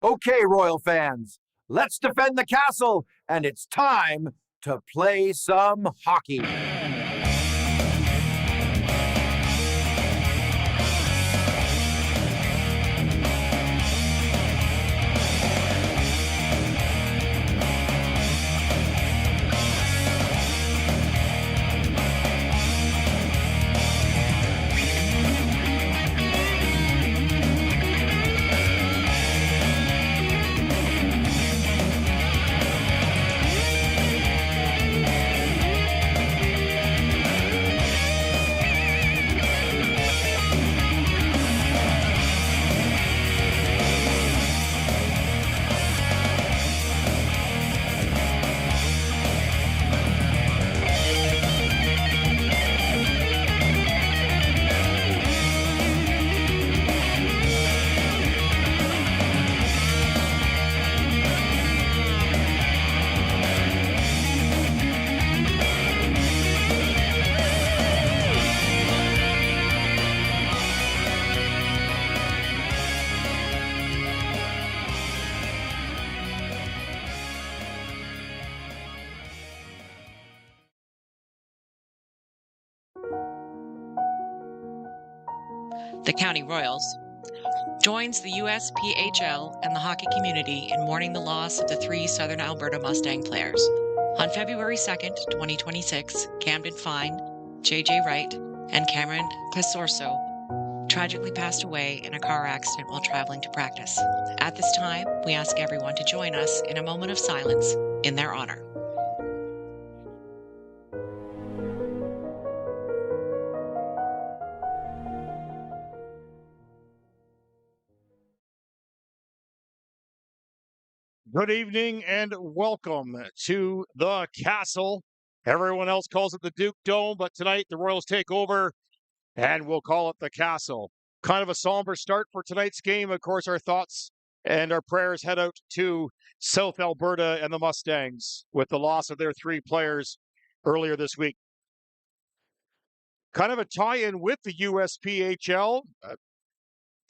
Okay, Royal fans, let's defend the castle, and it's time to play some hockey. The County Royals joins the USPHL and the hockey community in mourning the loss of the 3 Southern Alberta Mustang players. On February 2nd, 2026, Camden Fine, J.J. Wright, and Cameron Casorso tragically passed away in a car accident while traveling to practice. At this time, we ask everyone to join us in a moment of silence in their honor. Good evening and welcome to the Castle. Everyone else calls it the Duke Dome, but tonight the Royals take over and we'll call it the Castle. Kind of a somber start for tonight's game. Of course, our thoughts and our prayers head out to South Alberta and the Mustangs with the loss of their 3 players earlier this week. Kind of a tie-in with the USPHL.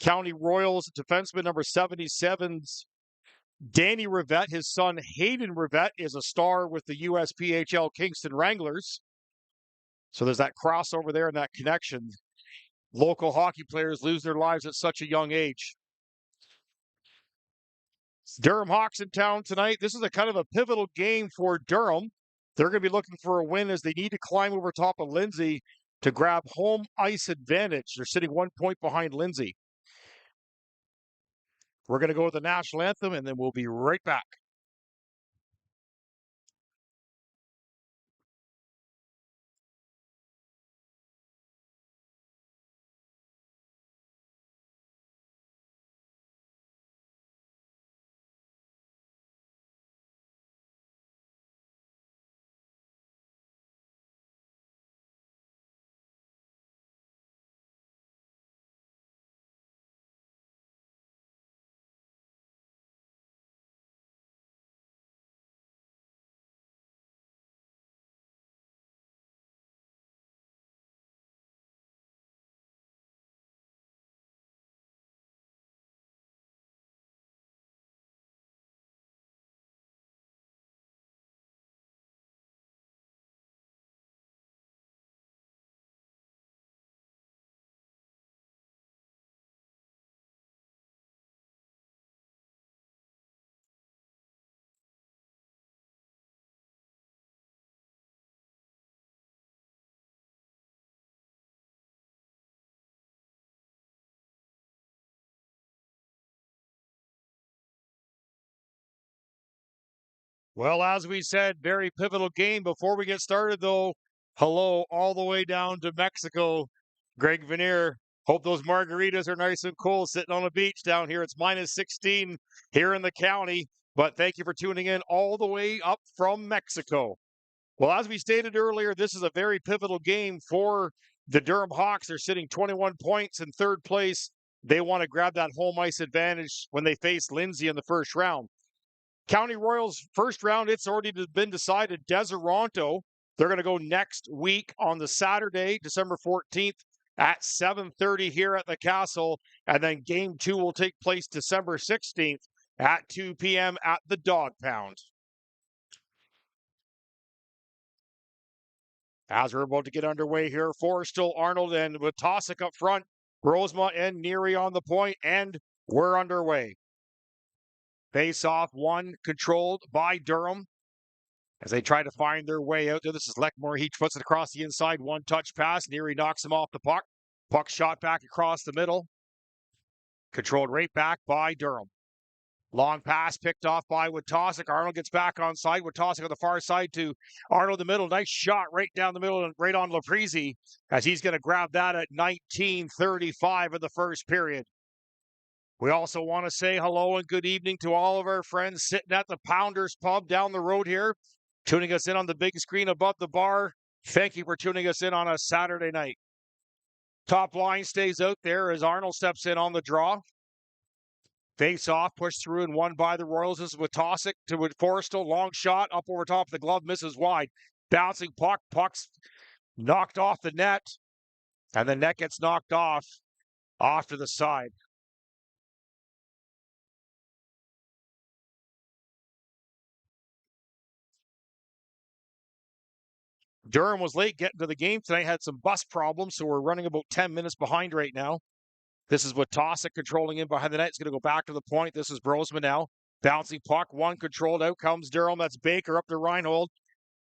County Royals defenseman number 77's Danny Rivette, his son Hayden Rivette, is a star with the USPHL Kingston Wranglers. So there's that crossover there and that connection. Local hockey players lose their lives at such a young age. Durham Hawks in town tonight. This is a kind of a pivotal game for Durham. They're going to be looking for a win as they need to climb over top of Lindsay to grab home ice advantage. They're sitting 1 point behind Lindsay. We're going to go with the national anthem, and then we'll be right back. Well, as we said, very pivotal game. Before we get started, though, hello all the way down to Mexico. Greg Veneer, hope those margaritas are nice and cool sitting on the beach down here. It's minus 16 here in the county, but thank you for tuning in all the way up from Mexico. Well, as we stated earlier, this is a very pivotal game for the Durham Hawks. They're sitting 21 points in third place. They want to grab that home ice advantage when they face Lindsay in the first round. County Royals first round, it's already been decided. Deseronto, they're going to go next week on the Saturday, December 14th at 7:30 here at the Castle. And then game 2 will take place December 16th at 2 p.m. at the Dog Pound. As we're about to get underway here, Forrestal, Arnold, and Witosick up front, Rosemont and Neary on the point, and we're underway. Face-off one, controlled by Durham as they try to find their way out there. This is Leckmore. He puts it across the inside, one-touch pass. Neary knocks him off the puck. Puck shot back across the middle. Controlled right back by Durham. Long pass picked off by Witosick. Arnold gets back on side. Witosick on the far side to Arnold in the middle. Nice shot right down the middle and right on Laprizzi as he's going to grab that at 19:35 of the first period. We also want to say hello and good evening to all of our friends sitting at the Pounders Pub down the road here, tuning us in on the big screen above the bar. Thank you for tuning us in on a Saturday night. Top line stays out there as Arnold steps in on the draw. Face off, pushed through and won by the Royals. This is Witosick to Forrestal. Long shot up over top of the glove, misses wide. Bouncing puck, puck's knocked off the net, and the net gets knocked off to the side. Durham was late getting to the game tonight, had some bus problems, so we're running about 10 minutes behind right now. This is Witosick controlling in behind the net. It's going to go back to the point. This is Brosman now. Bouncing puck, one controlled out comes Durham. That's Baker up to Reinhold.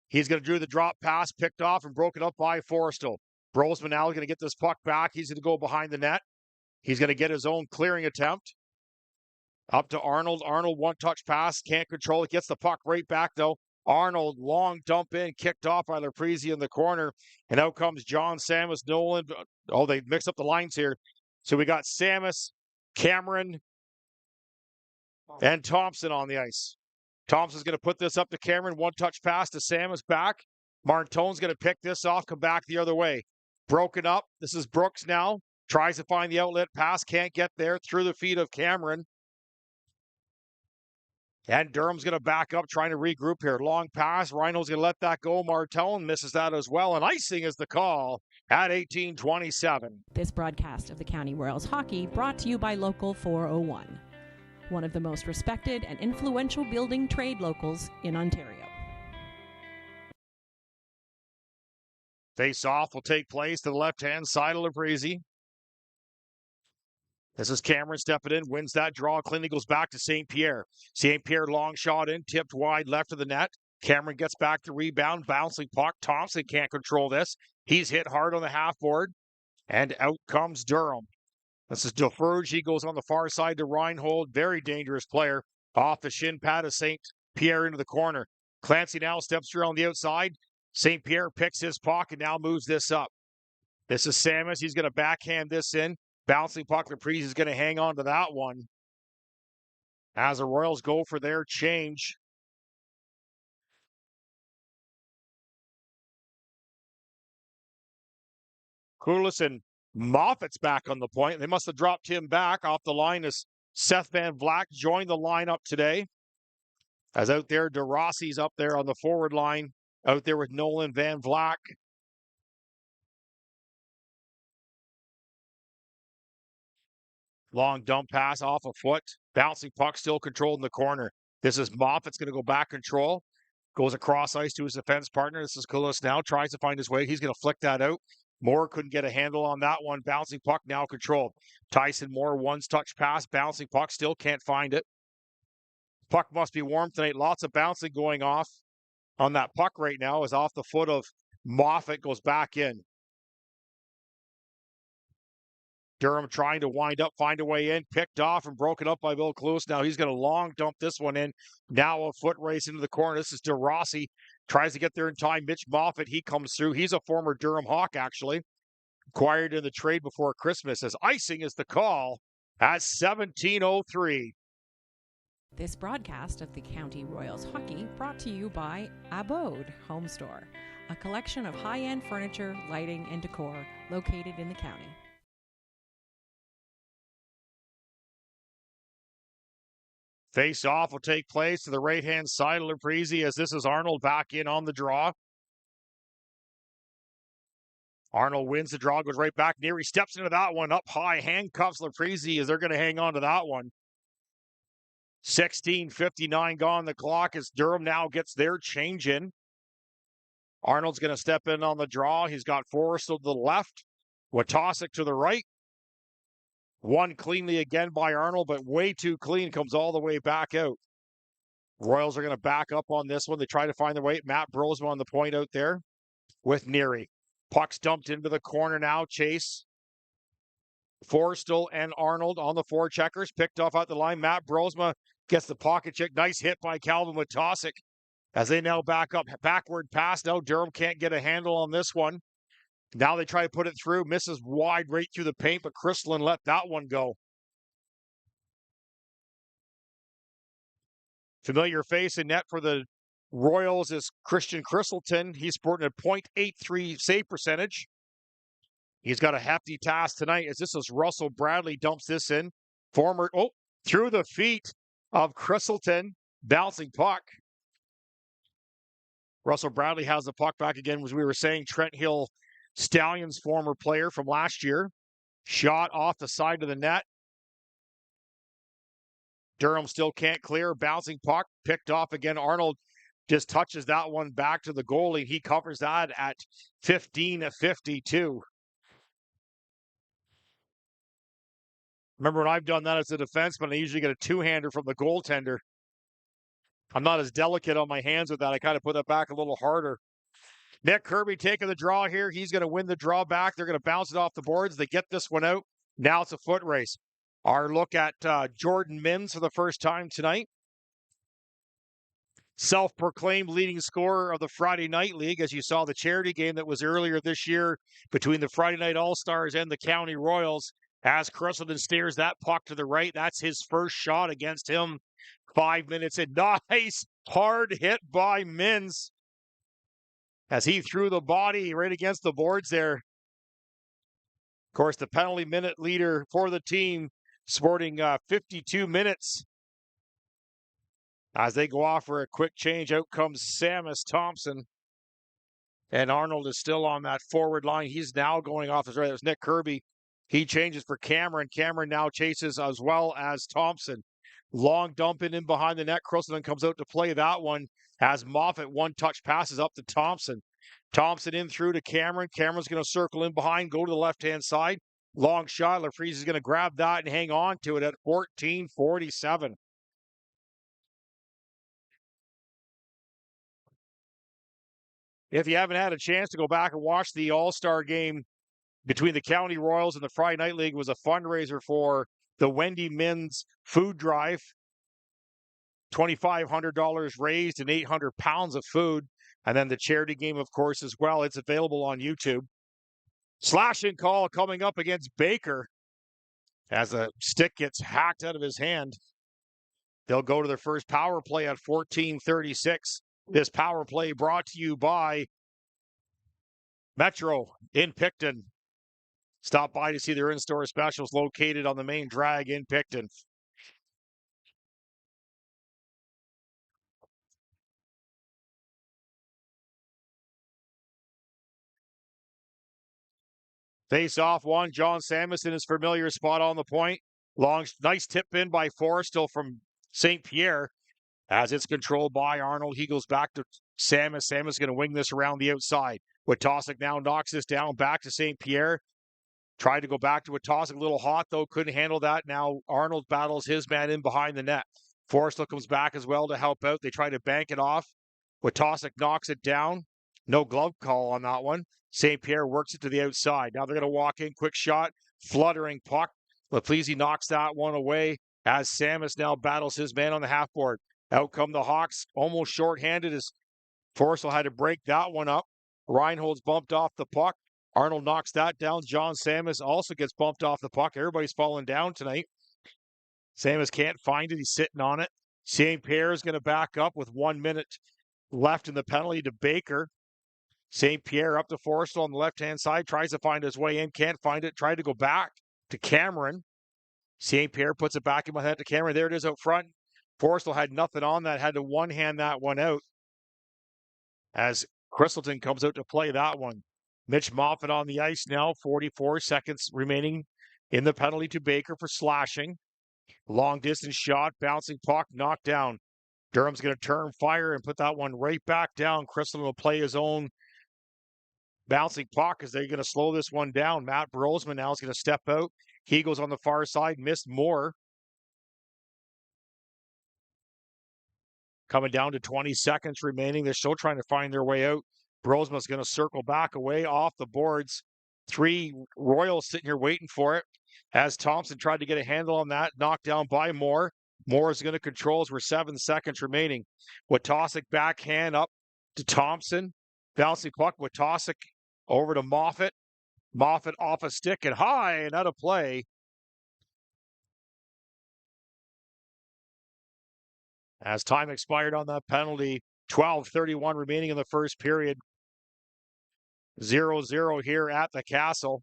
He's going to do the drop pass, picked off and broken up by Forrestal. Brosman now going to get this puck back. He's going to go behind the net. He's going to get his own clearing attempt. Up to Arnold. Arnold, one-touch pass, can't control it. Gets the puck right back, though. Arnold, long dump in, kicked off by Laprizzi in the corner. And out comes John Samus, Nolan. Oh, they mixed up the lines here. So we got Samus, Cameron, and Thompson on the ice. Thompson's going to put this up to Cameron. One-touch pass to Samus back. Martone's going to pick this off, come back the other way. Broken up. This is Brooks now. Tries to find the outlet pass. Can't get there. Through the feet of Cameron. And Durham's going to back up, trying to regroup here. Long pass. Rhino's going to let that go. Martone misses that as well. And icing is the call at 18:27. This broadcast of the County Royals hockey brought to you by Local 401, one of the most respected and influential building trade locals in Ontario. Face-off will take place to the left-hand side of Laprizzi. This is Cameron stepping in, wins that draw. Cleanly goes back to St. Pierre. St. Pierre long shot in, tipped wide left of the net. Cameron gets back to rebound, bouncing puck. Thompson can't control this. He's hit hard on the half board, and out comes Durham. This is Deferge. He goes on the far side to Reinhold. Very dangerous player. Off the shin pad of St. Pierre into the corner. Clancy now steps through on the outside. St. Pierre picks his puck and now moves this up. This is Samus. He's going to backhand this in. Bouncing puck, Laprizzi is going to hang on to that one as the Royals go for their change. Koulis and Moffat's back on the point. They must have dropped him back off the line as Seth Van Vleck joined the lineup today. As out there, DeRossi's up there on the forward line, out there with Nolan Van Vleck. Long dump pass off a foot. Bouncing puck still controlled in the corner. This is Moffat's going to go back control. Goes across ice to his defense partner. This is Koulis now. Tries to find his way. He's going to flick that out. Moore couldn't get a handle on that one. Bouncing puck now controlled. Tyson Moore, one touch pass. Bouncing puck still can't find it. Puck must be warm tonight. Lots of bouncing going off on that puck right now. Is off the foot of Moffat. Goes back in. Durham trying to wind up, find a way in, picked off and broken up by Bill Koulis. Now he's going to long dump this one in. Now a foot race into the corner. This is DeRossi. Tries to get there in time. Mitch Moffat, he comes through. He's a former Durham Hawk, actually. Acquired in the trade before Christmas. As icing is the call at 17:03. This broadcast of the County Royals hockey brought to you by Abode Home Store, a collection of high-end furniture, lighting, and decor located in the county. Face-off will take place to the right-hand side of Laprizzi as this is Arnold back in on the draw. Arnold wins the draw, goes right back. Neary steps into that one up high, handcuffs Laprizzi as they're going to hang on to that one. 16:59 gone the clock as Durham now gets their change in. Arnold's going to step in on the draw. He's got Forrestal to the left, Watosic to the right. One cleanly again by Arnold, but way too clean, comes all the way back out. Royals are going to back up on this one. They try to find their way. Matt Brosma on the point out there with Neary. Puck's dumped into the corner now. Chase. Forrestal and Arnold on the forecheckers. Picked off out the line. Matt Brosma gets the pocket check. Nice hit by Calvin Watosic as they now back up. Backward pass. Now Durham can't get a handle on this one. Now they try to put it through. Misses wide right through the paint, but Crystalin let that one go. Familiar face in net for the Royals is Christian Crystalton. He's sporting a .83 save percentage. He's got a hefty task tonight as this is Russell Bradley dumps this in. Through the feet of Crystalton. Bouncing puck. Russell Bradley has the puck back again, as we were saying. Trent Hill, Stallions former player from last year. Shot off the side of the net. Durham still can't clear. Bouncing puck. Picked off again. Arnold just touches that one back to the goalie. He covers that at 15-52. Remember when I've done that as a defenseman, I usually get a two-hander from the goaltender. I'm not as delicate on my hands with that. I kind of put that back a little harder. Nick Kirby taking the draw here. He's going to win the draw back. They're going to bounce it off the boards. They get this one out. Now it's a foot race. Our look at Jordan Mims for the first time tonight. Self-proclaimed leading scorer of the Friday Night League, as you saw the charity game that was earlier this year between the Friday Night All-Stars and the County Royals. As Crystalton steers that puck to the right, that's his first shot against him. 5 minutes in. Nice hard hit by Mins as he threw the body right against the boards there. Of course, the penalty minute leader for the team, sporting 52 minutes. As they go off for a quick change, out comes Samus Thompson. And Arnold is still on that forward line. He's now going off his right. There's Nick Kirby. He changes for Cameron. Cameron now chases as well as Thompson. Long dumping in behind the net. Crystalton comes out to play that one as Moffat one-touch passes up to Thompson. Thompson in through to Cameron. Cameron's going to circle in behind, go to the left-hand side. Long shot. LaFreeze is going to grab that and hang on to it at 14:47. If you haven't had a chance to go back and watch the All-Star game between the County Royals and the Friday Night League, was a fundraiser for the Wendy Mins food drive. $2,500 raised and 800 pounds of food. And then the charity game, of course, as well. It's available on YouTube. Slashing call coming up against Baker as a stick gets hacked out of his hand. They'll go to their first power play at 14:36. This power play brought to you by Metro in Picton. Stop by to see their in-store specials located on the main drag in Picton. Face off one. John Samus in his familiar spot on the point. Long, nice tip in by Forrestal from St. Pierre. As it's controlled by Arnold, he goes back to Samus. Samus is going to wing this around the outside. Watosic now knocks this down back to St. Pierre. Tried to go back to Watosic, a little hot though, couldn't handle that. Now Arnold battles his man in behind the net. Forrestal comes back as well to help out. They try to bank it off. Watosic knocks it down. No glove call on that one. St. Pierre works it to the outside. Now they're going to walk in, quick shot, fluttering puck. LaPlessis knocks that one away as Samus now battles his man on the half board. Out come the Hawks, almost shorthanded as Forrestal had to break that one up. Reinhold's bumped off the puck. Arnold knocks that down. John Samus also gets bumped off the puck. Everybody's falling down tonight. Samus can't find it. He's sitting on it. St. Pierre is going to back up with 1 minute left in the penalty to Baker. St. Pierre up to Forrestal on the left-hand side. Tries to find his way in. Can't find it. Tried to go back to Cameron. St. Pierre puts it back in my head to Cameron. There it is out front. Forrestal had nothing on that. Had to one-hand that one out. As Crystalton comes out to play that one. Mitch Moffat on the ice now. 44 seconds remaining in the penalty to Baker for slashing. Long distance shot, bouncing puck, knocked down. Durham's going to turn, fire, and put that one right back down. Crystal will play his own bouncing puck as they're going to slow this one down. Matt Brosman now is going to step out. He goes on the far side, missed more. Coming down to 20 seconds remaining. They're still trying to find their way out. Brosman's going to circle back away off the boards. 3 Royals sitting here waiting for it. As Thompson tried to get a handle on that, knocked down by Moore. Moore is going to control as we're 7 seconds remaining. Witosic backhand up to Thompson. Bouncing puck, Witosic over to Moffat. Moffat off a stick and high and out of play. As time expired on that penalty, 12:31 remaining in the first period. 0-0 here at the Castle.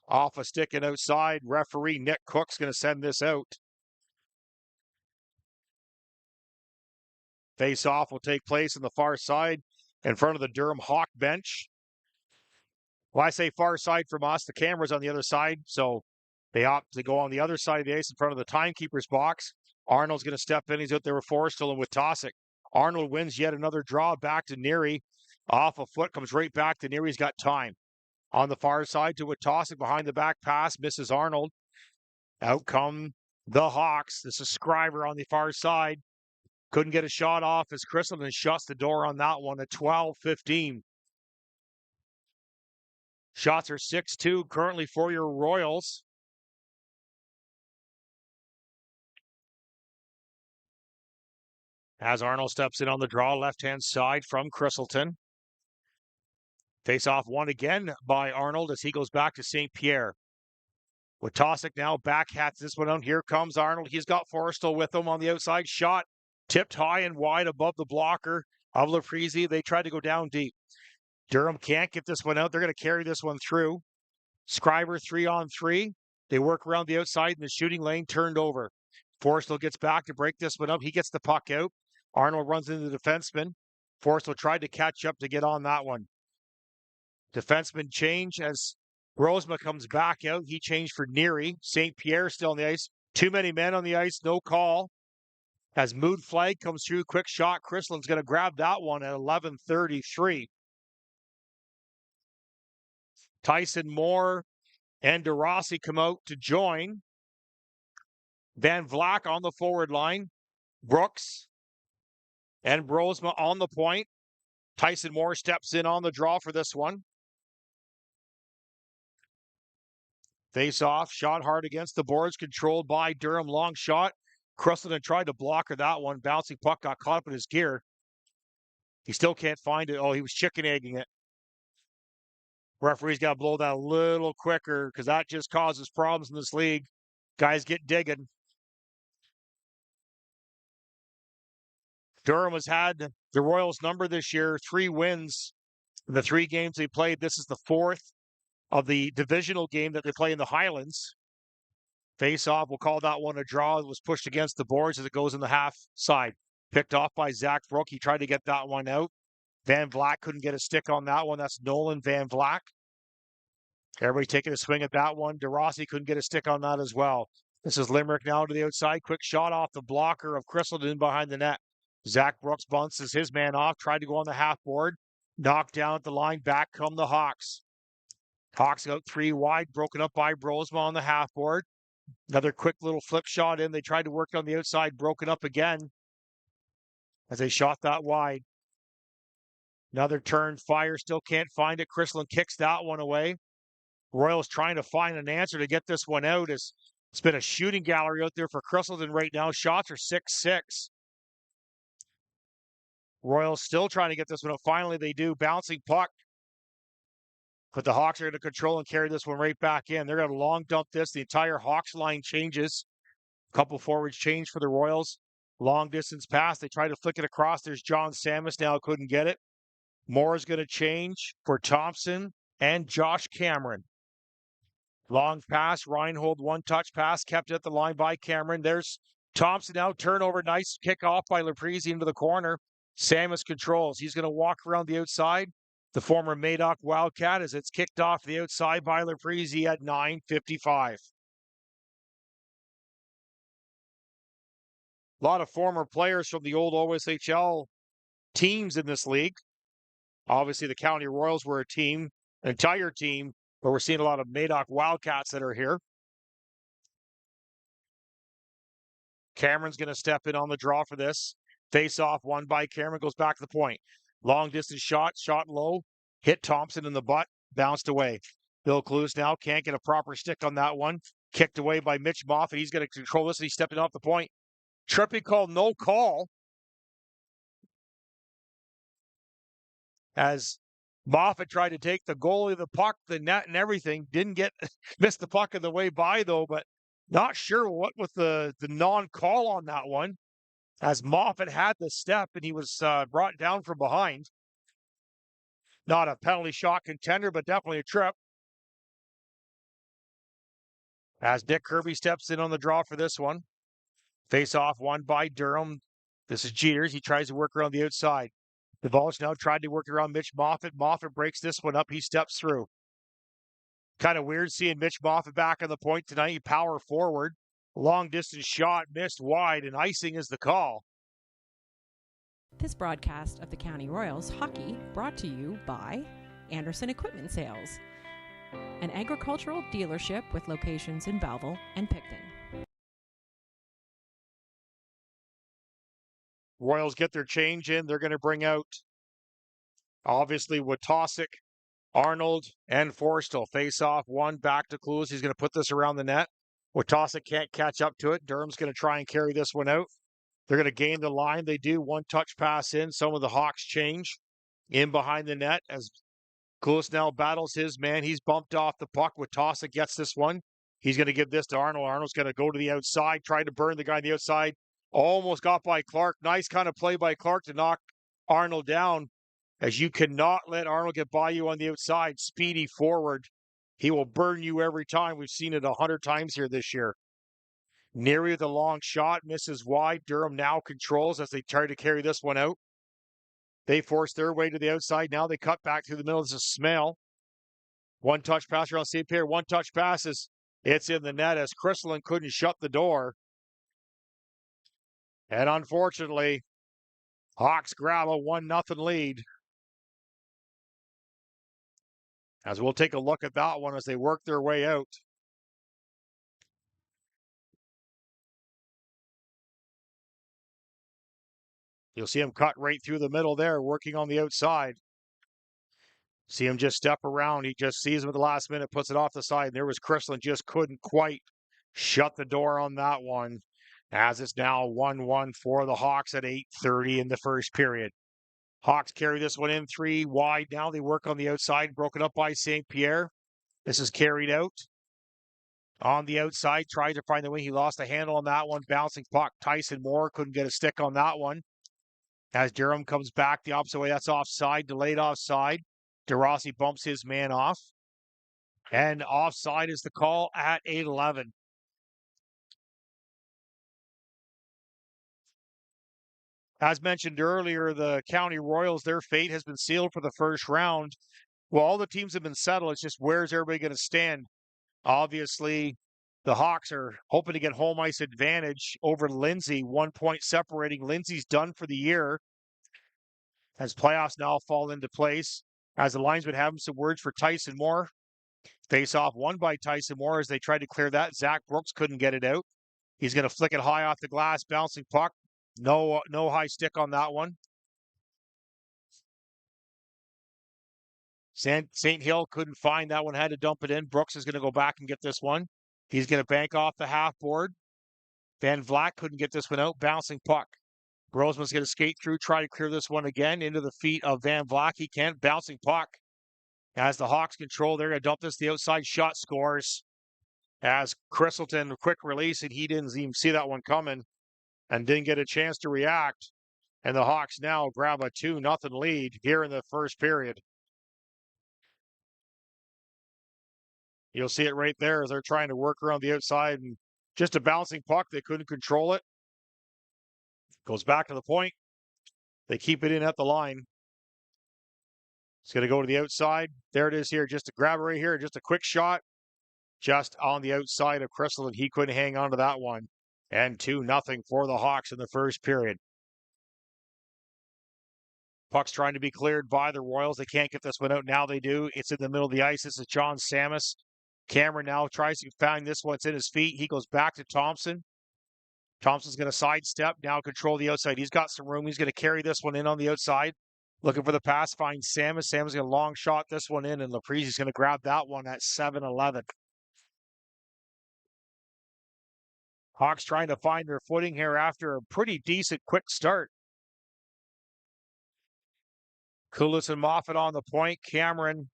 Off a stick and outside. Referee Nick Cook's going to send this out. Face-off will take place on the far side in front of the Durham Hawk bench. Well, I say far side from us. The camera's on the other side, so they opt to go on the other side of the ice in front of the timekeeper's box. Arnold's going to step in. He's out there with Forrestal and with Tosic. Arnold wins yet another draw back to Neary. Off a foot, comes right back to Neary. He's got time. On the far side to Witosic, behind the back pass, misses Arnold. Out come the Hawks. This is Scriver on the far side. Couldn't get a shot off as Christleton shuts the door on that one at 12:15. Shots are 6-2 currently for your Royals. As Arnold steps in on the draw, left-hand side from Christleton. Face-off won again by Arnold as he goes back to St. Pierre. Witosic now backhats this one out. Here comes Arnold. He's got Forrestal with him on the outside. Shot tipped high and wide above the blocker of Laprizzi. They tried to go down deep. Durham can't get this one out. They're going to carry this one through. Scriver 3-on-3. They work around the outside in the shooting lane, turned over. Forrestal gets back to break this one up. He gets the puck out. Arnold runs into the defenseman. Forrestal tried to catch up to get on that one. Defenseman change as Brosma comes back out. He changed for Neary. St. Pierre still on the ice. Too many men on the ice, no call. As Mood flag comes through, quick shot. Christland's going to grab that one at 11:33. Tyson Moore and DeRossi come out to join. Van Vlak on the forward line. Brooks and Brosma on the point. Tyson Moore steps in on the draw for this one. Face off, shot hard against the boards, controlled by Durham. Long shot. Cressleton tried to block her that one. Bouncing puck got caught up in his gear. He still can't find it. Oh, he was chicken egging it. Referee's got to blow that a little quicker because that just causes problems in this league. Guys get digging. Durham has had the Royals number this year, 3 wins in the 3 games they played. This is the 4th of the divisional game that they play in the Highlands. Face-off, we'll call that one a draw. It was pushed against the boards as it goes in the half side. Picked off by Zach Brook. He tried to get that one out. Van Vlak couldn't get a stick on that one. That's Nolan Van Vlak. Everybody taking a swing at that one. DeRossi couldn't get a stick on that as well. This is Limerick now to the outside. Quick shot off the blocker of Christleton behind the net. Zach Brooks bounces his man off. Tried to go on the half board. Knocked down at the line. Back come the Hawks. Hawks out 3 wide. Broken up by Brosma on the half board. Another quick little flip shot in. They tried to work on the outside. Broken up again as they shot that wide. Another turn, fire, still can't find it. Christland kicks that one away. Royals trying to find an answer to get this one out. It's been a shooting gallery out there for Christleton right now. Shots are 6-6. Royals still trying to get this one out. Finally, they do. Bouncing puck. But the Hawks are going to control and carry this one right back in. They're going to long dump this. The entire Hawks line changes. A couple forwards change for the Royals. Long distance pass. They try to flick it across. There's John Samus now. Couldn't get it. Moore is going to change for Thompson and Josh Cameron. Long pass. Reinhold, one-touch pass. Kept at the line by Cameron. There's Thompson now. Turnover. Nice kick off by Laprizzi into the corner. Samus controls. He's going to walk around the outside. the former Madoc Wildcat, as it's kicked off the outside by Laprezi at 9:55. A lot of former players from the old OSHL teams in this league. Obviously, the County Royals were a team, an entire team, but we're seeing a lot of Madoc Wildcats that are here. Cameron's going to step in on the draw for this. Face off won by Cameron, goes back to the point. Long distance shot low, hit Thompson in the butt, bounced away. Bill Clues now can't get a proper stick on that one. Kicked away by Mitch Moffat. He's going to control this, and he's stepping off the point. Tripping call, no call. As Moffat tried to take the goalie, the puck, the net, and everything. Didn't get, missed the puck on the way by, though, but not sure what with the non-call on that one, as Moffat had the step and he was brought down from behind. Not a penalty shot contender, but definitely a trip. As Dick Kirby steps in on the draw for this one. Face-off won by Durham. This is Jeters. He tries to work around the outside. The Vulch now tried to work around Mitch Moffat. Moffat breaks this one up. He steps through. Kind of weird seeing Mitch Moffat back on the point tonight. He power forward. Long distance shot missed wide, and icing is the call. This broadcast of the County Royals hockey brought to you by Anderson Equipment Sales, an agricultural dealership with locations in Belleville and Picton. Royals get their change in. They're going to bring out, obviously, Witosic, Arnold, and Forstall. Face off one back to Clues. He's going to put this around the net. Witosic can't catch up to it. Durham's going to try and carry this one out. They're going to gain the line. They do one touch pass in. Some of the Hawks change in behind the net as Clues now battles his man. He's bumped off the puck. Witosic gets this one. He's going to give this to Arnold. Arnold's going to go to the outside, try to burn the guy on the outside. Almost got by Clark. Nice kind of play by Clark to knock Arnold down, as you cannot let Arnold get by you on the outside. Speedy forward. He will burn you every time. We've seen it 100 times here this year. Neary with a long shot, misses wide. Durham now controls as they try to carry this one out. They force their way to the outside. Now they cut back through the middle. It's a Smell. One touch pass around St. Pierre. One touch passes. It's in the net as Crystalline couldn't shut the door. And unfortunately, Hawks grab a 1-0 lead. As we'll take a look at that one as they work their way out. You'll see him cut right through the middle there, working on the outside. See him just step around. He just sees him at the last minute, puts it off the side. And there was Crystalline, just couldn't quite shut the door on that one. As it's now 1-1 for the Hawks at 8:30 in the first period. Hawks carry this one in 3 wide now. They work on the outside, broken up by St. Pierre. This is carried out. On the outside, tried to find the wing. He lost a handle on that one. Bouncing puck. Tyson Moore couldn't get a stick on that one. As Durham comes back the opposite way, that's offside, delayed offside. DeRossi bumps his man off. And offside is the call at 8:11. As mentioned earlier, the County Royals, their fate has been sealed for the first round. Well, all the teams have been settled. It's just where's everybody going to stand? Obviously, the Hawks are hoping to get home ice advantage over Lindsay, 1 point separating. Lindsay's done for the year as playoffs now fall into place. As the linesman having some words for Tyson Moore. Face-off won by Tyson Moore as they tried to clear that. Zach Brooks couldn't get it out. He's going to flick it high off the glass, bouncing puck. No high stick on that one. St. Hill couldn't find that one, had to dump it in. Brooks is going to go back and get this one. He's going to bank off the half board. Van Vlack couldn't get this one out, bouncing puck. Roseman's going to skate through, try to clear this one again into the feet of Van Vlack. He can't, bouncing puck. As the Hawks control, they're going to dump this. The outside shot scores. As Crystalton, quick release, and he didn't even see that one coming and didn't get a chance to react. And the Hawks now grab a 2-0 lead here in the first period. You'll see it right there as they're trying to work around the outside and just a bouncing puck. They couldn't control it. Goes back to the point. They keep it in at the line. It's going to go to the outside. There it is here. Just a grab right here. Just a quick shot. Just on the outside of Crystal, and he couldn't hang on to that one. And 2-0 for the Hawks in the first period. Puck's trying to be cleared by the Royals. They can't get this one out. Now they do. It's in the middle of the ice. This is John Samus. Cameron now tries to find this one. It's in his feet. He goes back to Thompson. Thompson's going to sidestep, now control the outside. He's got some room. He's going to carry this one in on the outside. Looking for the pass, finds Samus. Samus going to long shot this one in, and Laprizzi's going to grab that one at 7-11. Hawks trying to find their footing here after a pretty decent quick start. Koulis and Moffat on the point. Cameron,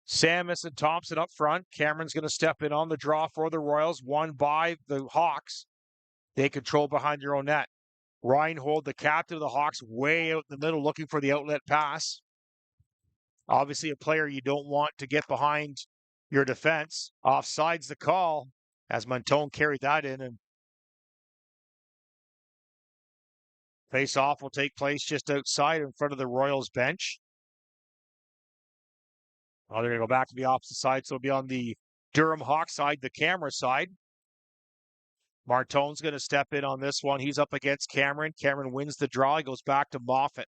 Samus, and Thompson up front. Cameron's going to step in on the draw for the Royals, won by the Hawks. They control behind their own net. Reinhold, the captain of the Hawks, way out in the middle looking for the outlet pass. Obviously a player you don't want to get behind your defense. Offside's the call as Montone carried that in, and face-off will take place just outside in front of the Royals bench. Oh, they're going to go back to the opposite side, so it'll be on the Durham Hawks side, the camera side. Martone's going to step in on this one. He's up against Cameron. Cameron wins the draw. He goes back to Moffat.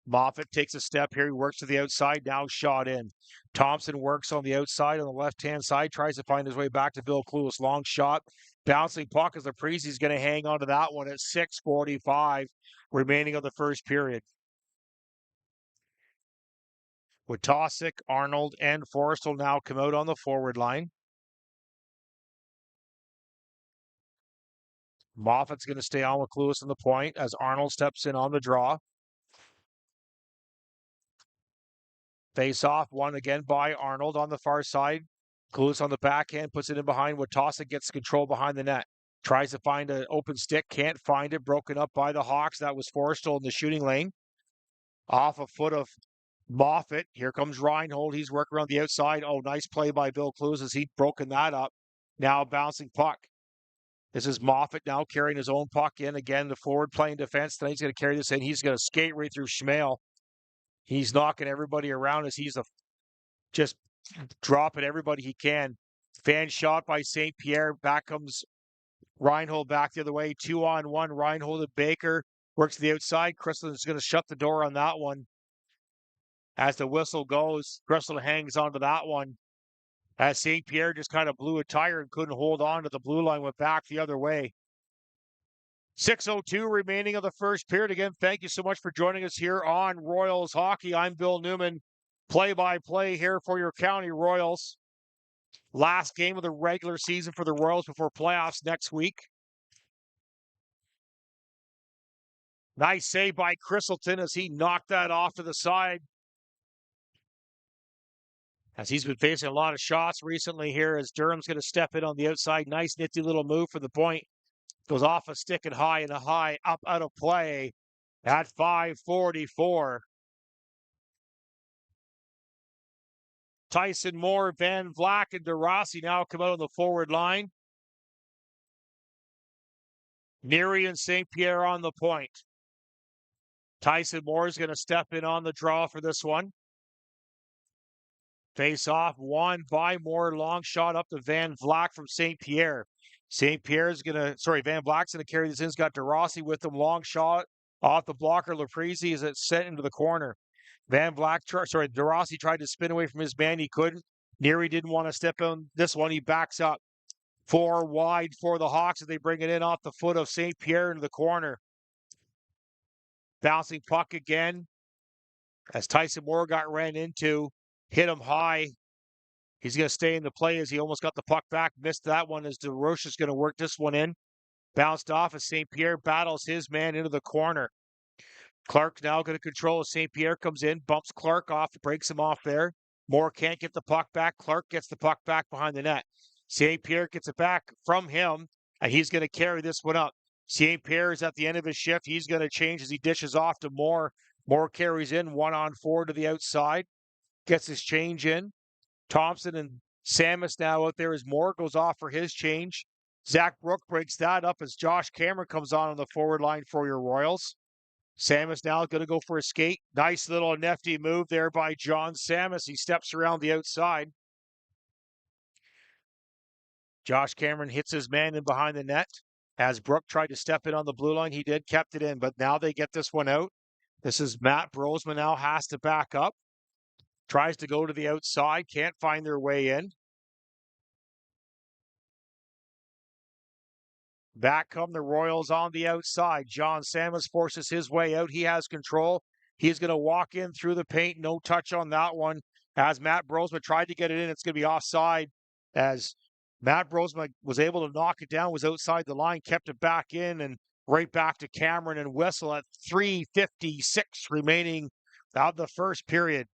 Moffat takes a step here. He works to the outside. Now shot in. Thompson works on the outside on the left-hand side. Tries to find his way back to Bill Clueless. Long shot. Bouncing puck as Laprizzi's going to hang on to that one at 6:45 remaining of the first period. Witosic, Arnold, and Forrest will now come out on the forward line. Moffat's going to stay on with Clueless on the point as Arnold steps in on the draw. Face off, won again by Arnold on the far side. Clueless on the backhand, puts it in behind. Witosic gets control behind the net. Tries to find an open stick, can't find it. Broken up by the Hawks. That was Forrestal in the shooting lane. Off a foot of Moffat. Here comes Reinhold. He's working around the outside. Oh, nice play by Bill Clueless as he'd broken that up. Now bouncing puck. This is Moffat now carrying his own puck in. Again, the forward playing defense. Then he's going to carry this in. He's going to skate right through Schmale. He's knocking everybody around as he's just dropping everybody he can. Fan shot by St. Pierre. Back comes Reinhold back the other way. 2-on-1. Reinhold and Baker works to the outside. Crystal is going to shut the door on that one. As the whistle goes, Crystal hangs onto that one. As St. Pierre just kind of blew a tire and couldn't hold on to the blue line, went back the other way. 6:02 remaining of the first period. Again, thank you so much for joining us here on Royals Hockey. I'm Bill Newman, play-by-play here for your County Royals. Last game of the regular season for the Royals before playoffs next week. Nice save by Christleton as he knocked that off to the side. As he's been facing a lot of shots recently here as Durham's going to step in on the outside. Nice nifty little move for the point. Goes off a stick and a high up out of play at 5:44. Tyson Moore, Van Vlack, and DeRossi now come out on the forward line. Neary and St. Pierre on the point. Tyson Moore is going to step in on the draw for this one. Face off, won by Moore. Long shot up to Van Vlack from St. Pierre. Van Vlack's going to carry this in. He's got DeRossi with him. Long shot off the blocker. Laprizzi is sent into the corner. DeRossi tried to spin away from his man. He couldn't. Neary didn't want to step on this one. He backs up. 4 wide for the Hawks as they bring it in off the foot of St. Pierre into the corner. Bouncing puck again as Tyson Moore got ran into. Hit him high. He's going to stay in the play as he almost got the puck back. Missed that one as DeRoche is going to work this one in. Bounced off as St. Pierre battles his man into the corner. Clark now going to control as St. Pierre comes in. Bumps Clark off. Breaks him off there. Moore can't get the puck back. Clark gets the puck back behind the net. St. Pierre gets it back from him. And he's going to carry this one up. St. Pierre is at the end of his shift. He's going to change as he dishes off to Moore. Moore carries in 1-on-4 to the outside. Gets his change in. Thompson and Samus now out there as Moore goes off for his change. Zach Brook breaks that up as Josh Cameron comes on the forward line for your Royals. Samus now going to go for a skate. Nice little nifty move there by John Samus. He steps around the outside. Josh Cameron hits his man in behind the net. As Brooke tried to step in on the blue line, he did, kept it in, but now they get this one out. This is Matt Brosman now has to back up. Tries to go to the outside, can't find their way in. Back come the Royals on the outside. John Samus forces his way out. He has control. He's going to walk in through the paint. No touch on that one. As Matt Brosman tried to get it in, it's going to be offside. As Matt Brosman was able to knock it down, was outside the line, kept it back in, and right back to Cameron and Whistle at 3:56 remaining of the first period.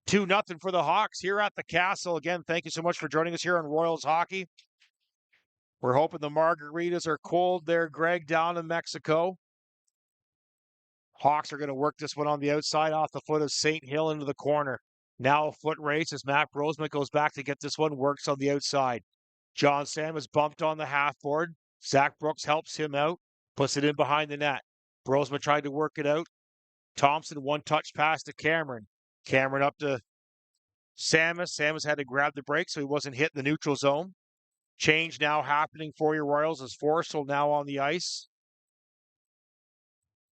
2-0 for the Hawks here at the Castle. Again, thank you so much for joining us here on Royals Hockey. We're hoping the margaritas are cold there, Greg, down in Mexico. Hawks are going to work this one on the outside off the foot of St. Hill into the corner. Now a foot race as Matt Brosman goes back to get this one, works on the outside. John Sam is bumped on the half board. Zach Brooks helps him out, puts it in behind the net. Brosman tried to work it out. Thompson, one touch pass to Cameron. Cameron up to Samus. Samus had to grab the break so he wasn't hitting the neutral zone. Change now happening for your Royals as Forstall now on the ice.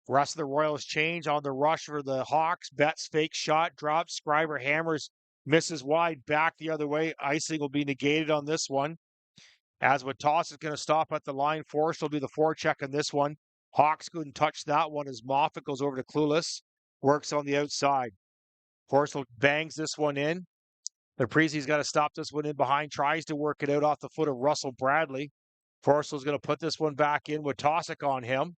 Rest of the Royals change on the rush for the Hawks. Betts fake shot, drops. Scriber hammers, misses wide, back the other way. Icing will be negated on this one. As Watas is going to stop at the line. Forstall will do the forecheck on this one. Hawks couldn't touch that one as Moffat goes over to Clueless. Works on the outside. Forstall bangs this one in. Naprizi's got to stop this one in behind, tries to work it out off the foot of Russell Bradley. Forstall's going to put this one back in with Tosic on him.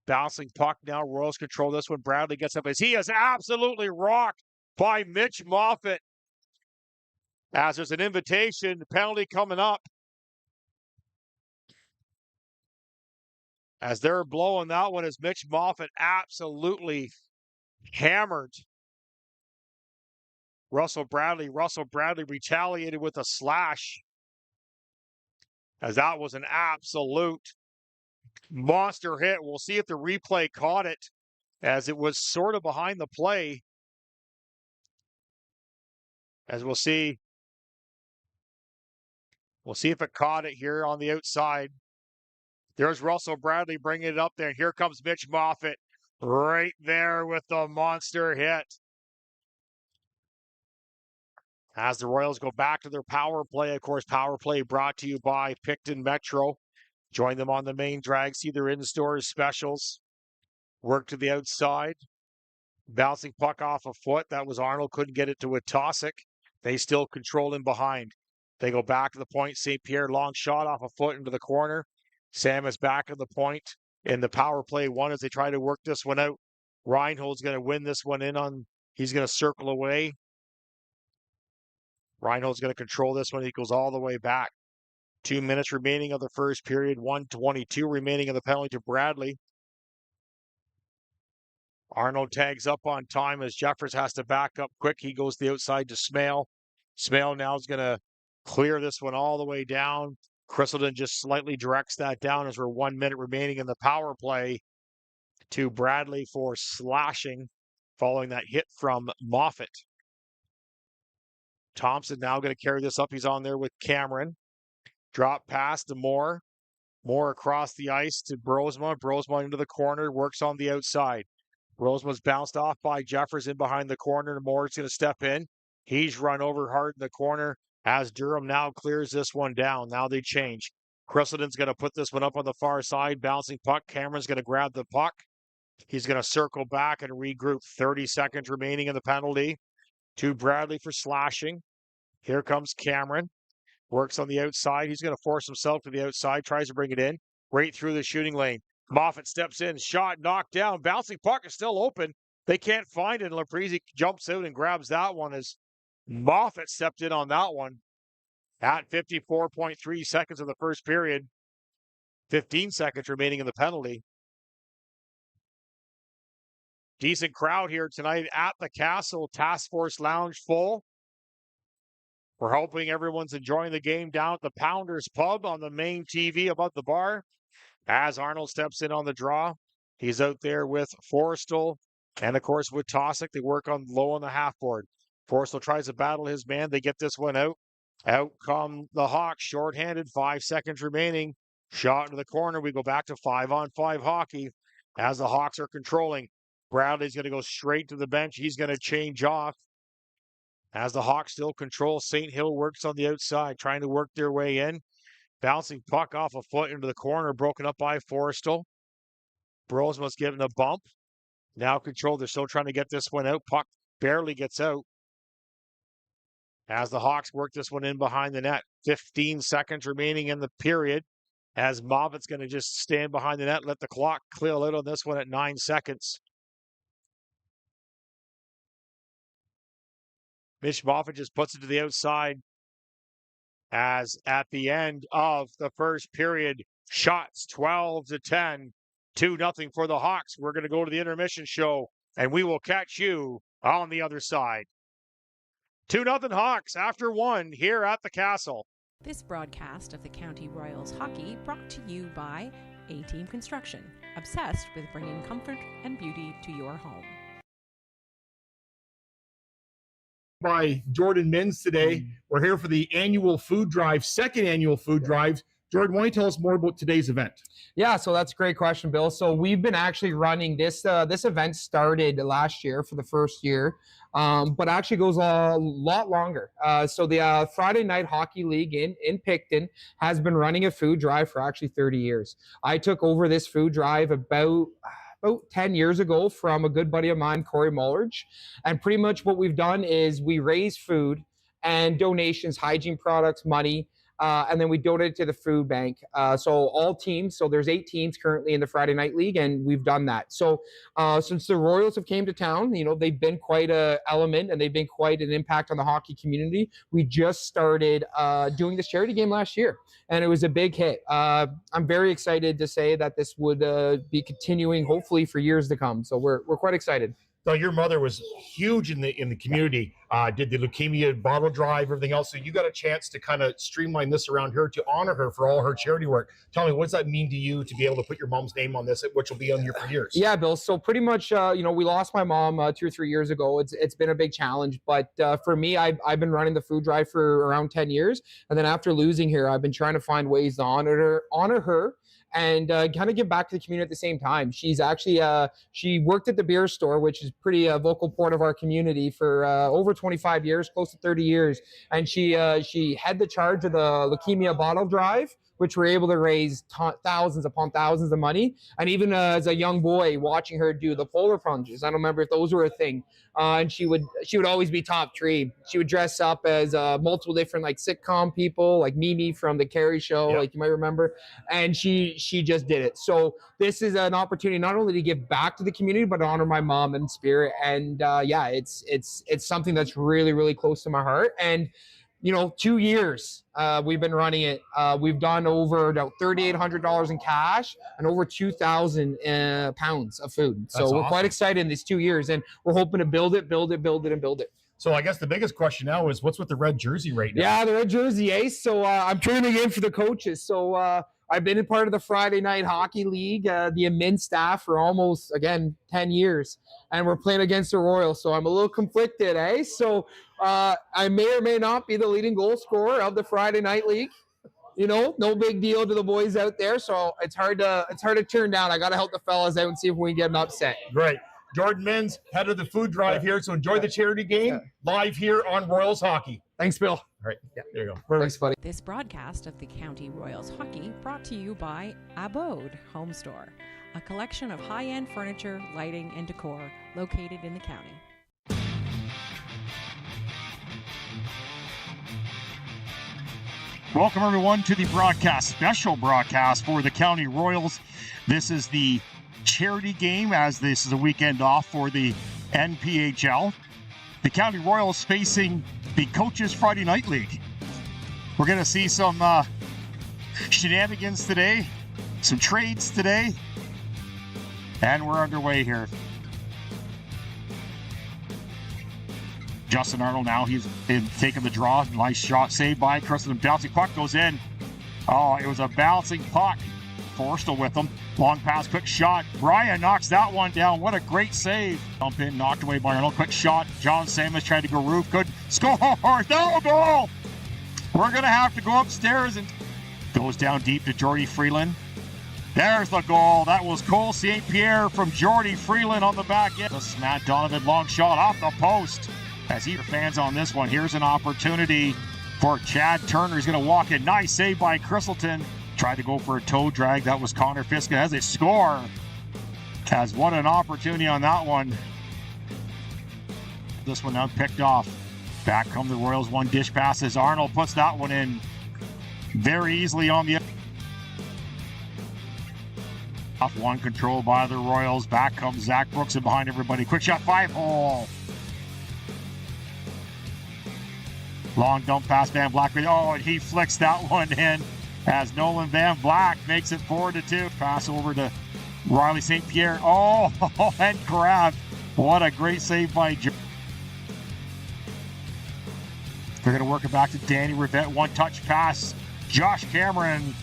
Bouncing puck now, Royals control this one. Bradley gets up as he is absolutely rocked by Mitch Moffat. As there's an invitation, penalty coming up. As they're blowing that one as Mitch Moffat absolutely hammered Russell Bradley. Russell Bradley retaliated with a slash. As that was an absolute monster hit. We'll see if the replay caught it as it was sort of behind the play. As we'll see. We'll see if it caught it here on the outside. There's Russell Bradley bringing it up there. Here comes Mitch Moffat right there with the monster hit. As the Royals go back to their power play, of course, power play brought to you by Picton Metro. Join them on the main drag, see their in-store specials. Work to the outside. Bouncing puck off a foot. That was Arnold, couldn't get it to Watasik. They still control him behind. They go back to the point. St. Pierre, long shot off a foot into the corner. Sam is back at the point in the power play one as they try to work this one out. Reinhold's going to win this one in on, he's going to circle away. Reinhold's going to control this one. He goes all the way back. 2 minutes remaining of the first period. 1:22 remaining of the penalty to Bradley. Arnold tags up on time as Jeffers has to back up quick. He goes the outside to Smale. Smale now is going to clear this one all the way down. Christleton just slightly directs that down as we're 1 minute remaining in the power play to Bradley for slashing following that hit from Moffat. Thompson now going to carry this up. He's on there with Cameron. Drop pass to Moore. Moore across the ice to Brosma. Brosma into the corner. Works on the outside. Brosma's bounced off by Jeffers in behind the corner. Moore's going to step in. He's run over hard in the corner as Durham now clears this one down. Now they change. Christleton's going to put this one up on the far side. Bouncing puck. Cameron's going to grab the puck. He's going to circle back and regroup. 30 seconds remaining in the penalty to Bradley for slashing. Here comes Cameron. Works on the outside. He's going to force himself to the outside. Tries to bring it in. Right through the shooting lane. Moffat steps in. Shot knocked down. Bouncing puck is still open. They can't find it. Laprizzi jumps out and grabs that one as Moffat stepped in on that one. At 54.3 seconds of the first period. 15 seconds remaining in the penalty. Decent crowd here tonight at the Castle. Task Force Lounge full. We're hoping everyone's enjoying the game down at the Pounders Pub on the main TV above the bar. As Arnold steps in on the draw. He's out there with Forrestal and, of course, with Tosick. They work on low on the half board. Forrestal tries to battle his man. They get this one out. Out come the Hawks, shorthanded, 5 seconds remaining. Shot into the corner. We go back to 5-on-5 hockey as the Hawks are controlling. Bradley's going to go straight to the bench. He's going to change off as the Hawks still control. St. Hill works on the outside, trying to work their way in. Bouncing puck off a foot into the corner, broken up by Forrestal. Burrows must get in a bump. Now controlled. They're still trying to get this one out. Puck barely gets out as the Hawks work this one in behind the net. 15 seconds remaining in the period as Moffat's going to just stand behind the net, let the clock clear out on this one at 9 seconds. Mitch Moffat just puts it to the outside as at the end of the first period, shots 12-10, 2-0 for the Hawks. We're going to go to the intermission show, and we will catch you on the other side. 2-0 Hawks after 1 here at the Castle. This broadcast of the County Royals hockey brought to you by A-Team Construction, obsessed with bringing comfort and beauty to your home. By Jordan Minns today. We're here for the annual food drive, second annual food drive. Jordan, why don't you tell us more about today's event? Yeah, so that's a great question, Bill. So we've been actually running this. This event started last year for the first year, but actually goes a lot longer. So the Friday Night Hockey League in Picton has been running a food drive for actually 30 years. I took over this food drive about 10 years ago from a good buddy of mine, Corey Mullerge. And pretty much what we've done is we raise food and donations, hygiene products, money, and then we donate it to the food bank. So all teams, so there's 8 teams currently in the Friday Night League, and we've done that. So since the Royals have came to town, you know, they've been quite an element and they've been quite an impact on the hockey community. We just started doing this charity game last year, and it was a big hit. I'm very excited to say that this would be continuing, hopefully, for years to come. So we're quite excited. So your mother was huge in the community, did the leukemia bottle drive, everything else. So you got a chance to kind of streamline this around her to honor her for all her charity work. Tell me, what does that mean to you to be able to put your mom's name on this, which will be on here for years? Yeah, Bill. So pretty much, you know, we lost my mom 2 or 3 years ago. It's been a big challenge, but for me, I've been running the food drive for around 10 years. And then after losing her, I've been trying to find ways to honor her and kind of give back to the community at the same time. She's actually, she worked at the beer store, which is pretty vocal part of our community for over 25 years, close to 30 years. And she had the charge of the leukemia bottle drive, which were able to raise thousands upon thousands of money. And even as a young boy, watching her do the polar plunges, I don't remember if those were a thing. And she would always be top 3. She would dress up as multiple different like sitcom people, like Mimi from the Carrie Show, like you might remember. And she just did it. So this is an opportunity not only to give back to the community, but to honor my mom in spirit. And yeah, it's something that's really, really close to my heart. And you know, 2 years we've been running it. We've done over about $3,800 in cash and over 2,000 pounds of food. So That's we're awesome. quite excited in these 2 years, and we're hoping to build it. So I guess the biggest question now is, what's with the red jersey right now? Yeah, the red jersey, eh? So I'm turning in for the coaches. So I've been a part of the Friday Night Hockey League, the admin staff for almost, again, 10 years. And we're playing against the Royals, so I'm a little conflicted, eh? So I may or may not be the leading goal scorer of the Friday Night League. You know, no big deal to the boys out there. So it's hard to turn down. I got to help the fellas out and see if we can get an upset. Great. Jordan Minns, head of the food drive here. So enjoy the charity game live here on Royals Hockey. Thanks, Bill. All right. Yeah, there you go. Thanks, buddy. This broadcast of the County Royals hockey brought to you by Abode Home Store, a collection of high-end furniture, lighting, and decor located in the county. Welcome, everyone, to the special broadcast for the County Royals. This is the charity game, as this is a weekend off for the NPHL. The County Royals facing the Coaches Friday Night League. We're going to see some shenanigans today, some trades today, and we're underway here. Justin Arnold now, he's taking the draw. Nice shot saved by Kristen. Bouncing puck goes in. Oh, it was a bouncing puck. Forrestal with them. Long pass, quick shot. Brian knocks that one down. What a great save. Dump in, knocked away by Arnold. Quick shot. John Samus tried to go roof. Good score. No goal. We're going to have to go upstairs and goes down deep to Jordy Freeland. There's the goal. That was Cole St. Pierre from Jordy Freeland on the back end. This is Matt Donovan, long shot off the post. As he fans on this one, here's an opportunity for Chad Turner. He's going to walk in. Nice save by Christleton. Tried to go for a toe drag. That was Connor Fiska as a score. Has what an opportunity on that one. This one now picked off. Back come the Royals. One dish passes. Arnold puts that one in very easily on the off one control by the Royals. Back comes Zach Brooks and behind everybody. Quick shot, 5-hole. Long dump pass, Van Black. Oh, and he flicks that one in as Nolan Van Black makes it 4-2. Pass over to Riley St. Pierre. Oh, and grab. What a great save by Joe. They're going to work it back to Danny Rivette. One touch pass. Josh Cameron.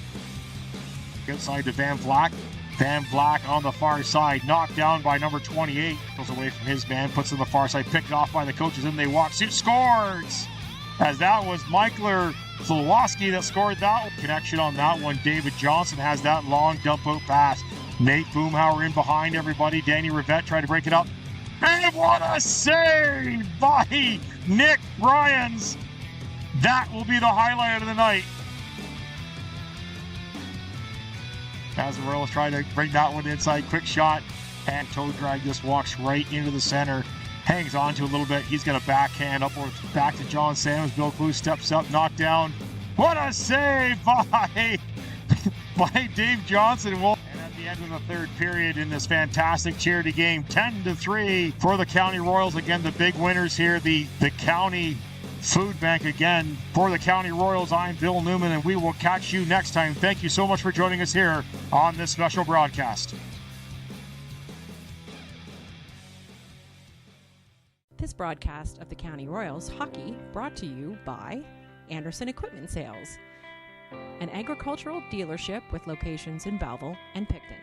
Outside to Van Black. Van Black on the far side. Knocked down by number 28. Goes away from his man. Puts it on the far side. Picked off by the coaches. And they walk. Scores! As that was Michael Zlowski that scored that one. Connection on that one. David Johnson has that long dump out pass. Nate Boomhauer in behind everybody. Danny Rivette tried to break it up. And what a save by Nick Bryans. That will be the highlight of the night. As the Royals try to bring that one inside. Quick shot. And toe drag just walks right into the center. Hangs on to a little bit. He's going to backhand upwards back to John Sanders. Bill Clue steps up, knocked down. What a save by Dave Johnson. And at the end of the third period in this fantastic charity game, 10-3 for the County Royals. Again, the big winners here, the County Food Bank again. For the County Royals, I'm Bill Newman, and we will catch you next time. Thank you so much for joining us here on this special broadcast. This broadcast of the County Royals hockey brought to you by Anderson Equipment Sales, an agricultural dealership with locations in Belleville and Picton.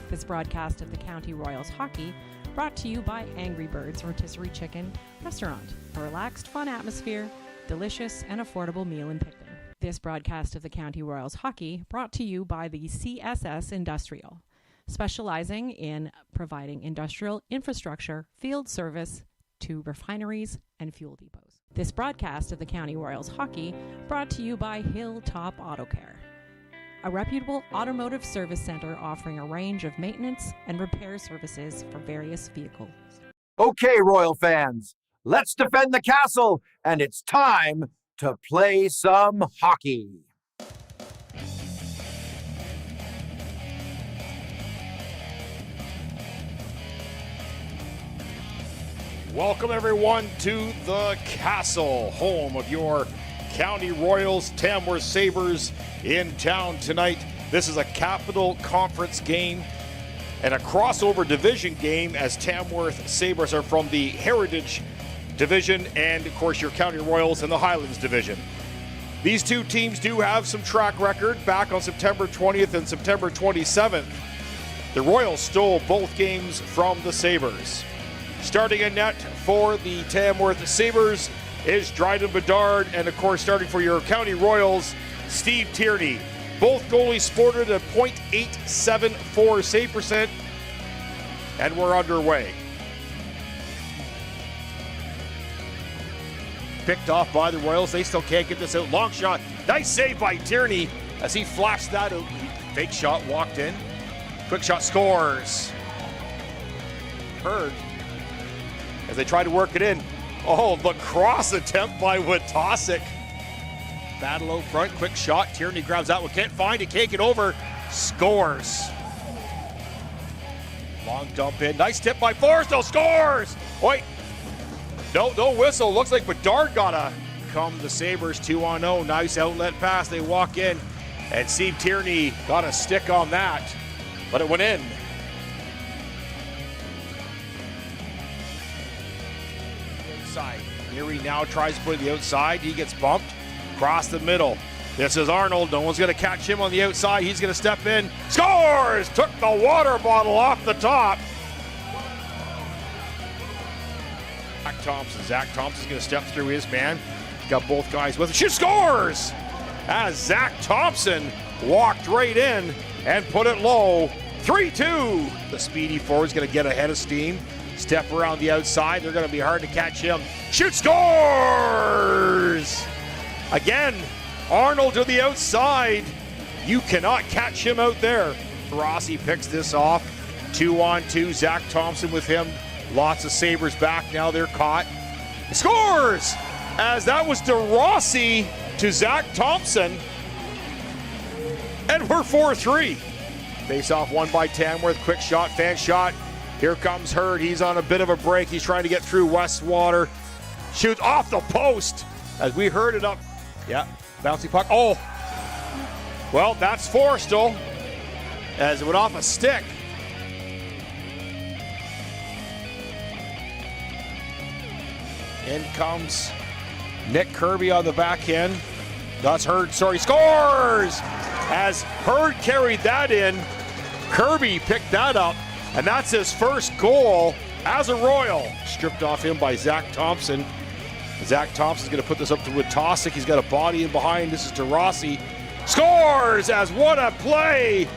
This broadcast of the County Royals hockey brought to you by Angry Birds Rotisserie Chicken Restaurant, a relaxed, fun atmosphere, delicious and affordable meal in Picton. This broadcast of the County Royals hockey brought to you by the CSS Industrial, specializing in providing industrial infrastructure, field service to refineries and fuel depots. This broadcast of the County Royals hockey brought to you by Hilltop Auto Care, a reputable automotive service center offering a range of maintenance and repair services for various vehicles. Okay, Royal fans, let's defend the castle, and it's time to play some hockey. Welcome everyone to the Castle, home of your County Royals, Tamworth Sabres in town tonight. This is a Capital Conference game and a crossover division game, as Tamworth Sabres are from the Heritage Division and, of course, your County Royals in the Highlands Division. These two teams do have some track record. Back on September 20th and September 27th, the Royals stole both games from the Sabres. Starting in net for the Tamworth Sabres is Dryden Bedard, and of course starting for your County Royals, Steve Tierney. Both goalies sported a .874 save percent, and we're underway. Picked off by the Royals. They still can't get this out. Long shot. Nice save by Tierney as he flashed that out. Fake shot, walked in. Quick shot, scores. Heard as they try to work it in. Oh, the cross attempt by Witosik. Battle out front, quick shot. Tierney grabs that one, can't find it, can't get over. Scores. Long dump in, nice tip by Forrestal, scores! Wait, no whistle. Looks like Bedard gotta come the Sabres 2-0. Nice outlet pass, they walk in, and Steve Tierney got a stick on that, but it went in. Inside. Here he now tries to put it the outside. He gets bumped. Across the middle. This is Arnold. No one's going to catch him on the outside. He's going to step in. Scores! Took the water bottle off the top. Zach Thompson's going to step through his man. Got both guys with him. She scores! As Zach Thompson walked right in and put it low. 3-2. The speedy forward's going to get ahead of steam. Step around the outside. They're going to be hard to catch him. Shoot, scores! Again, Arnold to the outside. You cannot catch him out there. Rossi picks this off. 2-on-2. Zach Thompson with him. Lots of Sabres back now. They're caught. Scores! As that was DeRossi to Zach Thompson. And we're 4-3. Face off won by Tamworth. Quick shot, fan shot. Here comes Hurd. He's on a bit of a break. He's trying to get through Westwater. Shoots off the post as we heard it up. Yeah, bouncy puck. Oh, well, that's Forrestal as it went off a stick. In comes Nick Kirby on the back end. That's Hurd, sorry, scores! As Hurd carried that in, Kirby picked that up, and that's his first goal as a Royal. Stripped off him by Zach Thompson. Zach Thompson's going to put this up to Witosic. He's got a body in behind. This is DeRossi. Scores! As what a play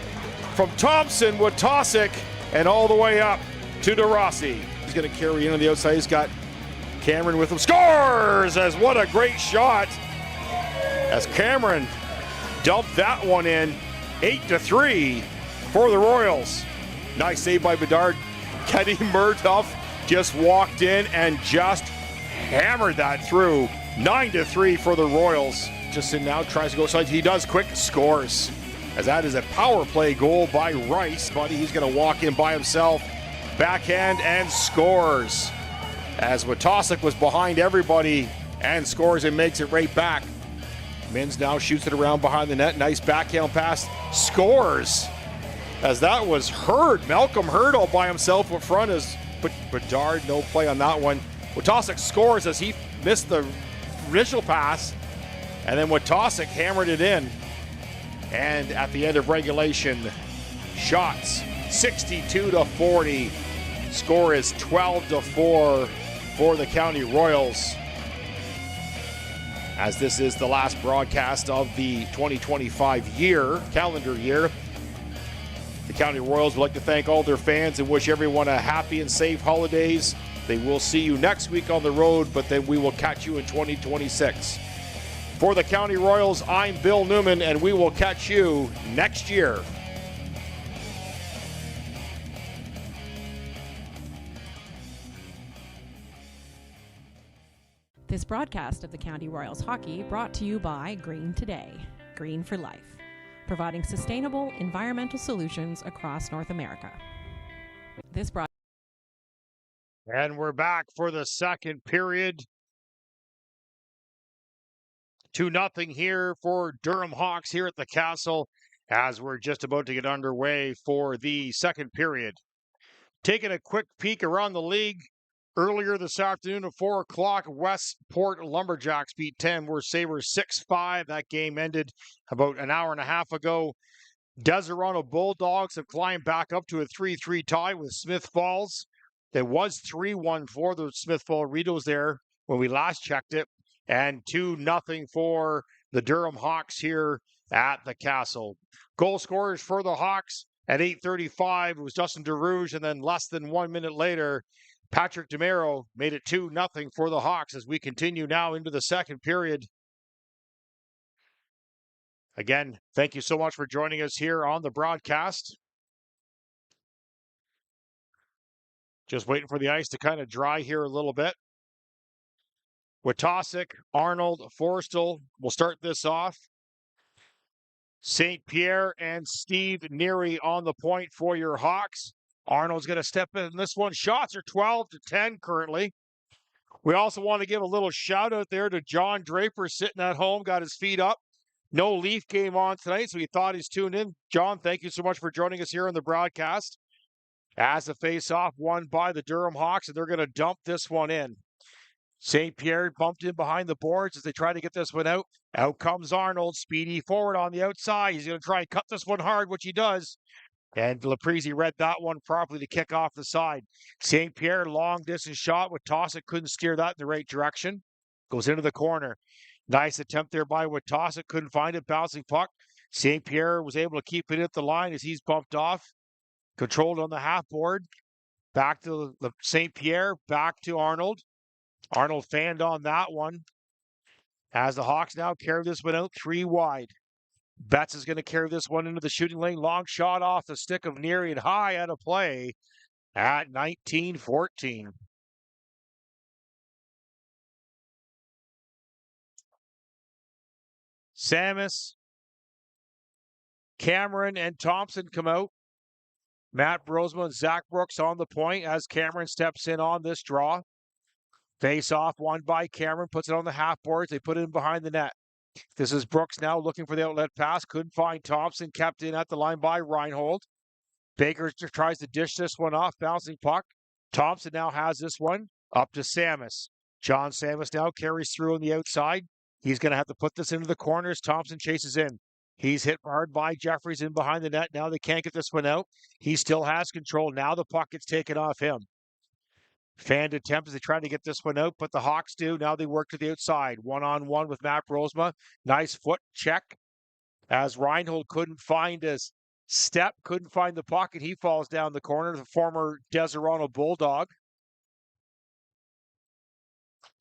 from Thompson, Witosic, and all the way up to DeRossi. He's going to carry in on the outside. He's got Cameron with him. Scores! As what a great shot. As Cameron dumped that one in. 8-3 for the Royals. Nice save by Bedard. Kenny Murtough just walked in and just hammered that through. 9-3 for the Royals. Justin now tries to go side. He does quick, scores. As that is a power play goal by Rice. Buddy, he's going to walk in by himself. Backhand and scores. As Witosic was behind everybody and scores and makes it right back. Mins now shoots it around behind the net. Nice backhand pass. Scores. As that was Hurd. Malcolm Hurd all by himself up front. As Bedard, no play on that one. Witosic scores as he missed the initial pass. And then Witosic hammered it in. And at the end of regulation, shots 62-40. Score is 12-4 for the County Royals. As this is the last broadcast of the 2025 calendar year. The County Royals would like to thank all their fans and wish everyone a happy and safe holidays. They will see you next week on the road, but then we will catch you in 2026. For the County Royals, I'm Bill Newman, and we will catch you next year. This broadcast of the County Royals Hockey brought to you by Green Today, Green for Life, providing sustainable environmental solutions across North America. And we're back for the second period. 2-0 here for Durham Hawks here at the Castle as we're just about to get underway for the second period. Taking a quick peek around the league. Earlier this afternoon at 4 o'clock, Westport Lumberjacks beat 10. We're Sabres 6-5. That game ended about an hour and a half ago. Deserano Bulldogs have climbed back up to a 3-3 tie with Smith Falls. There was 3-1 for the Smith Falls Ritos there when we last checked it. And 2-0 for the Durham Hawks here at the Castle. Goal scorers for the Hawks at 8:35. It was Justin DeRouge, and then less than 1 minute later, Patrick DeMero made it 2-0 for the Hawks as we continue now into the second period. Again, thank you so much for joining us here on the broadcast. Just waiting for the ice to kind of dry here a little bit. Witosic, Arnold, Forrestal will start this off. St. Pierre and Steve Neary on the point for your Hawks. Arnold's going to step in this one. Shots are 12-10 currently. We also want to give a little shout out there to John Draper sitting at home, got his feet up. No Leaf game on tonight, so he thought he's tuned in. John, thank you so much for joining us here on the broadcast. As the face-off won by the Durham Hawks, and they're going to dump this one in. St. Pierre bumped in behind the boards as they try to get this one out. Out comes Arnold, speedy forward on the outside. He's going to try and cut this one hard, which he does. And Laprise read that one properly to kick off the side. St. Pierre, long distance shot with Tossic, couldn't steer that in the right direction. Goes into the corner. Nice attempt there by Tossic, couldn't find it. Bouncing puck. St. Pierre was able to keep it at the line as he's bumped off. Controlled on the half board. Back to St. Pierre, back to Arnold. Arnold fanned on that one. As the Hawks now carry this one out 3 wide. Betts is going to carry this one into the shooting lane. Long shot off the stick of Neary and high out of play at 19-14. Samus, Cameron, and Thompson come out. Matt Brosma and Zach Brooks on the point as Cameron steps in on this draw. Face off, won by Cameron, puts it on the half boards. They put it in behind the net. This is Brooks now looking for the outlet pass. Couldn't find Thompson, kept in at the line by Reinhold. Baker tries to dish this one off, bouncing puck. Thompson now has this one up to Samus. John Samus now carries through on the outside. He's going to have to put this into the corners. Thompson chases in. He's hit hard by Jeffries in behind the net. Now they can't get this one out. He still has control. Now the puck gets taken off him. Fanned attempt as they try to get this one out, but the Hawks do. Now they work to the outside. One-on-one with Matt Brosma. Nice foot check as Reinhold couldn't find his step, couldn't find the puck, and he falls down the corner. The former Deserano Bulldog.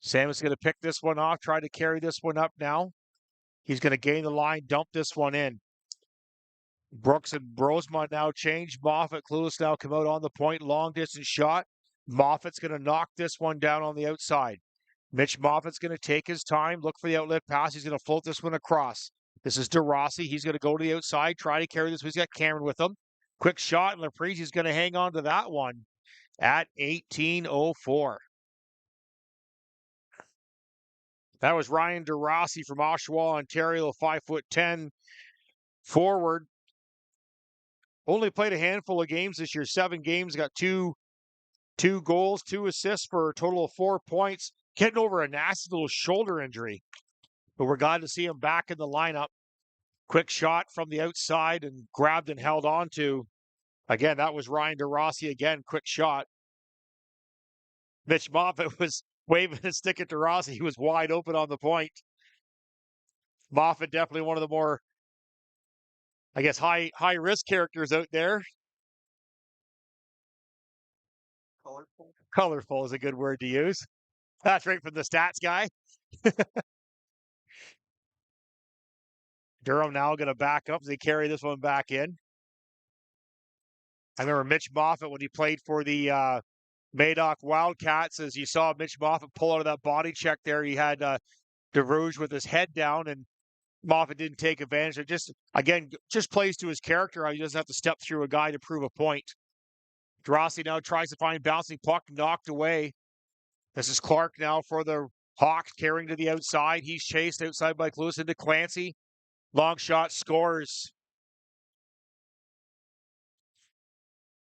Sam is going to pick this one off, try to carry this one up now. He's going to gain the line, dump this one in. Brooks and Brosma now change. Moffat, Clueless now come out on the point. Long distance shot. Moffat's going to knock this one down on the outside. Mitch Moffat's going to take his time, look for the outlet pass. He's going to float this one across. This is DeRossi. He's going to go to the outside, try to carry this. He's got Cameron with him. Quick shot, and Laprise is going to hang on to that one at 18:04. That was Ryan DeRossi from Oshawa, Ontario, 5'10" forward. Only played a handful of games this year, 7 games, got two goals, 2 assists for a total of 4 points. Getting over a nasty little shoulder injury. But we're glad to see him back in the lineup. Quick shot from the outside and grabbed and held on to. Again, that was Ryan DeRossi again, quick shot. Mitch Moffat was waving his stick at DeRossi. He was wide open on the point. Moffat definitely one of the more, I guess, high risk characters out there. Colorful is a good word to use. That's right from the stats guy. Durham now going to back up as they carry this one back in. I remember Mitch Moffat when he played for the Madoc Wildcats, as you saw Mitch Moffat pull out of that body check there. He had DeRouge with his head down, and Moffat didn't take advantage. It just plays to his character. He doesn't have to step through a guy to prove a point. DeRossi now tries to find bouncing puck, knocked away. This is Clark now for the Hawks, carrying to the outside. He's chased outside by Clueless into Clancy. Long shot, scores.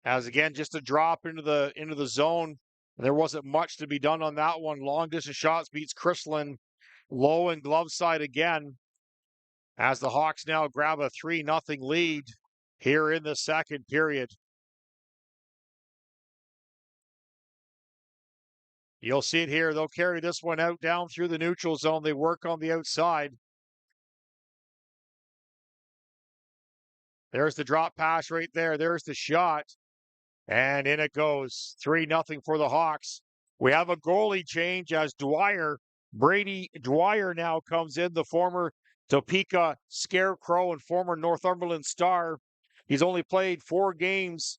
As again, just a drop into the zone. There wasn't much to be done on that one. Long distance shots beats Chrislin low and glove side again. As the Hawks now grab a 3-0 lead here in the second period. You'll see it here. They'll carry this one out down through the neutral zone. They work on the outside. There's the drop pass right there. There's the shot. And in it goes. 3-0 for the Hawks. We have a goalie change as Brady Dwyer now comes in, the former Topeka Scarecrow and former Northumberland Star. He's only played 4 games,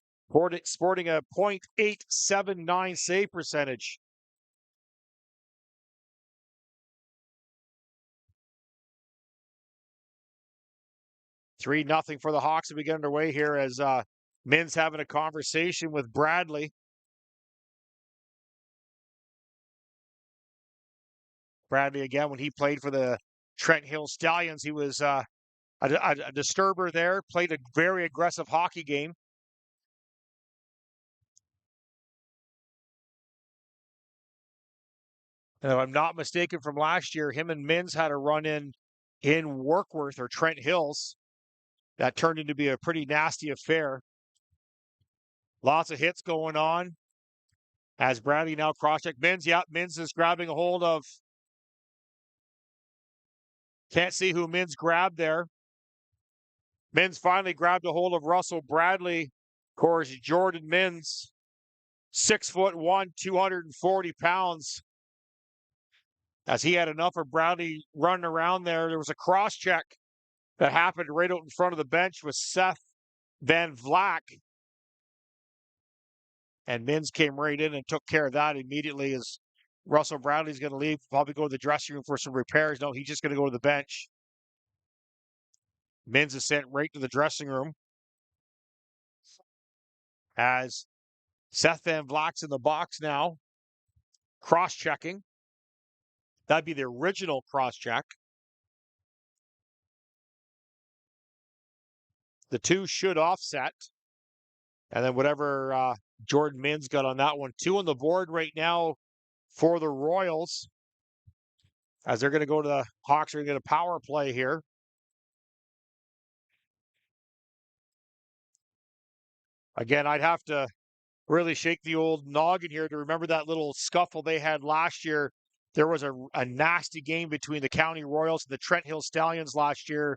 sporting a .879 save percentage. Three nothing for the Hawks as we get underway here as Min's having a conversation with Bradley. Bradley, again, when he played for the Trent Hill Stallions, he was a disturber there, played a very aggressive hockey game. And if I'm not mistaken from last year, him and Mins had a run in Warkworth or Trent Hills that turned into be a pretty nasty affair. Lots of hits going on as Bradley now cross-check. Mins, Mins is grabbing a hold of, can't see who Mins grabbed there. Mins finally grabbed a hold of Russell Bradley. Of course, Jordan Mins, 6'1", 240 pounds. As he had enough of Bradley running around there, there was a cross-check that happened right out in front of the bench with Seth Van Vlak. And Mins came right in and took care of that immediately as Russell Bradley's going to leave, probably go to the dressing room for some repairs. No, he's just going to go to the bench. Mins is sent right to the dressing room as Seth Van Vlak's in the box now, cross-checking. That'd be the original cross-check. The two should offset. And then whatever Jordan Mins got on that one. 2 on the board right now for the Royals. As they're going to go to the Hawks, are going to get a power play here. Again, I'd have to really shake the old noggin here to remember that little scuffle they had last year. There was a nasty game between the County Royals and the Trent Hill Stallions last year.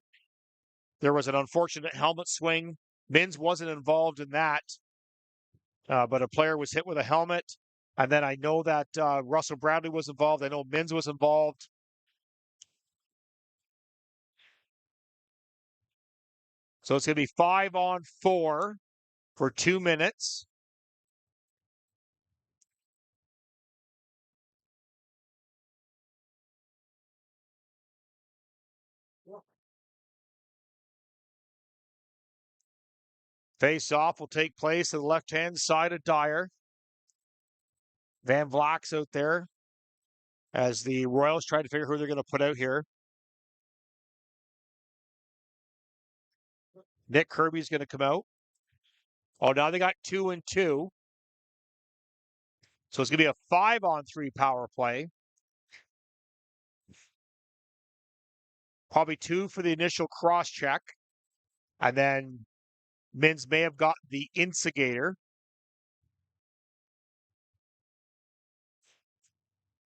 There was an unfortunate helmet swing. Mins wasn't involved in that, but a player was hit with a helmet. And then I know that Russell Bradley was involved. I know Mins was involved. So it's going to be 5-on-4 for 2 minutes. Face-off will take place on the left-hand side of Dyer. Van Vlak's out there as the Royals try to figure who they're going to put out here. Nick Kirby's going to come out. Oh, now they got 2 and 2. So it's going to be a 5-on-3 power play. Probably 2 for the initial cross-check. And then Mins may have got the instigator.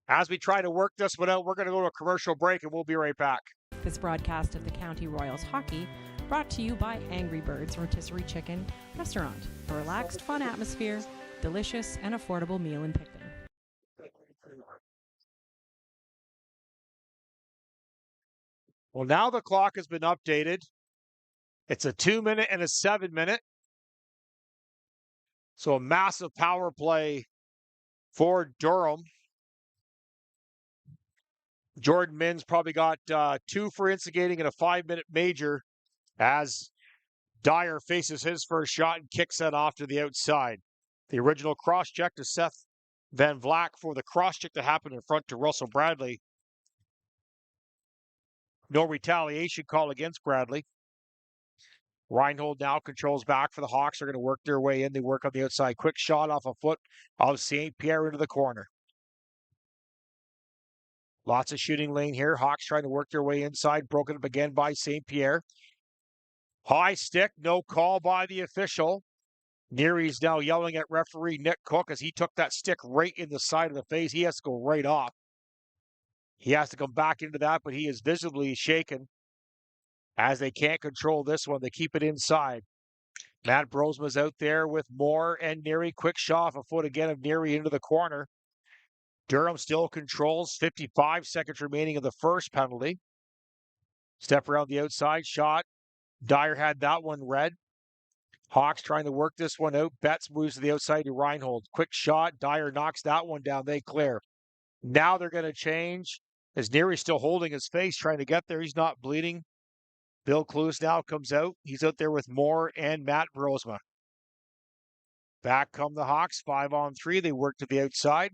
As we try to work this one out, we're going to go to a commercial break and we'll be right back. This broadcast of the County Royals Hockey brought to you by Angry Birds Rotisserie Chicken Restaurant. A relaxed, fun atmosphere, delicious and affordable meal in Picton. Well, now the clock has been updated. It's a 2-minute and a 7-minute. So a massive power play for Durham. Jordan Mins probably got 2 for instigating and a 5-minute major as Dyer faces his first shot and kicks that off to the outside. The original cross-check to Seth Van Vlak for the cross-check to happen in front to Russell Bradley. No retaliation call against Bradley. Reinhold now controls back for the Hawks. They're going to work their way in. They work on the outside. Quick shot off a foot of St. Pierre into the corner. Lots of shooting lane here. Hawks trying to work their way inside. Broken up again by St. Pierre. High stick. No call by the official. Neary's now yelling at referee Nick Cook as he took that stick right in the side of the face. He has to go right off. He has to come back into that, but he is visibly shaken as they can't control this one. They keep it inside. Matt Brosma's out there with Moore and Neary. Quick shot off a foot again of Neary into the corner. Durham still controls. 55 seconds remaining of the first penalty. Step around the outside shot. Dyer had that one red. Hawks trying to work this one out. Betts moves to the outside to Reinhold. Quick shot. Dyer knocks that one down. They clear. Now they're going to change. As Neary's still holding his face, trying to get there. He's not bleeding. Bill Clues now comes out. He's out there with Moore and Matt Brosma. Back come the Hawks. 5-on-3. They work to the outside.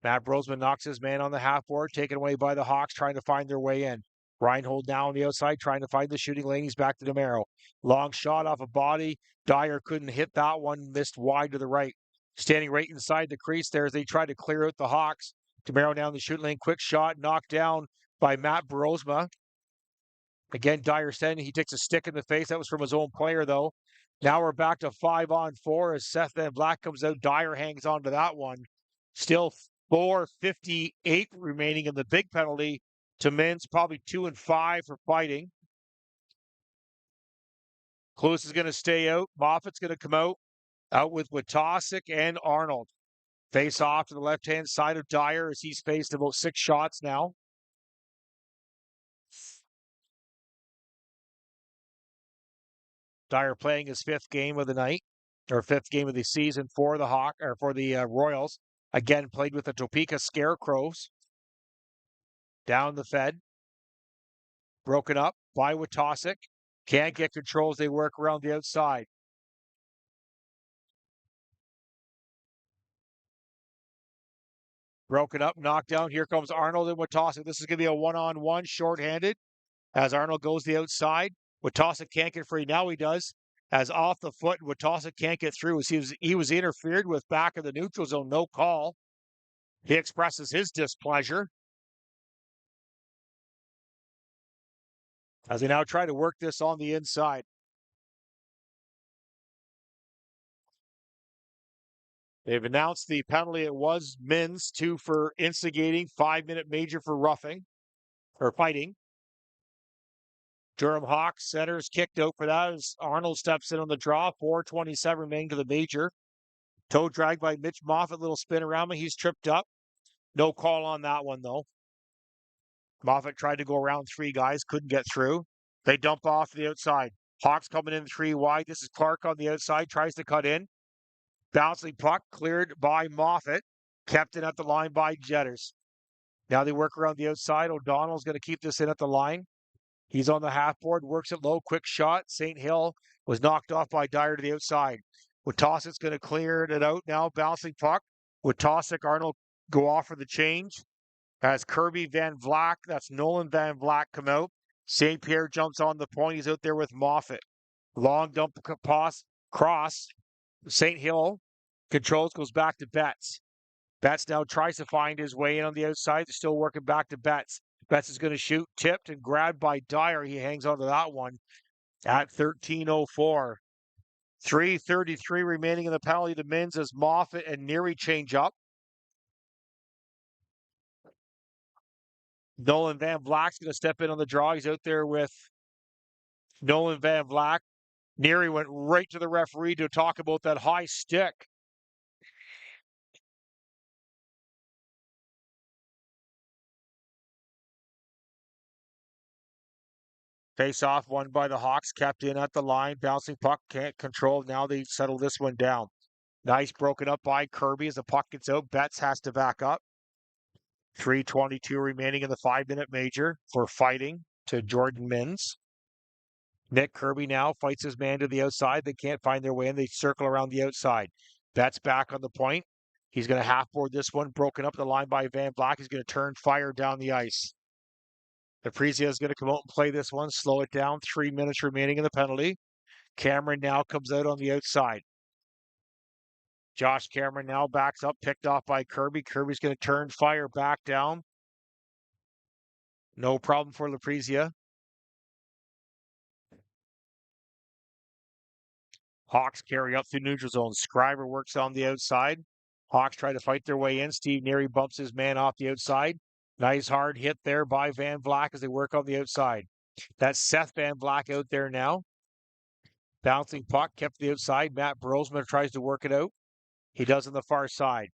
Matt Brosma knocks his man on the half board, taken away by the Hawks, trying to find their way in. Reinhold now on the outside, trying to find the shooting lane. He's back to DeMero. Long shot off a body. Dyer couldn't hit that one, missed wide to the right. Standing right inside the crease there as they try to clear out the Hawks. DeMero down the shoot lane, quick shot, knocked down by Matt Brosma. Again, Dyer said he takes a stick in the face. That was from his own player, though. Now we're back to 5-on-4 as Seth Van Black comes out. Dyer hangs on to that one. Still 4:58 remaining in the big penalty to Mins, probably 2 and 5 for fighting. Cluse is going to stay out. Moffat's going to come out with Witosik and Arnold. Face off to the left-hand side of Dyer as he's faced about 6 shots now. Dyer playing his 5th game of the night, or 5th game of the season for the Royals. Again, played with the Topeka Scarecrows. Down the Fed. Broken up by Witosik. Can't get control as they work around the outside. Broken up, knocked down. Here comes Arnold and Witosik. This is going to be a one-on-one, shorthanded, as Arnold goes the outside. Witosik can't get free. Now he does. As off the foot, Witosik can't get through as he was interfered with back in the neutral zone. No call. He expresses his displeasure as they now try to work this on the inside. They've announced the penalty. It was Mins, 2 for instigating, 5-minute major for roughing, or fighting. Durham Hawks centers kicked out for that as Arnold steps in on the draw. 4:27 remaining to the major. Toe drag by Mitch Moffitt. Little spin around me. He's tripped up. No call on that one, though. Moffitt tried to go around 3 guys. Couldn't get through. They dump off to the outside. Hawks coming in 3 wide. This is Clark on the outside. Tries to cut in. Bouncing puck cleared by Moffitt. Kept in at the line by Jetters. Now they work around the outside. O'Donnell's going to keep this in at the line. He's on the half board, works it low, quick shot. St. Hill was knocked off by Dyer to the outside. Witosik's going to clear it out now, bouncing puck. Witosik, Arnold go off for the change. As Kirby Van Vlack, that's Nolan Van Vlack, come out. St. Pierre jumps on the point. He's out there with Moffitt. Long dump pass, cross. St. Hill controls, goes back to Betts. Betts now tries to find his way in on the outside. They're still working back to Betts. Betts is going to shoot, tipped and grabbed by Dyer. He hangs onto that one at 13:04. 3:33 remaining in the penalty to Mins as Moffitt and Neary change up. Nolan Van Vlack's going to step in on the draw. He's out there with Nolan Van Vlack. Neary went right to the referee to talk about that high stick. Face off won by the Hawks, kept in at the line. Bouncing puck, can't control. Now they settle this one down. Nice broken up by Kirby as the puck gets out. Betts has to back up. 3:22 remaining in the 5-minute major for fighting to Jordan Mins. Nick Kirby now fights his man to the outside. They can't find their way in. They circle around the outside. Betts back on the point. He's going to half-board this one. Broken up the line by Van Black. He's going to turn fire down the ice. Aprizia is going to come out and play this one. Slow it down. 3 minutes remaining in the penalty. Cameron now comes out on the outside. Josh Cameron now backs up, picked off by Kirby. Kirby's going to turn fire back down. No problem for Laprizia. Hawks carry up through neutral zone. Scriber works on the outside. Hawks try to fight their way in. Steve Neary bumps his man off the outside. Nice hard hit there by Van Vlack as they work on the outside. That's Seth Van Vlack out there now. Bouncing puck kept the outside. Matt Brosman tries to work it out. He does on the far side.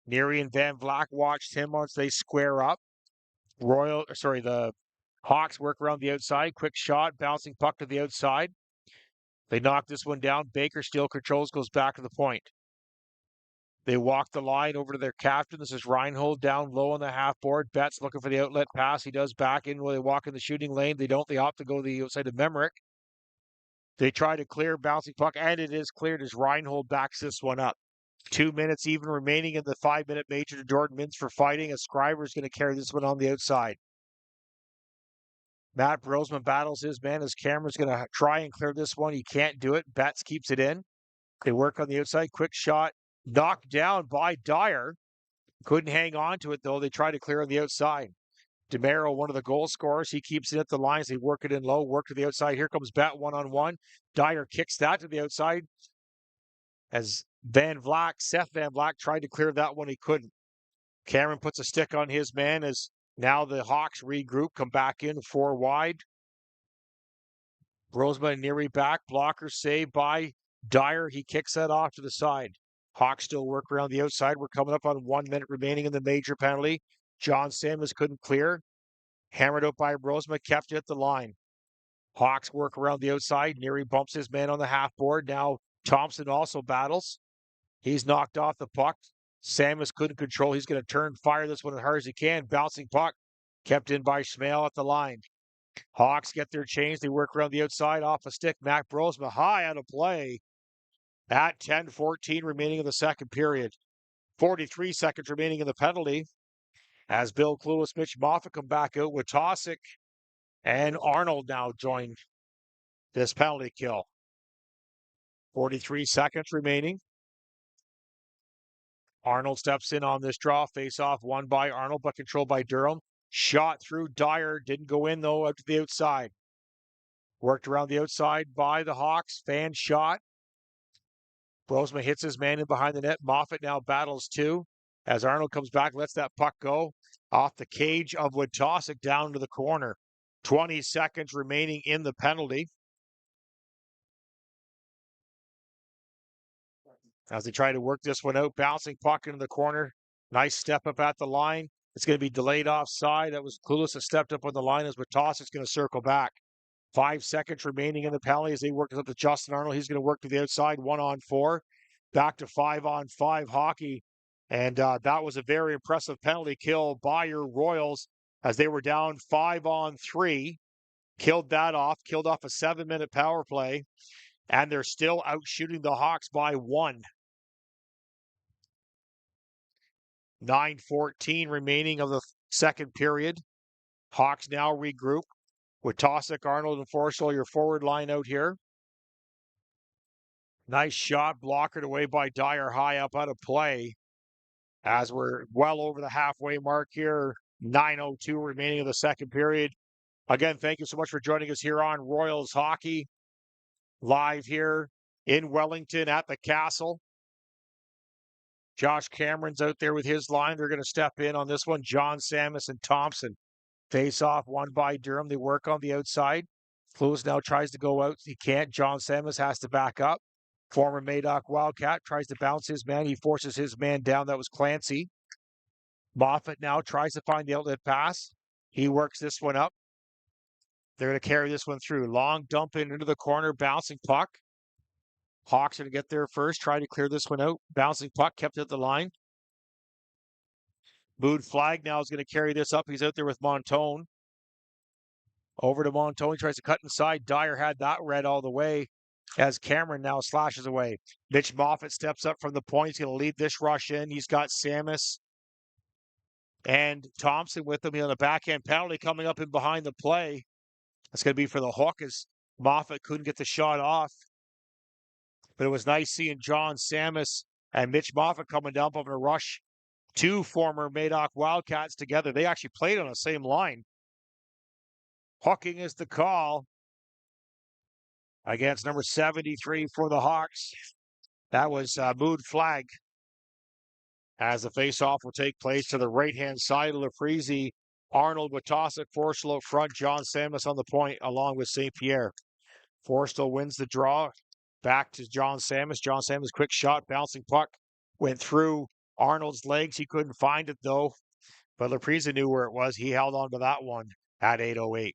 Neary and Van Vlack watched him once they square up. The Hawks work around the outside. Quick shot, bouncing puck to the outside. They knock this one down. Baker still controls, goes back to the point. They walk the line over to their captain. This is Reinhold down low on the half board. Betts looking for the outlet pass. He does back in when they walk in the shooting lane. They don't. They opt to go to the outside of Memrick. They try to clear bouncing puck, and it is cleared as Reinhold backs this one up. 2 minutes even remaining in the 5-minute major to Jordan Mins for fighting. As Scriber's going to carry this one on the outside. Matt Brosman battles his man as Cameron's going to try and clear this one. He can't do it. Betts keeps it in. They work on the outside. Quick shot. Knocked down by Dyer. Couldn't hang on to it, though. They try to clear on the outside. DeMero, one of the goal scorers. He keeps it at the lines. They work it in low. Work to the outside. Here comes Bat one-on-one. Dyer kicks that to the outside. As Seth Van Vlak tried to clear that one. He couldn't. Cameron puts a stick on his man as now the Hawks regroup, come back in 4 wide. Brosma and Neary back. Blocker saved by Dyer. He kicks that off to the side. Hawks still work around the outside. We're coming up on 1 minute remaining in the major penalty. John Samuels couldn't clear. Hammered out by Brosma, kept it at the line. Hawks work around the outside. Neary bumps his man on the half board. Now Thompson also battles. He's knocked off the puck. Samus couldn't control. He's going to turn, fire this one as hard as he can. Bouncing puck. Kept in by Schmale at the line. Hawks get their change. They work around the outside off a stick. Mac Brosma high out of play at 10:14 remaining in the second period. 43 seconds remaining in the penalty. As Bill Clueless, Mitch Moffat come back out with Tosick and Arnold now join this penalty kill. 43 seconds remaining. Arnold steps in on this draw. Face-off won by Arnold, but controlled by Durham. Shot through Dyer. Didn't go in, though, out to the outside. Worked around the outside by the Hawks. Fan shot. Brosma hits his man in behind the net. Moffat now battles too. As Arnold comes back, lets that puck go off the cage of Wojtaszek down to the corner. 20 seconds remaining in the penalty. As they try to work this one out, bouncing puck into the corner. Nice step up at the line. It's going to be delayed offside. That was Clueless that stepped up on the line as Wojtaszek's going to circle back. 5 seconds remaining in the penalty as they work up to Justin Arnold. He's going to work to the outside, 1-on-4. Back to 5-on-5 hockey. And that was a very impressive penalty kill by your Royals as they were down 5-on-3. Killed that off. Killed off a 7-minute power play. And they're still out shooting the Hawks by 1. 9:14 remaining of the second period. Hawks now regroup with Tosick, Arnold, and Forstall, your forward line out here. Nice shot, blockered away by Dyer, high up out of play. As we're well over the halfway mark here, 9:02 remaining of the second period. Again, thank you so much for joining us here on Royals Hockey, live here in Wellington at the Castle. Josh Cameron's out there with his line. They're going to step in on this one. John Samus and Thompson. Face off won by Durham. They work on the outside. Clueless now tries to go out. He can't. John Samus has to back up. Former Madoc Wildcat tries to bounce his man. He forces his man down. That was Clancy. Moffat now tries to find the outlet pass. He works this one up. They're going to carry this one through. Long dump in into the corner. Bouncing puck. Hawks are going to get there first. Try to clear this one out. Bouncing puck kept at the line. Mood Flag now is going to carry this up. He's out there with Montone. Over to Montone. He tries to cut inside. Dyer had that read all the way as Cameron now slashes away. Mitch Moffat steps up from the point. He's going to lead this rush in. He's got Samus and Thompson with him. He on a backhand penalty coming up in behind the play. That's going to be for the Hook as Moffat couldn't get the shot off. But it was nice seeing John Samus and Mitch Moffat coming down up in a rush. 2 former Madoc Wildcats together. They actually played on the same line. Hooking is the call against number 73 for the Hawks. That was Mood Flag. As the faceoff will take place to the right-hand side of Lafreezy. Arnold with Tosick, Forstall up front, John Samus on the point along with St. Pierre. Forstall wins the draw. Back to John Samus. John Samus, quick shot, bouncing puck. Went through Arnold's legs. He couldn't find it, though. But Lafreezy knew where it was. He held on to that one at 8:08.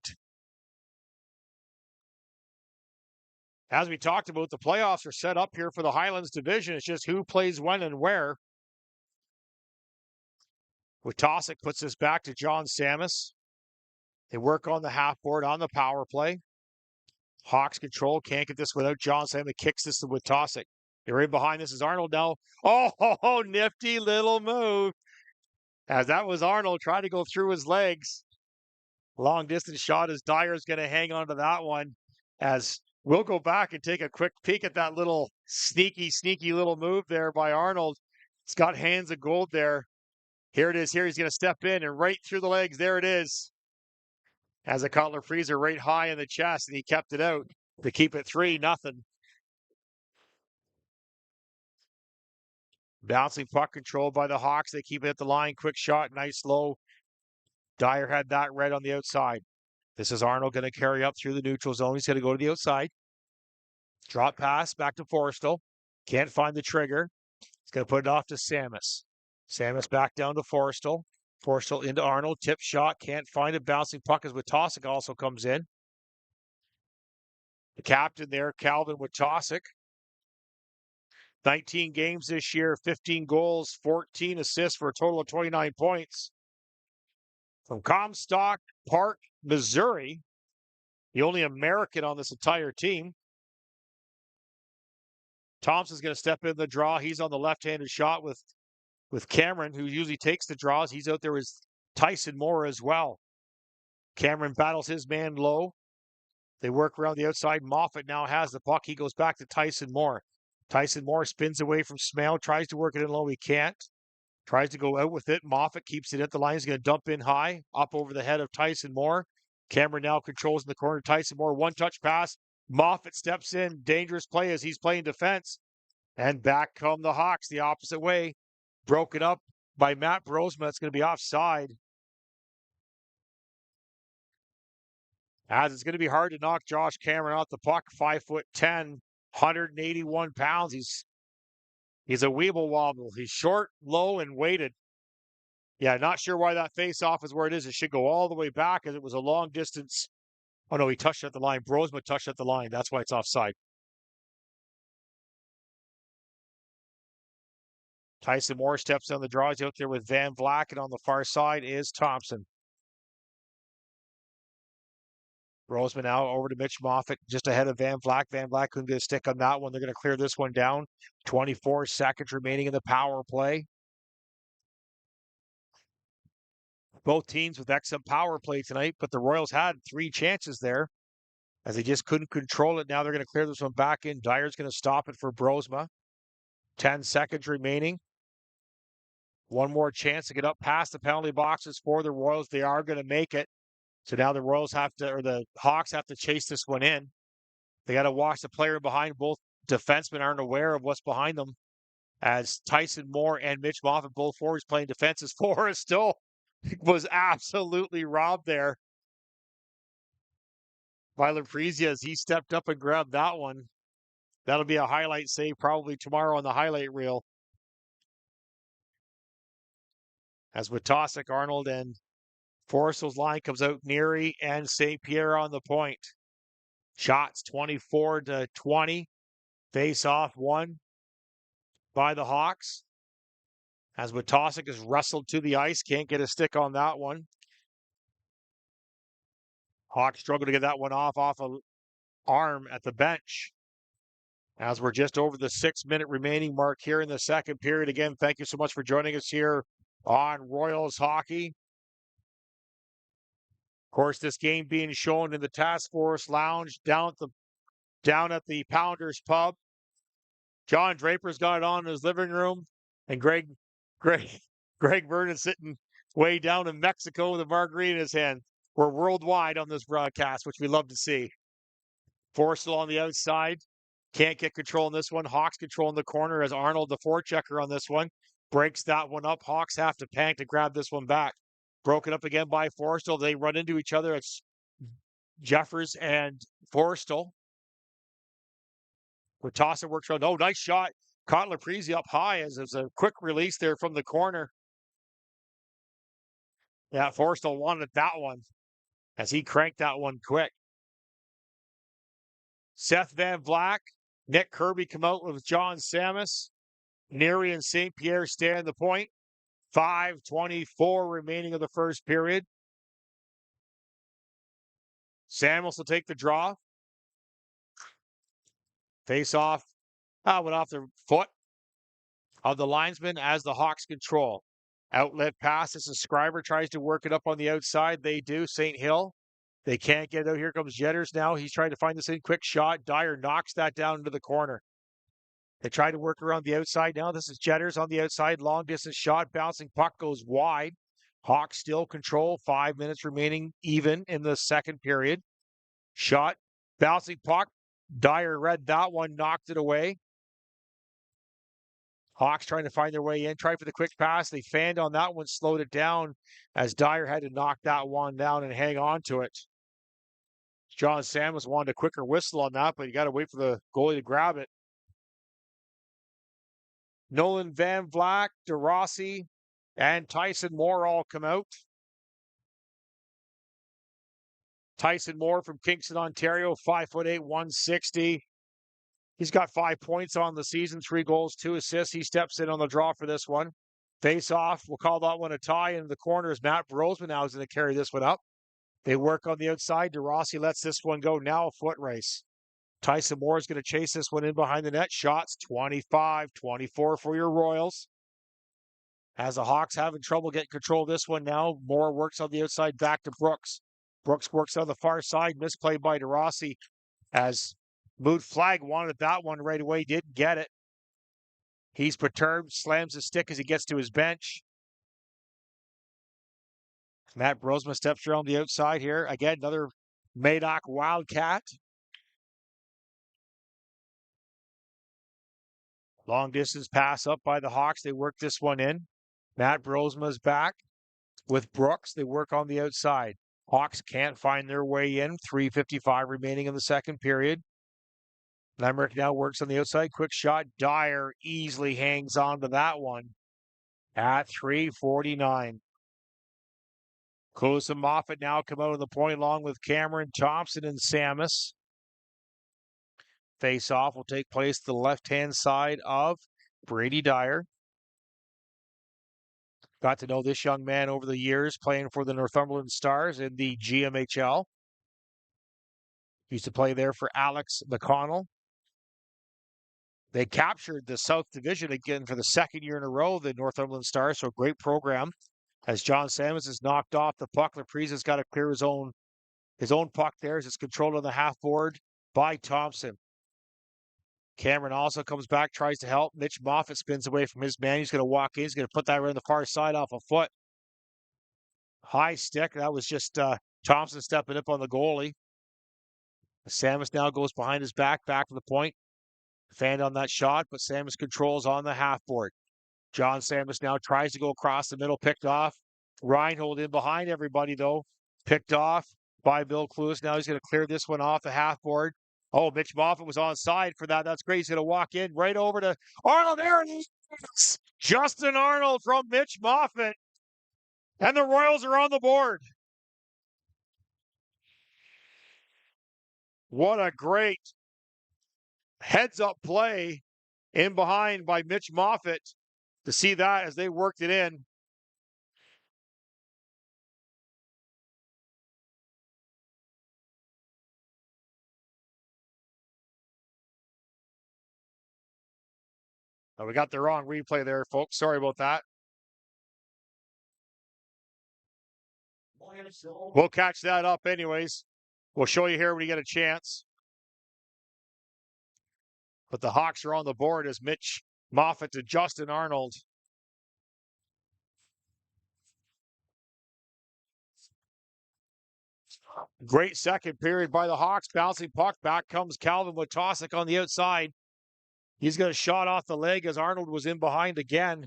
As we talked about, the playoffs are set up here for the Highlands division. It's just who plays when and where. Wojtaszek puts this back to John Samus. They work on the half board on the power play. Hawks control, can't get this without John Samus. Kicks this to Wojtaszek. They're in behind. This is Arnold now. Oh, nifty little move. As that was Arnold trying to go through his legs. Long distance shot as Dyer's going to hang on to that one. As We'll go back and take a quick peek at that little sneaky little move there by Arnold. It's got hands of gold there. Here it is. Here he's going to step in and right through the legs. There it is. Has a Cutler freezer right high in the chest, and he kept it out to keep it 3-0. Bouncing puck controlled by the Hawks. They keep it at the line. Quick shot, nice low. Dyer had that red on the outside. This is Arnold going to carry up through the neutral zone. He's going to go to the outside. Drop pass back to Forrestal. Can't find the trigger. He's going to put it off to Samus. Samus back down to Forrestal. Forrestal into Arnold. Tip shot. Can't find it. Bouncing puck as Witosik also comes in. The captain there, Calvin Witosik. 19 games this year, 15 goals, 14 assists for a total of 29 points. From Comstock Park, Missouri, the only American on this entire team. Thompson's going to step in the draw. He's on the left-handed shot with Cameron, who usually takes the draws. He's out there with Tyson Moore as well. Cameron battles his man low. They work around the outside. Moffat now has the puck. He goes back to Tyson Moore. Tyson Moore spins away from Smale, tries to work it in low. He can't. Tries to go out with it. Moffat keeps it at the line. He's going to dump in high, up over the head of Tyson Moore. Cameron now controls in the corner. Tyson Moore, one-touch pass. Moffat steps in. Dangerous play as he's playing defense. And back come the Hawks the opposite way. Broken up by Matt Brosma. It's going to be offside. As it's going to be hard to knock Josh Cameron off the puck. 5'10", 181 pounds. He's a weeble wobble. He's short, low, and weighted. Yeah, not sure why that face-off is where it is. It should go all the way back as it was a long distance. Oh, no, he touched at the line. Brosma touched at the line. That's why it's offside. Tyson Moore steps on the draw. He's out there with Van Vlak, and on the far side is Thompson. Brosma now over to Mitch Moffat, just ahead of Van Vlak. Van Vlak couldn't get a stick on that one. They're going to clear this one down. 24 seconds remaining in the power play. Both teams with excellent power play tonight, but the Royals had 3 chances there as they just couldn't control it. Now they're going to clear this one back in. Dyer's going to stop it for Brosma. 10 seconds remaining. One more chance to get up past the penalty boxes for the Royals. They are going to make it. So now the the Hawks have to chase this one in. They got to watch the player behind. Both defensemen aren't aware of what's behind them. As Tyson Moore and Mitch Moffat, both forwards playing defense, as Forrestal was absolutely robbed there by Laprizia as he stepped up and grabbed that one. That'll be a highlight save probably tomorrow on the highlight reel. As Witosik, Arnold, and Forrestal's line comes out, Neary and St. Pierre on the point. Shots 24-20. Face-off won by the Hawks. As Witosik is wrestled to the ice, can't get a stick on that one. Hawks struggle to get that one off an arm at the bench. As we're just over the 6-minute remaining mark here in the second period. Again, thank you so much for joining us here on Royals Hockey. Of course, this game being shown in the Task Force Lounge down at the Pounders Pub. John Draper's got it on in his living room, and Greg Vernon sitting way down in Mexico with a margarita in his hand. We're worldwide on this broadcast, which we love to see. Forrestal on the outside. Can't get control in this one. Hawks control in the corner as Arnold, the forechecker on this one, breaks that one up. Hawks have to panic to grab this one back. Broken up again by Forrestal. They run into each other. It's Jeffers and Forrestal. Witosik works around. Oh, nice shot. Caught Laprizia up high as there's a quick release there from the corner. Yeah, Forrestal wanted that one as he cranked that one quick. Seth Van Vlak, Nick Kirby come out with John Samus. Neary and St. Pierre stand the point. 5:24 remaining of the first period. Samuels will take the draw. Face off. Went off the foot of the linesman as the Hawks control. Outlet pass. This is Scriber tries to work it up on the outside. They do. St. Hill They can't get it out. Here comes Jetters now. He's trying to find this in. Quick shot. Dyer knocks that down into the corner. They try to work around the outside now. This is Jetters on the outside. Long distance shot. Bouncing puck goes wide. Hawks still control. 5 minutes remaining even in the second period. Shot. Bouncing puck. Dyer read that one. Knocked it away. Hawks trying to find their way in. Tried for the quick pass. They fanned on that one. Slowed it down as Dyer had to knock that one down and hang on to it. John Samus wanted a quicker whistle on that, but you got to wait for the goalie to grab it. Nolan Van Vleck, DeRossi, and Tyson Moore all come out. Tyson Moore from Kingston, Ontario, 5'8", 160. He's got 5 points on the season, 3 goals, 2 assists. He steps in on the draw for this one. Face off, we'll call that one a tie. In the corner is Matt Brosman now is going to carry this one up. They work on the outside. DeRossi lets this one go. Now a foot race. Tyson Moore is going to chase this one in behind the net. Shots 25-24 for your Royals. As the Hawks having trouble getting control of this one now, Moore works on the outside back to Brooks. Brooks works on the far side. Misplay by DeRossi as Moot Flag wanted that one right away. Didn't get it. He's perturbed. Slams his stick as he gets to his bench. Matt Brosma steps around the outside here. Again, another Madoc Wildcat. Long distance pass up by the Hawks. They work this one in. Matt Brosma's back with Brooks. They work on the outside. Hawks can't find their way in. 3:55 remaining in the second period. Lemerick now works on the outside. Quick shot. Dyer easily hangs on to that one at 3:49. Close and Moffat now come out of the point along with Cameron Thompson and Samus. Face-off will take place to the left-hand side of Brady Dyer. Got to know this young man over the years playing for the Northumberland Stars in the GMHL. Used to play there for Alex McConnell. They captured the South Division again for the second year in a row, the Northumberland Stars, so a great program. As John Samus is knocked off the puck, Laprisa's got to clear his own puck there as it's controlled on the half board by Thompson. Cameron also comes back, tries to help. Mitch Moffat spins away from his man. He's going to walk in. He's going to put that right on the far side off a foot. High stick. That was just Thompson stepping up on the goalie. Samus now goes behind his back to the point. Fanned on that shot, but Samus controls on the half board. John Samus now tries to go across the middle, picked off. Reinhold in behind everybody, though. Picked off by Bill Cluess. Now he's going to clear this one off the half board. Oh, Mitch Moffat was onside for that. That's great. He's going to walk in right over to Arnold. There it is. Justin Arnold from Mitch Moffat. And the Royals are on the board. What a great heads-up play in behind by Mitch Moffat to see that as they worked it in. Oh, we got the wrong replay there, folks. Sorry about that. We'll catch that up anyways. We'll show you here when you get a chance. But the Hawks are on the board as Mitch Moffat to Justin Arnold. Great second period by the Hawks. Bouncing puck. Back comes Calvin Witosik on the outside. He's got a shot off the leg as Arnold was in behind again.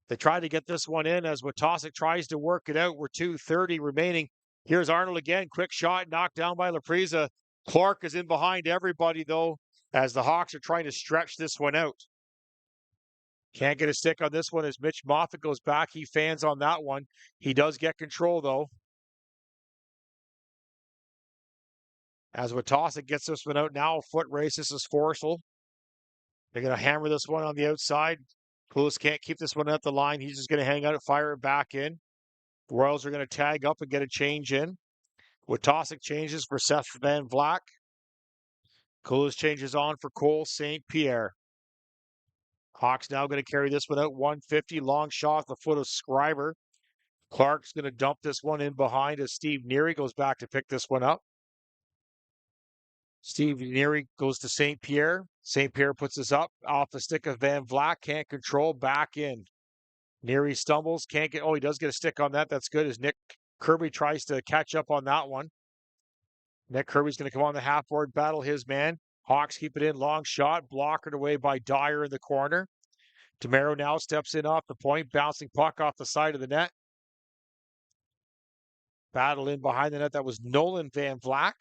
They try to get this one in as Witosik tries to work it out. We're 2:30 remaining. Here's Arnold again. Quick shot knocked down by Laprisa. Clark is in behind everybody, though, as the Hawks are trying to stretch this one out. Can't get a stick on this one as Mitch Moffat goes back. He fans on that one. He does get control, though. As Witosik gets this one out now, a foot race. This is forceful. They're going to hammer this one on the outside. Cluess can't keep this one at the line. He's just going to hang out and fire it back in. The Royals are going to tag up and get a change in. Witosik changes for Seth Van Vleck. Cluess changes on for Cole St. Pierre. Hawks now going to carry this one out. 150, long shot off the foot of Scriber. Clark's going to dump this one in behind as Steve Neary goes back to pick this one up. Steve Neary goes to St. Pierre. St. Pierre puts this up off the stick of Van Vlak. Can't control, back in. Neary stumbles, can't get, oh, he does get a stick on that. That's good as Nick Kirby tries to catch up on that one. Nick Kirby's going to come on the half-board, battle his man. Hawks keep it in, long shot, blockered away by Dyer in the corner. Demero now steps in off the point, bouncing puck off the side of the net. Battle in behind the net, that was Nolan Van Vlak.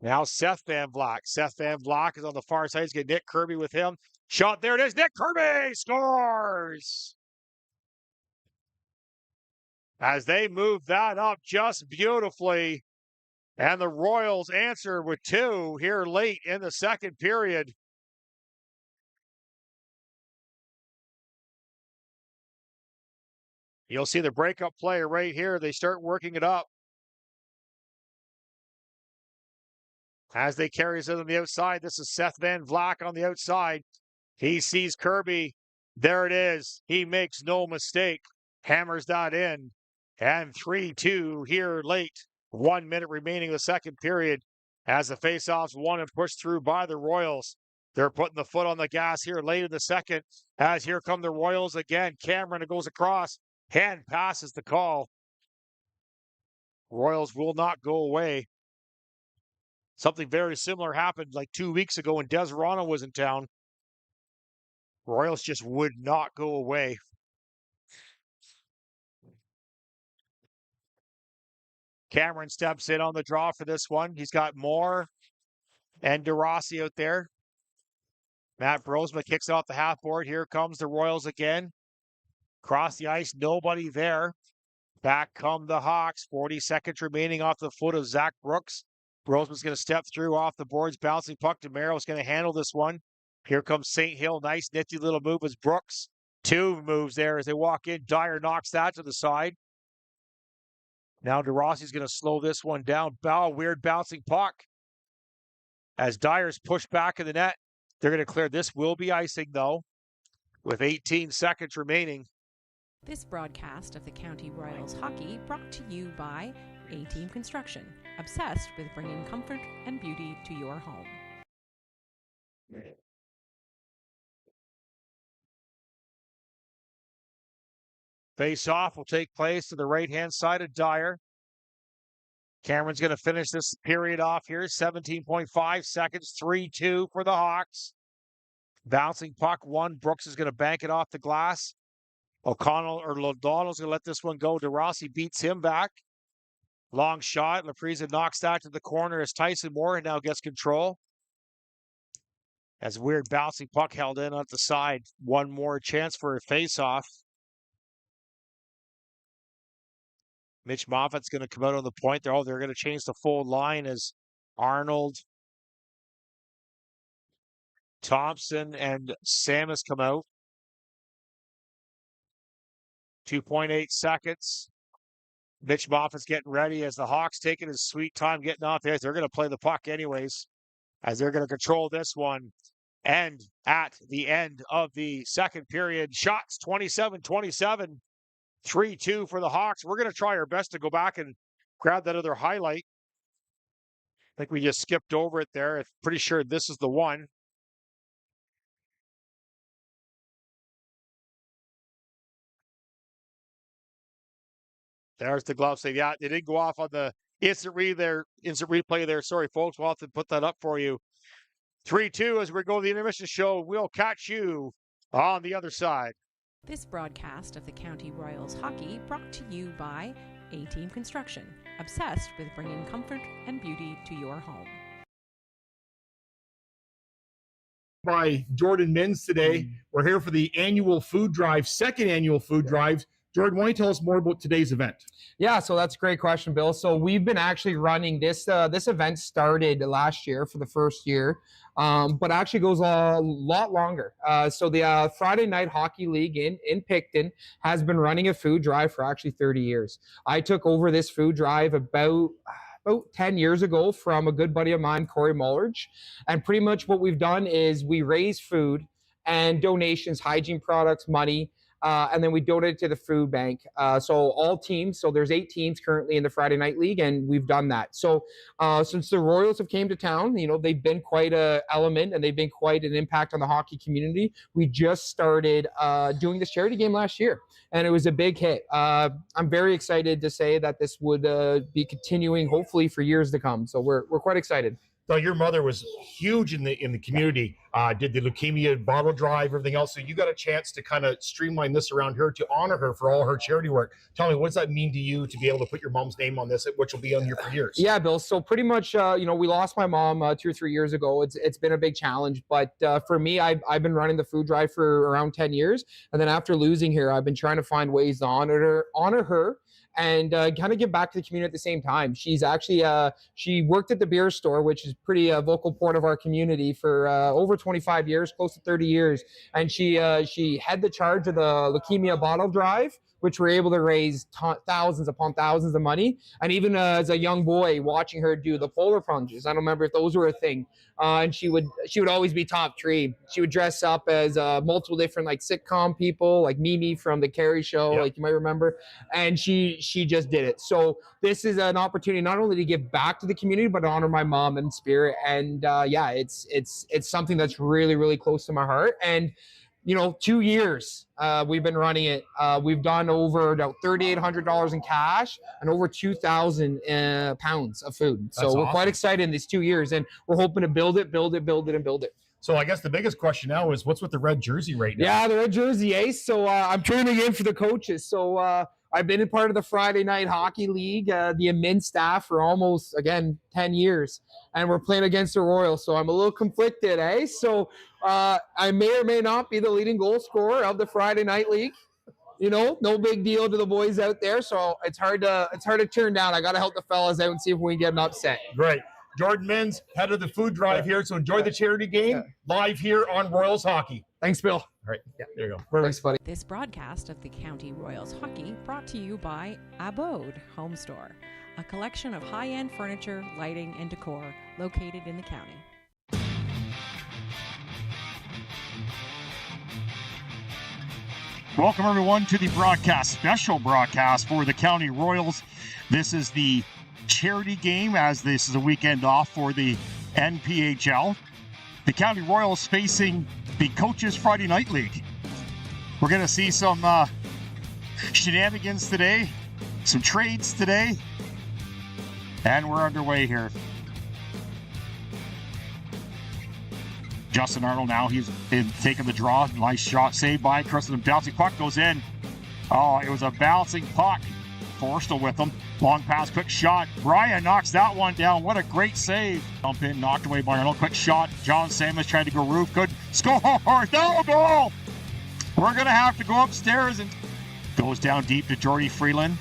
Now Seth Van Vlak. Seth Van Vlak is on the far side. He's getting Nick Kirby with him. Shot, there it is. Nick Kirby scores! As they move that up just beautifully. And the Royals answer with 2 here late in the second period. You'll see the breakup play right here. They start working it up. As they carry it on the outside, this is Seth Van Vlak on the outside. He sees Kirby. There it is. He makes no mistake. Hammers that in. And 3-2 here late. 1 minute remaining in the second period as the faceoffs won and pushed through by the Royals. They're putting the foot on the gas here late in the second as here come the Royals again. Cameron goes across. Hand passes the call. Royals will not go away. Something very similar happened like 2 weeks ago when Desirano was in town. Royals just would not go away. Cameron steps in on the draw for this one. He's got Moore and DeRossi out there. Matt Brosma kicks off the half board. Here comes the Royals again. Cross the ice, nobody there. Back come the Hawks. 40 seconds remaining off the foot of Zach Brooks. Brosman's going to step through off the boards. Bouncing puck. DeMero's going to handle this one. Here comes St. Hill. Nice nifty little move as Brooks. 2 moves there as they walk in. Dyer knocks that to the side. Now DeRossi's going to slow this one down. Weird bouncing puck. As Dyer's pushed back in the net. They're going to clear. This will be icing, though, with 18 seconds remaining. This broadcast of the County Royals hockey brought to you by A-Team Construction, obsessed with bringing comfort and beauty to your home. Face-off will take place to the right-hand side of Dyer. Cameron's going to finish this period off here. 17.5 seconds, 3-2 for the Hawks. Bouncing puck, 1. Brooks is going to bank it off the glass. O'Donnell's going to let this one go. DeRossi beats him back. Long shot. Laprisa knocks that to the corner as Tyson Moore now gets control. As weird bouncing puck held in at the side. One more chance for a face-off. Mitch Moffat's going to come out on the point there. Oh, they're going to change the full line as Arnold, Thompson, and Samus come out. 2.8 seconds. Mitch Moffat's getting ready as the Hawks taking his sweet time getting off there. They're going to play the puck anyways, as they're going to control this one. And at the end of the second period, shots 27-27. 3-2 for the Hawks. We're going to try our best to go back and grab that other highlight. I think we just skipped over it there. I'm pretty sure this is the one. There's the glove save. Yeah, they didn't go off on the instant replay there. Sorry, folks. We'll have to put that up for you. 3-2 as we go to the intermission show. We'll catch you on the other side. This broadcast of the County Royals hockey brought to you by A-Team Construction, obsessed with bringing comfort and beauty to your home. By Jordan Minns today. We're here for the annual food drive, second annual food drive. Jordan, why don't you tell us more about today's event? Yeah, so that's a great question, Bill. So we've been actually running this. This event started last year for the first year, but actually goes a lot longer. So the Friday Night Hockey League in Picton has been running a food drive for actually 30 years. I took over this food drive about 10 years ago from a good buddy of mine, Corey Mullerge. And pretty much what we've done is we raise food and donations, hygiene products, money, and then we donated to the food bank. So all teams, so there's 8 teams currently in the Friday Night League, and we've done that. So since the Royals have came to town, they've been quite an element, and they've been quite an impact on the hockey community. We just started doing this charity game last year, and it was a big hit. I'm very excited to say that this would be continuing, hopefully, for years to come. So we're quite excited. So your mother was huge in the community, did the leukemia bottle drive, everything else. So you got a chance to kind of streamline this around here to honor her for all her charity work. Tell me, what does that mean to you to be able to put your mom's name on this, which will be on here for years? Yeah, Bill. So pretty much, we lost my mom 2 or 3 years ago. It's been a big challenge, but for me, I've been running the food drive for around 10 years, and then after losing her, I've been trying to find ways to honor her. And kind of give back to the community at the same time. She's actually, she worked at the beer store, which is pretty vocal part of our community for over 25 years, close to 30 years. And she had the charge of the leukemia bottle drive, which were able to raise thousands upon thousands of money. And even as a young boy, watching her do the polar plunges, I don't remember if those were a thing. And she would always be top 3. She would dress up as multiple different like sitcom people, like Mimi from the Carrie Show, like you might remember. And she just did it. So this is an opportunity not only to give back to the community, but to honor my mom in spirit. And it's something that's really, really close to my heart. And 2 years we've been running it. We've done over about $3,800 in cash and over 2,000 pounds of food. So That's we're awesome. quite excited in these 2 years, and we're hoping to build it. So I guess the biggest question now is, what's with the red jersey right now? Yeah, the red jersey, eh? So I'm turning in for the coaches. So I've been a part of the Friday Night Hockey League, the admin staff for almost, 10 years. And we're playing against the Royals. So I'm a little conflicted, eh? So I may or may not be the leading goal scorer of the Friday Night League. No big deal to the boys out there. So it's hard to turn down. I got to help the fellas out and see if we can get an upset. Great. Jordan Mins, head of the food drive here. So enjoy the charity game live here on Royals Hockey. Thanks, Bill. All right. Yeah, there you go. Thanks, buddy. This broadcast of the County Royals Hockey brought to you by Abode Home Store, a collection of high-end furniture, lighting, and decor located in the county. Welcome, everyone, to the special broadcast for the County Royals. This is the charity game, as this is a weekend off for the NPHL. The County Royals facing the Coaches Friday Night League. We're going to see some shenanigans today, some trades today, and we're underway here. Justin Arnold now, he's taking the draw. Nice shot saved by Kristen. Bouncing puck goes in. Oh, it was a bouncing puck. Forstall with him. Long pass, quick shot. Brian knocks that one down. What a great save. Jump in, knocked away by Arnold. Quick shot. John Samus tried to go roof. Good score. No goal. We're going to have to go upstairs, and goes down deep to Jordy Freeland.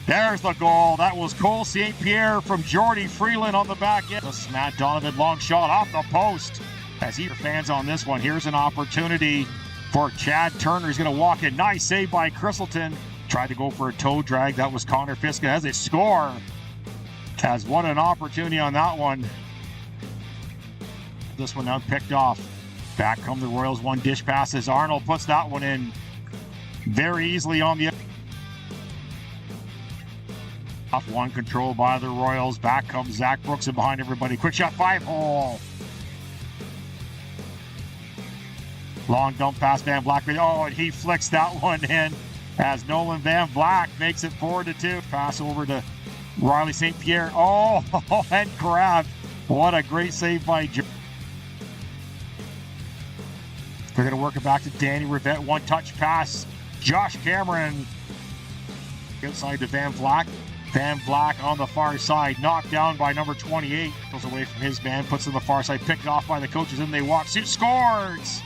There's the goal. That was Cole St. Pierre from Jordy Freeland on the back end. This is Matt Donovan, long shot off the post. As he fans on this one, here's an opportunity for Chad Turner. He's going to walk in. Nice save by Christleton. Tried to go for a toe drag. That was Connor Fiska as a score. Has what an opportunity on that one. This one now picked off. Back come the Royals. One dish passes. Arnold puts that one in very easily on the off one control by the Royals. Back comes Zach Brooks and behind everybody. Quick shot, 5-hole. Long dump pass, Van Black. Oh, and he flicks that one in as Nolan Van Black makes it 4-2. Pass over to Riley St. Pierre. Oh, and grabbed. What a great save by Joe. They're going to work it back to Danny Rivette. One touch pass. Josh Cameron outside to Van Black. Van Black on the far side. Knocked down by number 28. Goes away from his man. Puts it on the far side. Picked off by the coaches. And they walk. Scores!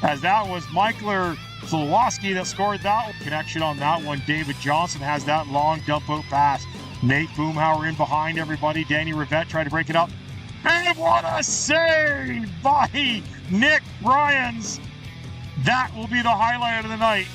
As that was Michael Zlowski that scored that one. Connection on that one. David Johnson has that long dump out pass. Nate Boomhauer in behind everybody. Danny Rivette tried to break it up. And what a save by Nick Bryans. That will be the highlight of the night.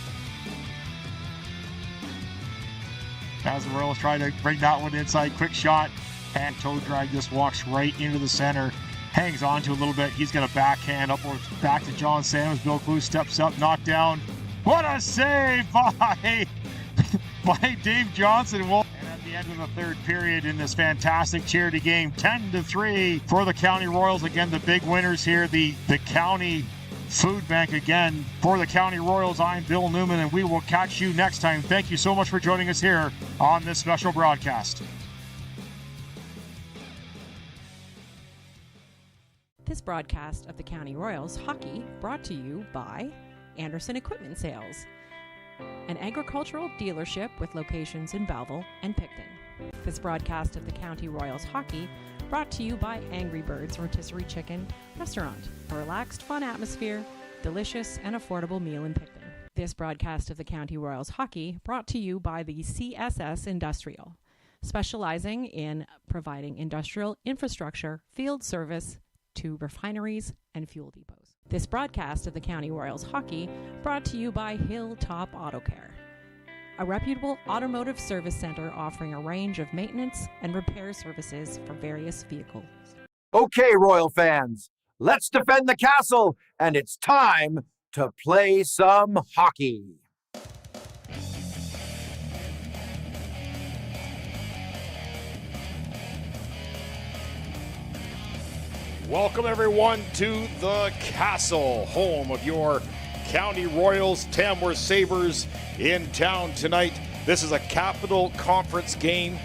As the Royals try to bring that one inside. Quick shot. And toe drag just walks right into the center. Hangs on to a little bit. He's going to backhand upwards back to John Sanders. Bill Clue steps up, knocked down. What a save by Dave Johnson. And at the end of the third period in this fantastic charity game, 10-3 for the County Royals. Again, the big winners here, the County Food Bank again. For the County Royals, I'm Bill Newman, and we will catch you next time. Thank you so much for joining us here on this special broadcast. This broadcast of the County Royals hockey brought to you by Anderson Equipment Sales, an agricultural dealership with locations in Belleville and Picton. This broadcast of the County Royals hockey brought to you by Angry Birds Rotisserie Chicken Restaurant, a relaxed, fun atmosphere, delicious and affordable meal in Picton. This broadcast of the County Royals hockey brought to you by the CSS Industrial, specializing in providing industrial infrastructure, field service to refineries and fuel depots. This broadcast of the County Royals hockey brought to you by Hilltop Auto Care, a reputable automotive service center offering a range of maintenance and repair services for various vehicles. Okay, Royal fans, let's defend the castle, and it's time to play some hockey. Welcome everyone to the Castle, home of your County Royals, Tamworth Sabres in town tonight. This is a Capital Conference game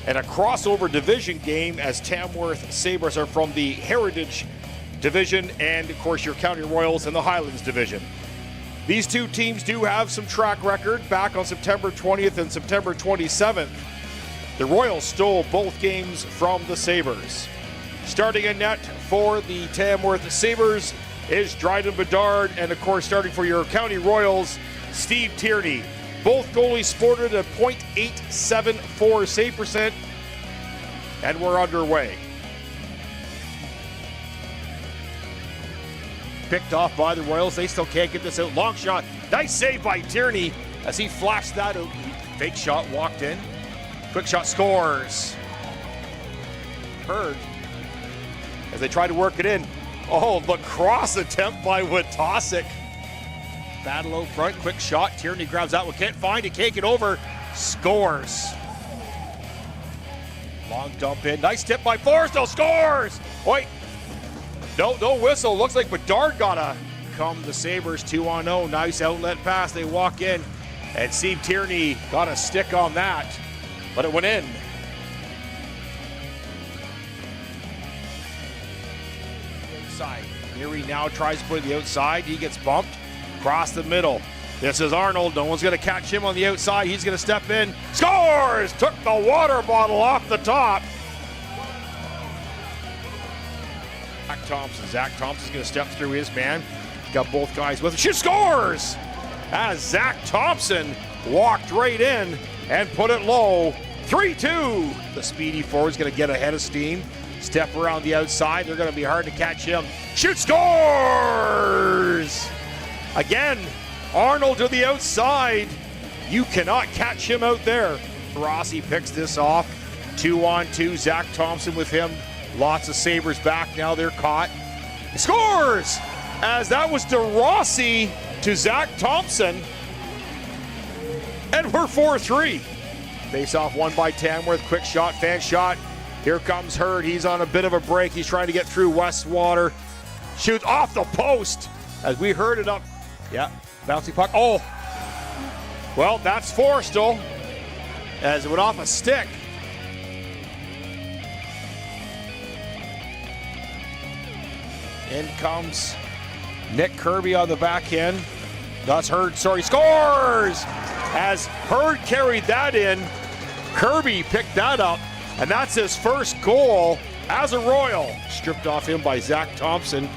and a crossover division game, as Tamworth Sabres are from the Heritage Division and, of course, your County Royals in the Highlands Division. These two teams do have some track record. Back on September 20th and September 27th, the Royals stole both games from the Sabres. Starting in net for the Tamworth Sabres is Dryden Bedard, and of course starting for your County Royals, Steve Tierney. Both goalies sported a .874 save percent, and we're underway. Picked off by the Royals, they still can't get this out. Long shot, nice save by Tierney as he flashed that out. Fake shot, walked in. Quick shot, scores. Heard as they try to work it in. Oh, lacrosse attempt by Witosik. Battle out front, quick shot. Tierney grabs that one, can't find it, can't get over. Scores. Long dump in, nice tip by Forrestal, scores! Wait, no whistle. Looks like Bedard gotta come the Sabres 2-0. Nice outlet pass, they walk in, and Steve Tierney got a stick on that, but it went in. Side. Here he now tries to put it the outside. He gets bumped across the middle. This is Arnold. No one's going to catch him on the outside. He's going to step in. Scores! Took the water bottle off the top. Zach Thompson's going to step through his man. Got both guys with him. She scores! As Zach Thompson walked right in and put it low. 3-2. The speedy forward's going to get ahead of steam. Step around the outside. They're going to be hard to catch him. Shoot, scores! Again, Arnold to the outside. You cannot catch him out there. Rossi picks this off. 2-on-2. Zach Thompson with him. Lots of Sabres back now. They're caught. He scores! As that was DeRossi to Zach Thompson. And we're 4-3. Face off won by Tamworth. Quick shot, fan shot. Here comes Hurd. He's on a bit of a break. He's trying to get through Westwater. Shoots off the post as we heard it up. Yeah, bouncy puck. Oh, well, that's Forrestal as it went off a stick. In comes Nick Kirby on the back end. That's Hurd. Sorry, scores! As Hurd carried that in, Kirby picked that up. And that's his first goal as a Royal. Stripped off him by Zach Thompson.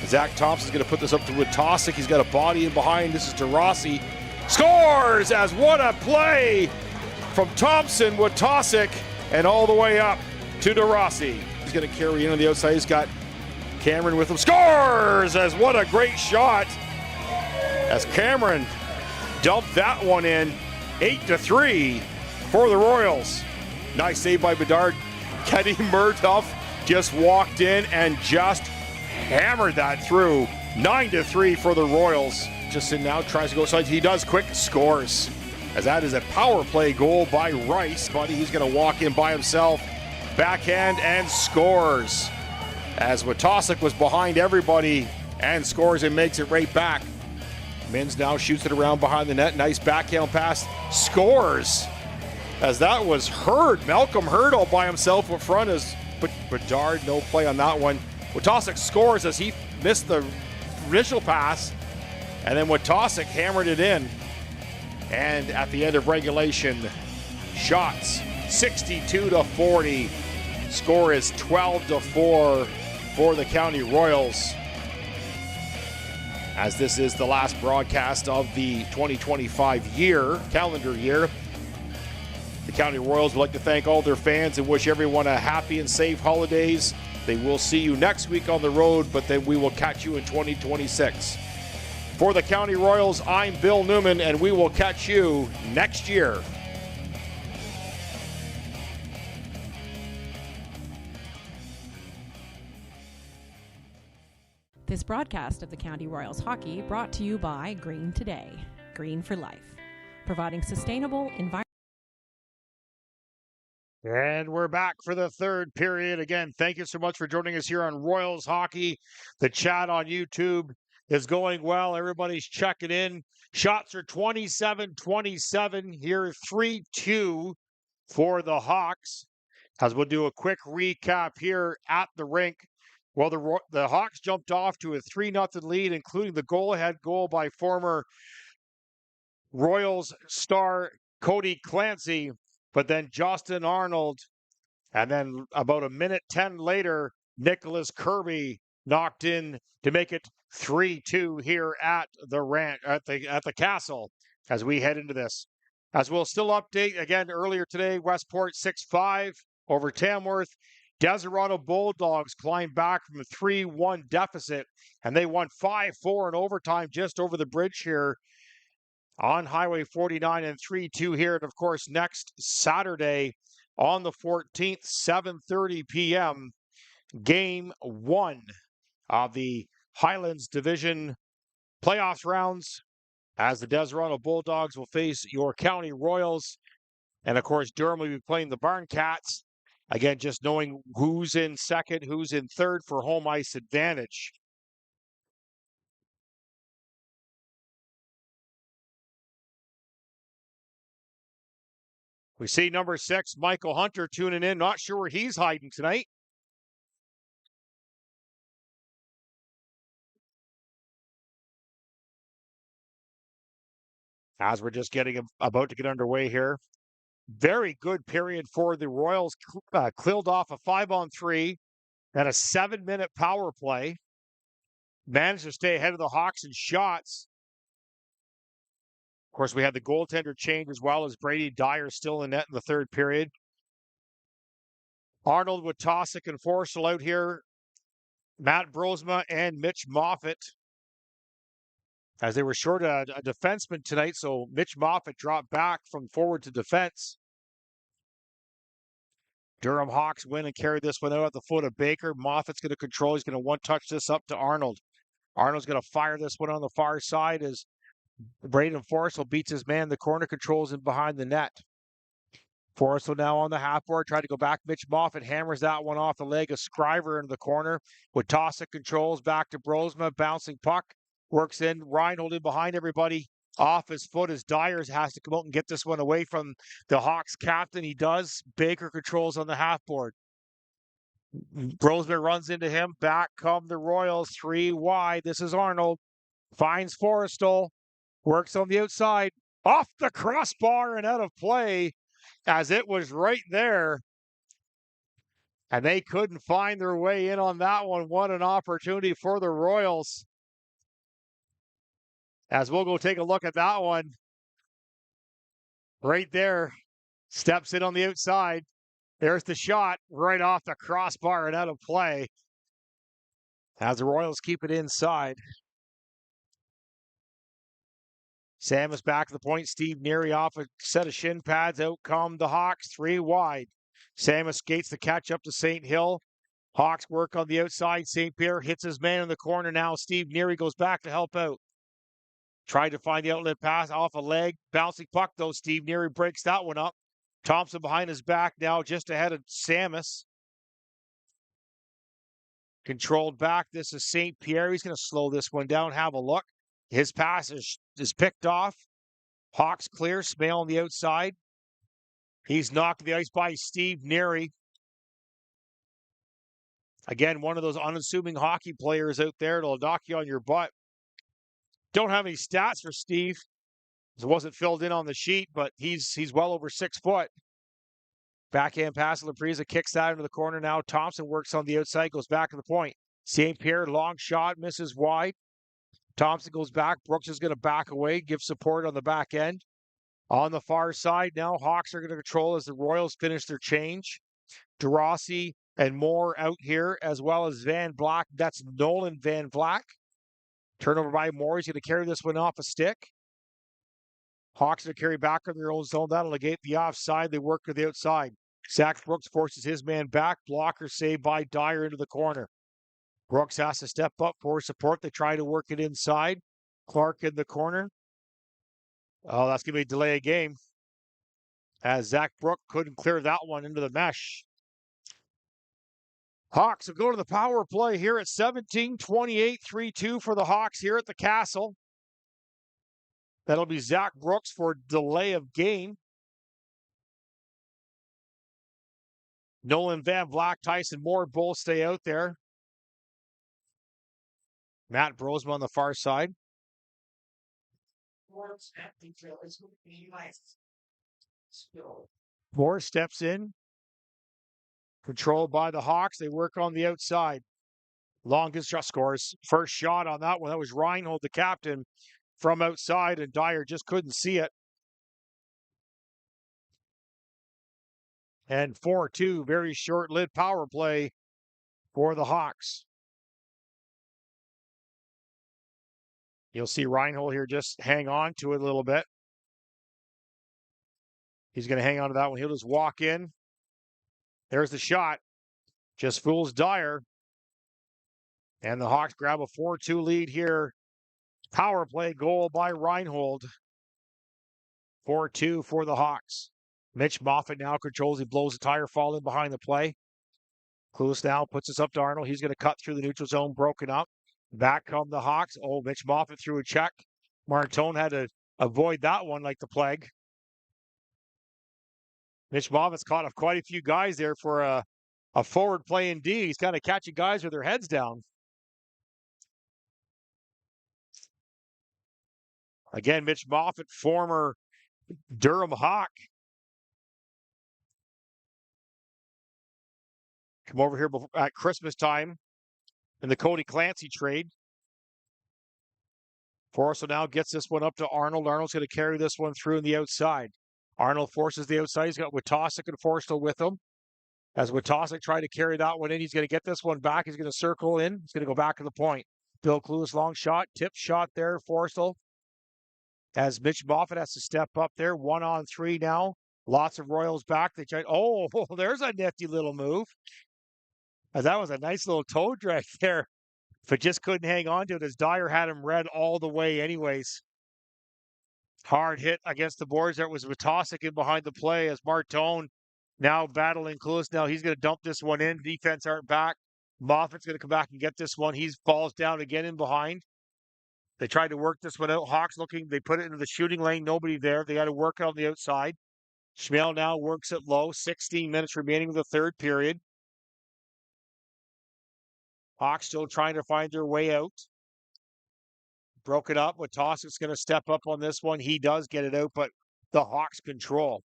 Zach Thompson's going to put this up to Witosik. He's got a body in behind. This is DeRossi. Scores! As what a play from Thompson, Witosik, and all the way up to DeRossi. He's going to carry in on the outside. He's got Cameron with him. Scores! As what a great shot. As Cameron dumped that one in. 8-3 for the Royals. Nice save by Bedard. Kenny Murtough just walked in and just hammered that through. 9-3 for the Royals. Hutchison now tries to go side. He does quick, scores. As that is a power play goal by Rice. Buddy, he's going to walk in by himself. Backhand and scores. As Witosik was behind everybody and scores and makes it right back. Mins now shoots it around behind the net. Nice backhand pass. Scores. As that was Hurd. Malcolm Hurd all by himself up front. As Bedard, no play on that one. Witosik scores as he missed the initial pass. And then Witosik hammered it in. And at the end of regulation, shots 62-40. Score is 12-4 for the County Royals. As this is the last broadcast of the 2025 calendar year. The County Royals would like to thank all their fans and wish everyone a happy and safe holidays. They will see you next week on the road, but then we will catch you in 2026. For the County Royals, I'm Bill Newman, and we will catch you next year. This broadcast of the County Royals Hockey brought to you by Green Today, Green for Life, providing sustainable environment. And we're back for the third period. Again, thank you so much for joining us here on Royals Hockey. The chat on YouTube is going well. Everybody's checking in. Shots are 27-27 here, 3-2 for the Hawks. As we'll do a quick recap here at the rink. Well, the Hawks jumped off to a 3-0 lead, including the goal-ahead goal by former Royals star Cody Clancy, but then Justin Arnold, and then about a minute 10 later, Nicholas Kirby knocked in to make it 3-2 here at the Castle as we head into this. As we'll still update again earlier today, Westport 6-5 over Tamworth. Desirado Bulldogs climbed back from a 3-1 deficit, and they won 5-4 in overtime just over the bridge here on Highway 49 and 3-2 here. And of course, next Saturday on the 14th, 7:30 p.m., Game 1 of the Highlands Division playoffs rounds as the Desirado Bulldogs will face your County Royals. And of course, Durham will be playing the Barn Cats. Again, just knowing who's in second, who's in third for home ice advantage. We see number 6, Michael Hunter, tuning in. Not sure where he's hiding tonight. As we're just about to get underway here. Very good period for the Royals. Cleared off a 5-on-3 and a 7-minute power play. Managed to stay ahead of the Hawks in shots. Of course, we had the goaltender change as well as Brady Dyer still in net in the third period. Arnold with Tosick and Forstall out here. Matt Brosma and Mitch Moffat. As they were short a defenseman tonight, so Mitch Moffat dropped back from forward to defense. Durham Hawks win and carry this one out at the foot of Baker. Moffat's going to control. He's going to one-touch this up to Arnold. Arnold's going to fire this one on the far side as Braden Forstall beats his man. The corner controls him behind the net. Forstall now on the half board, tried to go back. Mitch Moffat hammers that one off the leg of Scriver into the corner. With Tosick controls back to Brosma, bouncing puck. Works in, Reinhold in behind everybody, off his foot as Dyers has to come out and get this one away from the Hawks captain. He does. Baker controls on the half board. Brosman runs into him. Back come the Royals, 3 wide. This is Arnold. Finds Forstall. Works on the outside. Off the crossbar and out of play as it was right there. And they couldn't find their way in on that one. What an opportunity for the Royals. As we'll go take a look at that one. Right there. Steps in on the outside. There's the shot right off the crossbar and out of play. As the Royals keep it inside. Sam is back at the point. Steve Neary off a set of shin pads. Out come the Hawks, 3 wide. Sam skates the catch up to St. Hill. Hawks work on the outside. St. Pierre hits his man in the corner now. Steve Neary goes back to help out. Tried to find the outlet pass off a leg. Bouncing puck, though. Steve Neary breaks that one up. Thompson behind his back now, just ahead of Samus. Controlled back. This is St. Pierre. He's going to slow this one down. Have a look. His pass is picked off. Hawks clear. Smale on the outside. He's knocked to the ice by Steve Neary. Again, one of those unassuming hockey players out there that'll knock you on your butt. Don't have any stats for Steve. It wasn't filled in on the sheet, but he's well over 6 foot. Backhand pass, Lapriza kicks that into the corner now. Thompson works on the outside, goes back to the point. St. Pierre, long shot, misses wide. Thompson goes back. Brooks is going to back away, give support on the back end. On the far side now, Hawks are going to control as the Royals finish their change. DeRossi and Moore out here, as well as Van Black. That's Nolan Van Black. Turnover by Moore. He's going to carry this one off a stick. Hawks are going to carry back on their own zone. That'll negate the offside. They work to the outside. Zach Brooks forces his man back. Blocker saved by Dyer into the corner. Brooks has to step up for support. They try to work it inside. Clark in the corner. Oh, that's going to be a delay of game, as Zach Brooks couldn't clear that one into the mesh. Hawks will go to the power play here at 17:28, 3-2 for the Hawks here at the Castle. That'll be Zach Brooks for delay of game. Nolan Van Black, Tyson Moore both stay out there. Matt Brosma on the far side. Moore steps in. Controlled by the Hawks. They work on the outside. Longest just scores. First shot on that one. That was Reinhold, the captain, from outside, and Dyer just couldn't see it. And 4-2, very short-lived power play for the Hawks. You'll see Reinhold here just hang on to it a little bit. He's going to hang on to that one. He'll just walk in. There's the shot. Just fools Dyer. And the Hawks grab a 4-2 lead here. Power play goal by Reinhold. 4-2 for the Hawks. Mitch Moffat now controls. He blows the tire, fall in behind the play. Clueless now puts this up to Arnold. He's going to cut through the neutral zone, broken up. Back come the Hawks. Oh, Mitch Moffat threw a check. Martone had to avoid that one like the plague. Mitch Moffat's caught up quite a few guys there for a forward play indeed. He's kind of catching guys with their heads down. Again, Mitch Moffat, former Durham Hawk. Come over here at Christmas time in the Cody Clancy trade. Forrestal now gets this one up to Arnold. Arnold's going to carry this one through on the outside. Arnold forces the outside. He's got Witosik and Forrestal with him. As Witosik tried to carry that one in, he's going to get this one back. He's going to circle in. He's going to go back to the point. Bill Clueless, long shot. Tip shot there, Forrestal. As Mitch Moffat has to step up there. 1-on-3 now. Lots of Royals back. They tried. Oh, there's a nifty little move. As that was a nice little toe drag there. But just couldn't hang on to it as Dyer had him read all the way anyways. Hard hit against the boards. There was Witosik in behind the play as Martone now battling Clueless. Now he's going to dump this one in. Defense aren't back. Moffat's going to come back and get this one. He falls down again in behind. They tried to work this one out. Hawks looking. They put it into the shooting lane. Nobody there. They got to work it on the outside. Schmale now works it low. 16 minutes remaining of the third period. Hawks still trying to find their way out. Broke it up. Witosik's going to step up on this one. He does get it out, but the Hawks control.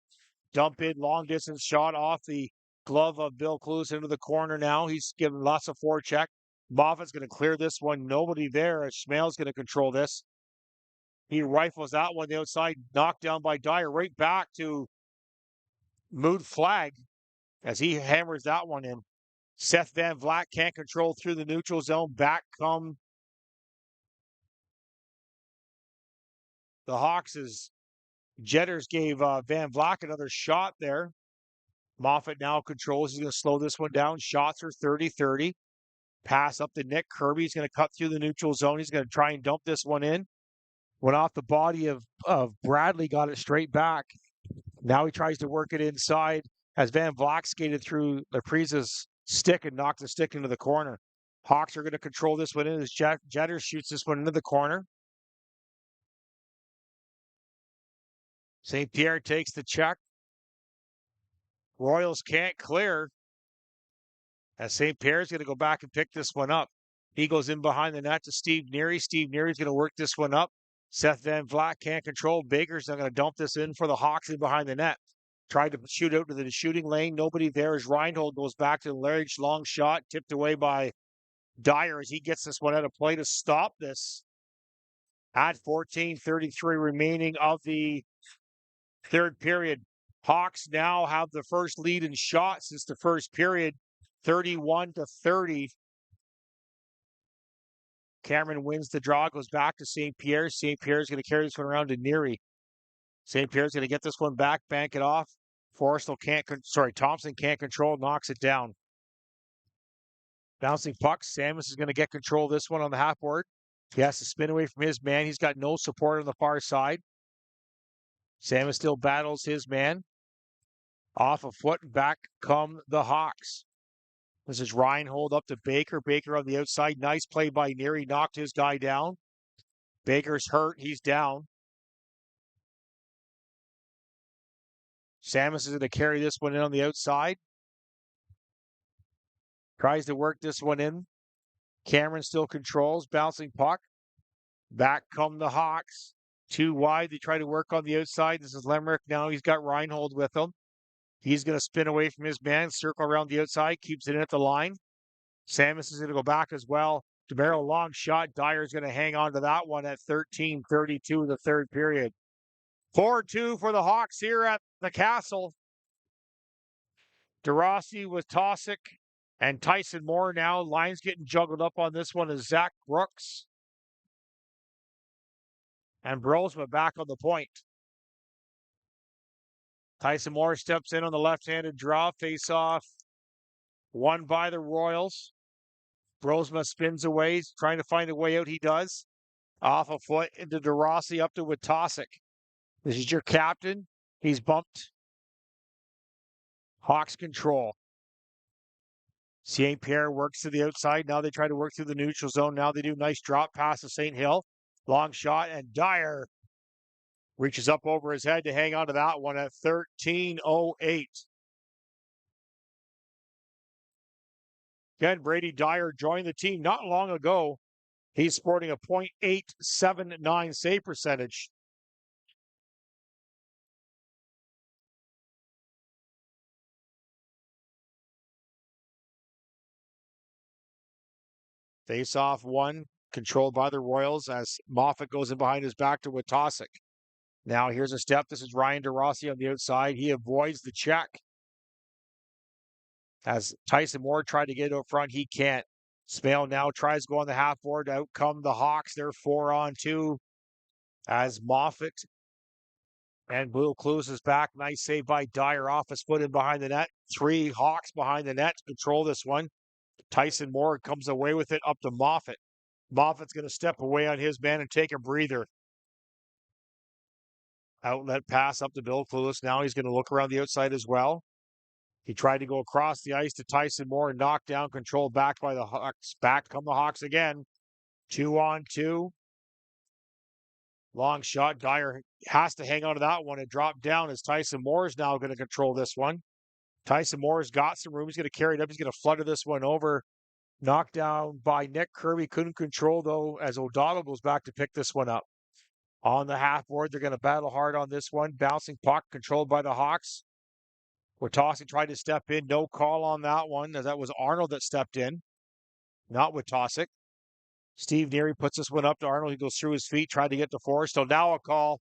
Dump in, long distance shot off the glove of Bill Clueless into the corner now. He's given lots of forecheck. Moffat's going to clear this one. Nobody there as Schmale's going to control this. He rifles that one the outside, knocked down by Dyer. Right back to Mood Flag as he hammers that one in. Seth Van Vlack can't control through the neutral zone. Back come the Hawks as Jetters gave Van Vlack another shot there. Moffat now controls. He's going to slow this one down. Shots are 30-30. Pass up to Nick Kirby. He's going to cut through the neutral zone. He's going to try and dump this one in. Went off the body of Bradley, got it straight back. Now he tries to work it inside as Van Vlock skated through Lapriza's stick and knocked the stick into the corner. Hawks are going to control this one in as Jetter shoots this one into the corner. St. Pierre takes the check. Royals can't clear. As St. Pierre's going to go back and pick this one up. He goes in behind the net to Steve Neary. Steve Neary's going to work this one up. Seth Van Vlock can't control. Baker's not going to dump this in for the Hawks in behind the net. Tried to shoot out to the shooting lane. Nobody there as Reinhold goes back to the large long shot, tipped away by Dyer as he gets this one out of play to stop this. At 14:33 remaining of the third period. Hawks now have the first lead in shots since the first period, 31-30. Cameron wins the draw, goes back to St. Pierre. St. Pierre's going to carry this one around to Neary. St. Pierre's going to get this one back, bank it off. Thompson can't control, knocks it down. Bouncing puck. Samus is going to get control of this one on the half board. He has to spin away from his man. He's got no support on the far side. Samus still battles his man. Off a foot, back come the Hawks. This is Reinhold up to Baker. Baker on the outside. Nice play by Neary. Knocked his guy down. Baker's hurt. He's down. Samus is going to carry this one in on the outside. Tries to work this one in. Cameron still controls. Bouncing puck. Back come the Hawks. Too wide. They try to work on the outside. This is Lemerick now. He's got Reinhold with him. He's going to spin away from his man. Circle around the outside. Keeps it in at the line. Samus is going to go back as well. DeMero, long shot. Dyer's going to hang on to that one at 13:32 of the third period. 4-2 for the Hawks here at the Castle. DeRossi with Tosick and Tyson Moore now. Lines getting juggled up on this one is Zach Brooks. And Brosma back on the point. Tyson Moore steps in on the left-handed draw. Face-off won by the Royals. Brosma spins away, trying to find a way out. He does. Off a foot into DeRossi, up to Witosic. This is your captain. He's bumped. Hawks control. St. Pierre works to the outside. Now they try to work through the neutral zone. Now they do a nice drop pass to St. Hill. Long shot, and Dyer reaches up over his head to hang on to that one at 13:08. Again, Brady Dyer joined the team not long ago. He's sporting a .879 save percentage. Face-off one, controlled by the Royals as Moffat goes in behind his back to Witosic. Now here's a step. This is Ryan DeRossi on the outside. He avoids the check. As Tyson Moore tried to get up front, he can't. Smale now tries to go on the half board. Out come the Hawks. They're 4-on-2 as Moffat and Will Clues is back. Nice save by Dyer off his foot in behind the net. 3 Hawks behind the net to control this one. Tyson Moore comes away with it up to Moffat. Moffat's going to step away on his man and take a breather. Outlet pass up to Bill Clueless. Now he's going to look around the outside as well. He tried to go across the ice to Tyson Moore and knocked down, control back by the Hawks. Back come the Hawks again. 2-on-2. Long shot. Dyer has to hang on to that one. It dropped down as Tyson Moore is now going to control this one. Tyson Moore's got some room. He's going to carry it up. He's going to flutter this one over. Knocked down by Nick Kirby. Couldn't control, though, as O'Donnell goes back to pick this one up. On the half board, they're going to battle hard on this one. Bouncing puck controlled by the Hawks. Witosic tried to step in. No call on that one, as that was Arnold that stepped in. Not Witosic. Steve Neary puts this one up to Arnold. He goes through his feet, tried to get to Forrestal. Now a call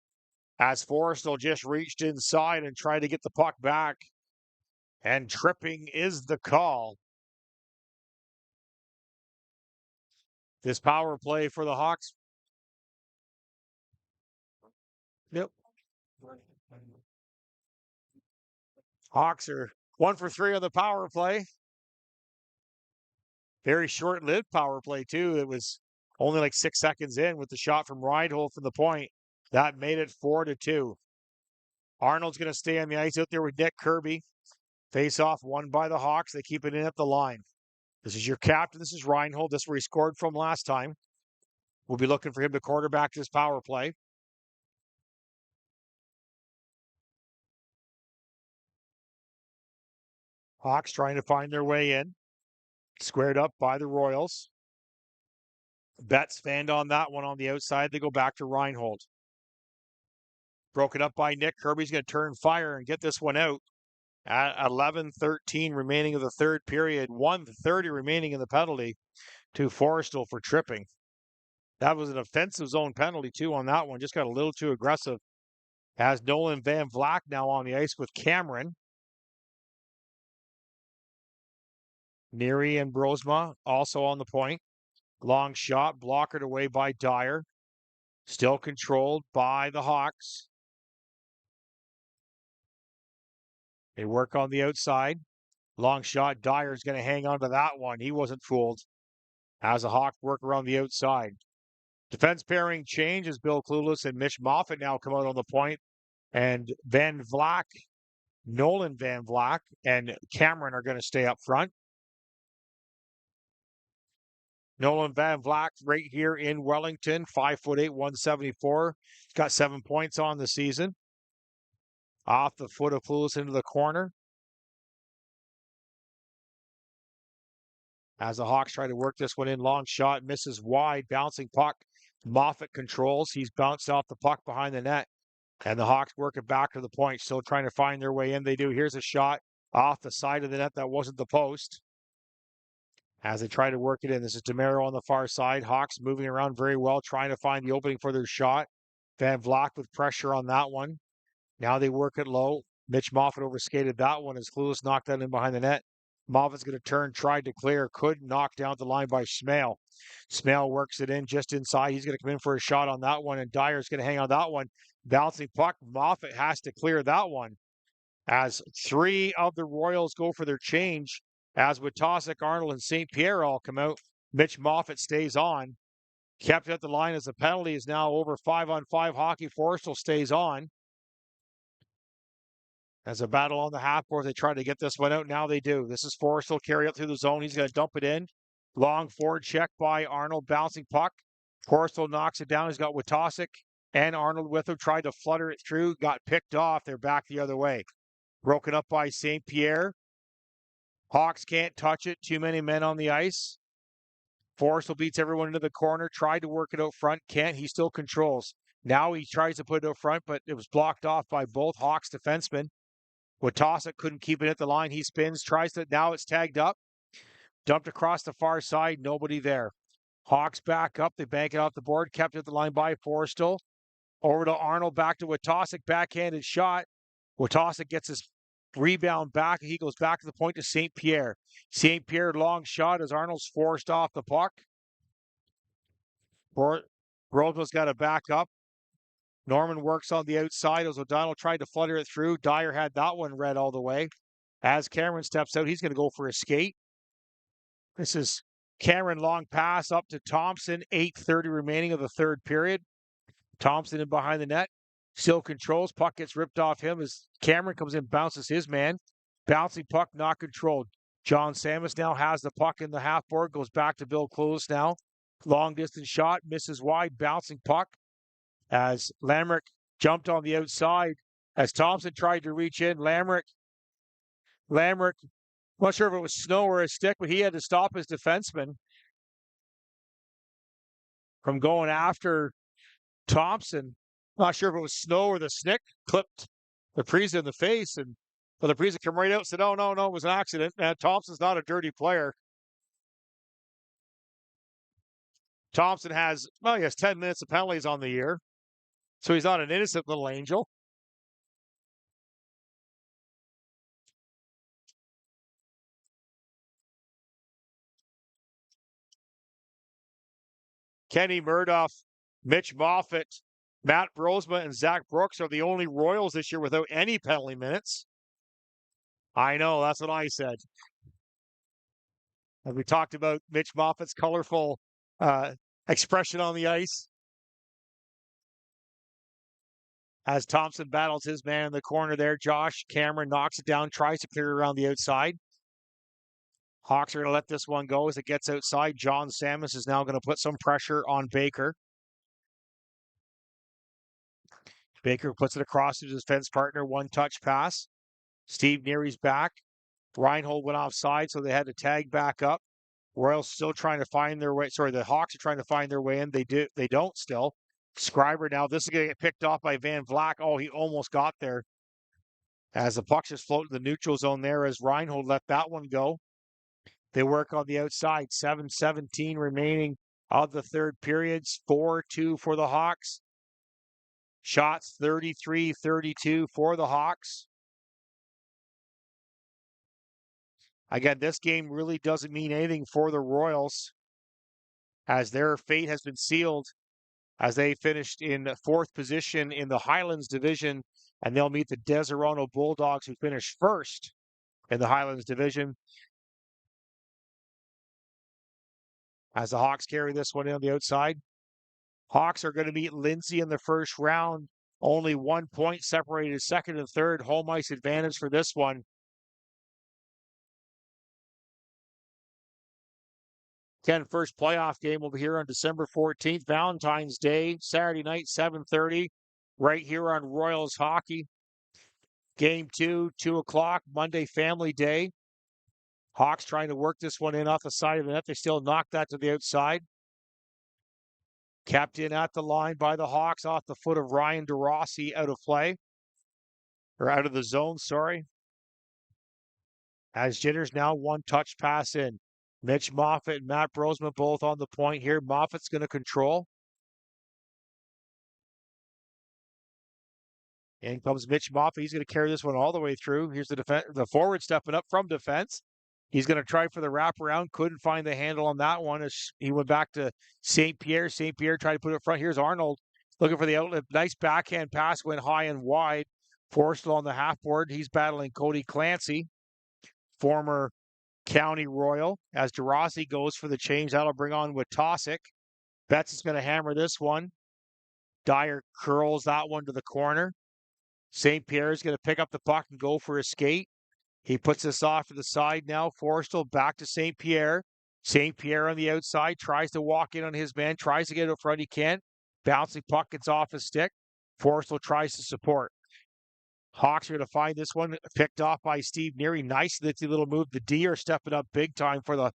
as Forrestal just reached inside and tried to get the puck back. And tripping is the call. This power play for the Hawks. Yep. Hawks are 1 for 3 on the power play. Very short-lived power play, too. It was only like 6 seconds in with the shot from Reinhold from the point. That made it 4-2. Arnold's going to stay on the ice out there with Nick Kirby. Face off won by the Hawks. They keep it in at the line. This is your captain. This is Reinhold. This is where he scored from last time. We'll be looking for him to quarterback this power play. Hawks trying to find their way in. Squared up by the Royals. Betts fanned on that one on the outside. They go back to Reinhold. Broken up by Nick. Kirby's going to turn fire and get this one out. At 11:13 remaining of the third period. 1:30 remaining in the penalty to Forrestal for tripping. That was an offensive zone penalty, too, on that one. Just got a little too aggressive. Has Nolan Van Vlack now on the ice with Cameron. Neary and Brosma also on the point. Long shot, blockered away by Dyer. Still controlled by the Hawks. They work on the outside. Long shot, Dyer's going to hang on to that one. He wasn't fooled. As the Hawks work around the outside. Defense pairing change as Bill Clueless and Mitch Moffat now come out on the point. And Van Vlack, Nolan Van Vlack, and Cameron are going to stay up front. Nolan Van Vlack right here in Wellington, 5'8", 174. He's got 7 points on the season. Off the foot of Clueless into the corner. As the Hawks try to work this one in, long shot, misses wide, bouncing puck. Moffat controls. He's bounced off the puck behind the net. And the Hawks work it back to the point, still trying to find their way in. They do. Here's a shot off the side of the net that wasn't the post. As they try to work it in, this is DeMero on the far side. Hawks moving around very well, trying to find the opening for their shot. Van Vlack with pressure on that one. Now they work it low. Mitch Moffat overskated that one as Clueless knocked that in behind the net. Moffat's going to turn, tried to clear, couldn't, knock down the line by Smale. Smale works it in just inside. He's going to come in for a shot on that one, and Dyer's going to hang on that one. Bouncing puck, Moffat has to clear that one. As 3 of the Royals go for their change, as Witosik, Arnold, and St. Pierre all come out, Mitch Moffat stays on. Kept at the line as the penalty is now over 5-on-5 hockey. Forrestal stays on. As a battle on the half board, they try to get this one out. Now they do. This is Forrestal carry up through the zone. He's going to dump it in. Long forward check by Arnold, bouncing puck. Forrestal knocks it down. He's got Witosik and Arnold with him. Tried to flutter it through. Got picked off. They're back the other way. Broken up by St. Pierre. Hawks can't touch it. Too many men on the ice. Forrestal beats everyone into the corner. Tried to work it out front. Can't. He still controls. Now he tries to put it out front, but it was blocked off by both Hawks defensemen. Witosik couldn't keep it at the line. He spins, tries to. Now it's tagged up. Dumped across the far side. Nobody there. Hawks back up. They bank it off the board. Kept at the line by Forrestal. Over to Arnold. Back to Witosik. Backhanded shot. Witosik gets his rebound back. He goes back to the point to St. Pierre. St. Pierre long shot as Arnold's forced off the puck. Brosma's got to back up. Norman works on the outside as O'Donnell tried to flutter it through. Dyer had that one read all the way. As Cameron steps out, he's going to go for a skate. This is Cameron long pass up to Thompson. 8:30 remaining of the third period. Thompson in behind the net. Still controls. Puck gets ripped off him as Cameron comes in, bounces his man. Bouncing puck, not controlled. John Samus now has the puck in the half board. Goes back to Bill Clueless now. Long distance shot. Misses wide. Bouncing puck. As Lamrick jumped on the outside, as Thompson tried to reach in, Lamrick, I'm not sure if it was snow or a stick, but he had to stop his defenseman from going after Thompson. Not sure if it was snow or the stick clipped Laprise in the face, and but Laprise came right out and said, "Oh no, it was an accident." Thompson's not a dirty player. Thompson has 10 minutes of penalties on the year. So he's not an innocent little angel. Kenny Murdoff, Mitch Moffat, Matt Brosma, and Zach Brooks are the only Royals this year without any penalty minutes. I know, that's what I said. And we talked about Mitch Moffat's colorful expression on the ice. As Thompson battles his man in the corner there, Josh Cameron knocks it down, tries to clear around the outside. Hawks are going to let this one go as it gets outside. John Samus is now going to put some pressure on Baker. Baker puts it across to his defense partner, one-touch pass. Steve Neary's back. Reinhold went offside, so they had to tag back up. Royals still trying to find their way. Sorry, the Hawks are trying to find their way in. They don't still. Scriber now. This is going to get picked off by Van Vlak. Oh, he almost got there. As the puck just floated in the neutral zone there as Reinhold let that one go. They work on the outside. 7:17 remaining of the third periods. 4-2 for the Hawks. Shots 33-32 for the Hawks. Again, this game really doesn't mean anything for the Royals as their fate has been sealed as they finished in fourth position in the Highlands division, and they'll meet the Deseronto Bulldogs, who finished first in the Highlands division. As the Hawks carry this one in on the outside. Hawks are going to meet Lindsay in the first round. Only 1 point separated second and third. Home ice advantage for this one. Ken, first playoff game will be here on December 14th, Valentine's Day, Saturday night, 7:30, right here on Royals Hockey. Game 2, 2 o'clock, Monday Family Day. Hawks trying to work this one in off the side of the net. They still knock that to the outside. Kept in at the line by the Hawks off the foot of Ryan DeRossi out of play. Or out of the zone, sorry. As Jitters now one-touch pass in. Mitch Moffat and Matt Brosma both on the point here. Moffat's going to control. In comes Mitch Moffat. He's going to carry this one all the way through. Here's the forward stepping up from defense. He's going to try for the wraparound. Couldn't find the handle on that one as he went back to St. Pierre. St. Pierre tried to put it up front. Here's Arnold looking for the outlet. Nice backhand pass. Went high and wide. Forstall on the half board. He's battling Cody Clancy, former County Royal. As DeRossi goes for the change, that'll bring on Witosic. Betts is going to hammer this one. Dyer curls that one to the corner. St. Pierre is going to pick up the puck and go for a skate. He puts this off to the side now. Forstall back to St. Pierre. St. Pierre on the outside tries to walk in on his man, tries to get up front. He can't. Bouncing puck gets off his stick. Forstall tries to support. Hawks are going to find this one picked off by Steve Neary. Nice little move. The D are stepping up big time for the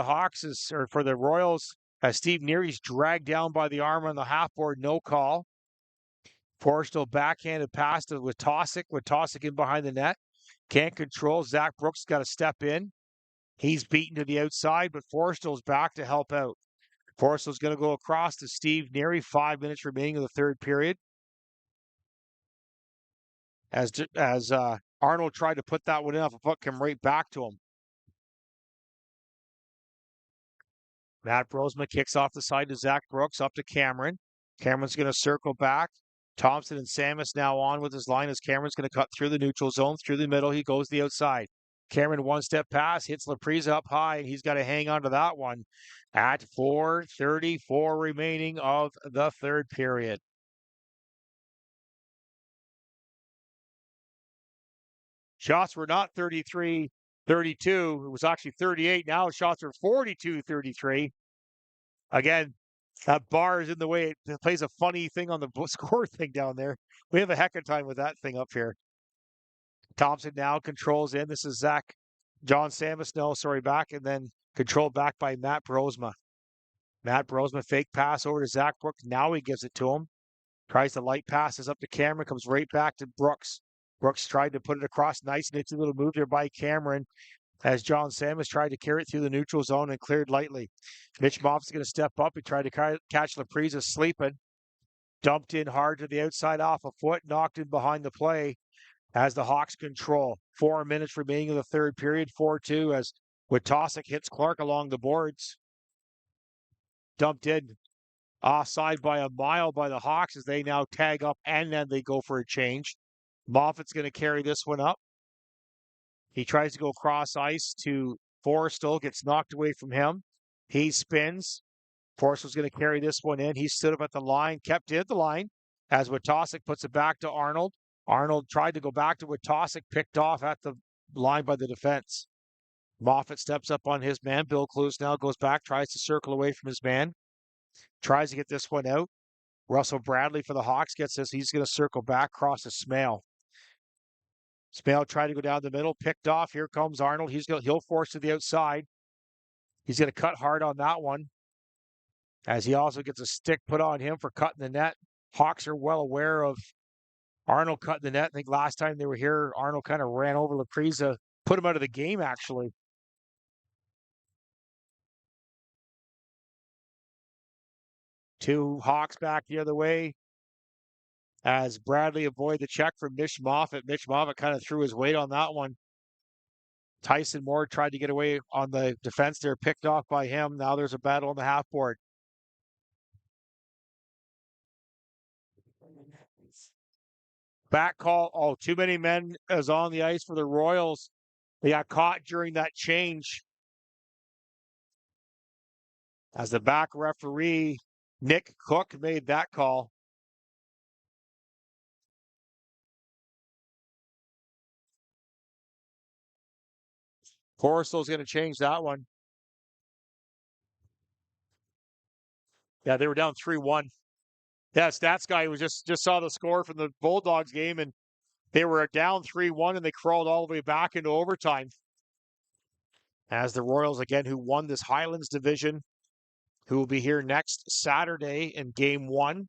Hawks or for the Royals as Steve Neary's dragged down by the arm on the half board. No call. Forstall backhanded pass to Witosic. Witosic in behind the net. Can't control. Zach Brooks got to step in. He's beaten to the outside, but Forstall's back to help out. Forstall's going to go across to Steve Neary. 5 minutes remaining of the third period. As Arnold tried to put that one in off a puck, come right back to him. Matt Brosma kicks off the side to Zach Brooks, up to Cameron. Cameron's going to circle back. Thompson and Samus now on with his line as Cameron's going to cut through the neutral zone, through the middle. He goes the outside. Cameron one-step pass, hits Laprise up high, and he's got to hang on to that one at 4:34 remaining of the third period. Shots were not 33-32. It was actually 38. Now shots are 42-33. Again, that bar is in the way. It plays a funny thing on the score thing down there. We have a heck of a time with that thing up here. Thompson now controls in. This is John Samus. No, sorry, back. And then controlled back by Matt Brosma. Matt Brosma, fake pass over to Zach Brooks. Now he gives it to him. Tries to light passes up to Cameron. Comes right back to Brooks. Brooks tried to put it across. Nice nifty little move there by Cameron as John Samus tried to carry it through the neutral zone and cleared lightly. Mitch Moffat's going to step up. He tried to catch Laprise sleeping. Dumped in hard to the outside off a foot. Knocked in behind the play as the Hawks control. 4 minutes remaining of the third period. 4-2 as Witosic hits Clark along the boards. Dumped in offside by a mile by the Hawks as they now tag up and then they go for a change. Moffat's going to carry this one up. He tries to go cross ice to Forstall, gets knocked away from him. He spins. Forstall's going to carry this one in. He stood up at the line, kept in at the line. as Witosic puts it back to Arnold. Arnold tried to go back to Witosic, picked off at the line by the defense. Moffat steps up on his man. Bill Clues now goes back, tries to circle away from his man. Tries to get this one out. Russell Bradley for the Hawks gets this. He's going to circle back, cross to Smale. Smale tried to go down the middle, picked off. Here comes Arnold. He'll force to the outside. He's going to cut hard on that one, as he also gets a stick put on him for cutting the net. Hawks are well aware of Arnold cutting the net. I think last time they were here, Arnold kind of ran over Laprizza, put him out of the game, actually. Two Hawks back the other way as Bradley avoided the check from Mitch Moffat. Mitch Moffat kind of threw his weight on that one. Tyson Moore tried to get away on the defense there, picked off by him. Now there's a battle on the half board. Back call. Oh, too many men is on the ice for the Royals. They got caught during that change. As the back referee, Nick Cook, made that call. Forrestal's going to change that one. Yeah, they were down 3-1. Yeah, stats guy was just saw the score from the Bulldogs game, and they were down 3-1, and they crawled all the way back into overtime. As the Royals, again, who won this Highlands division, who will be here next Saturday in Game 1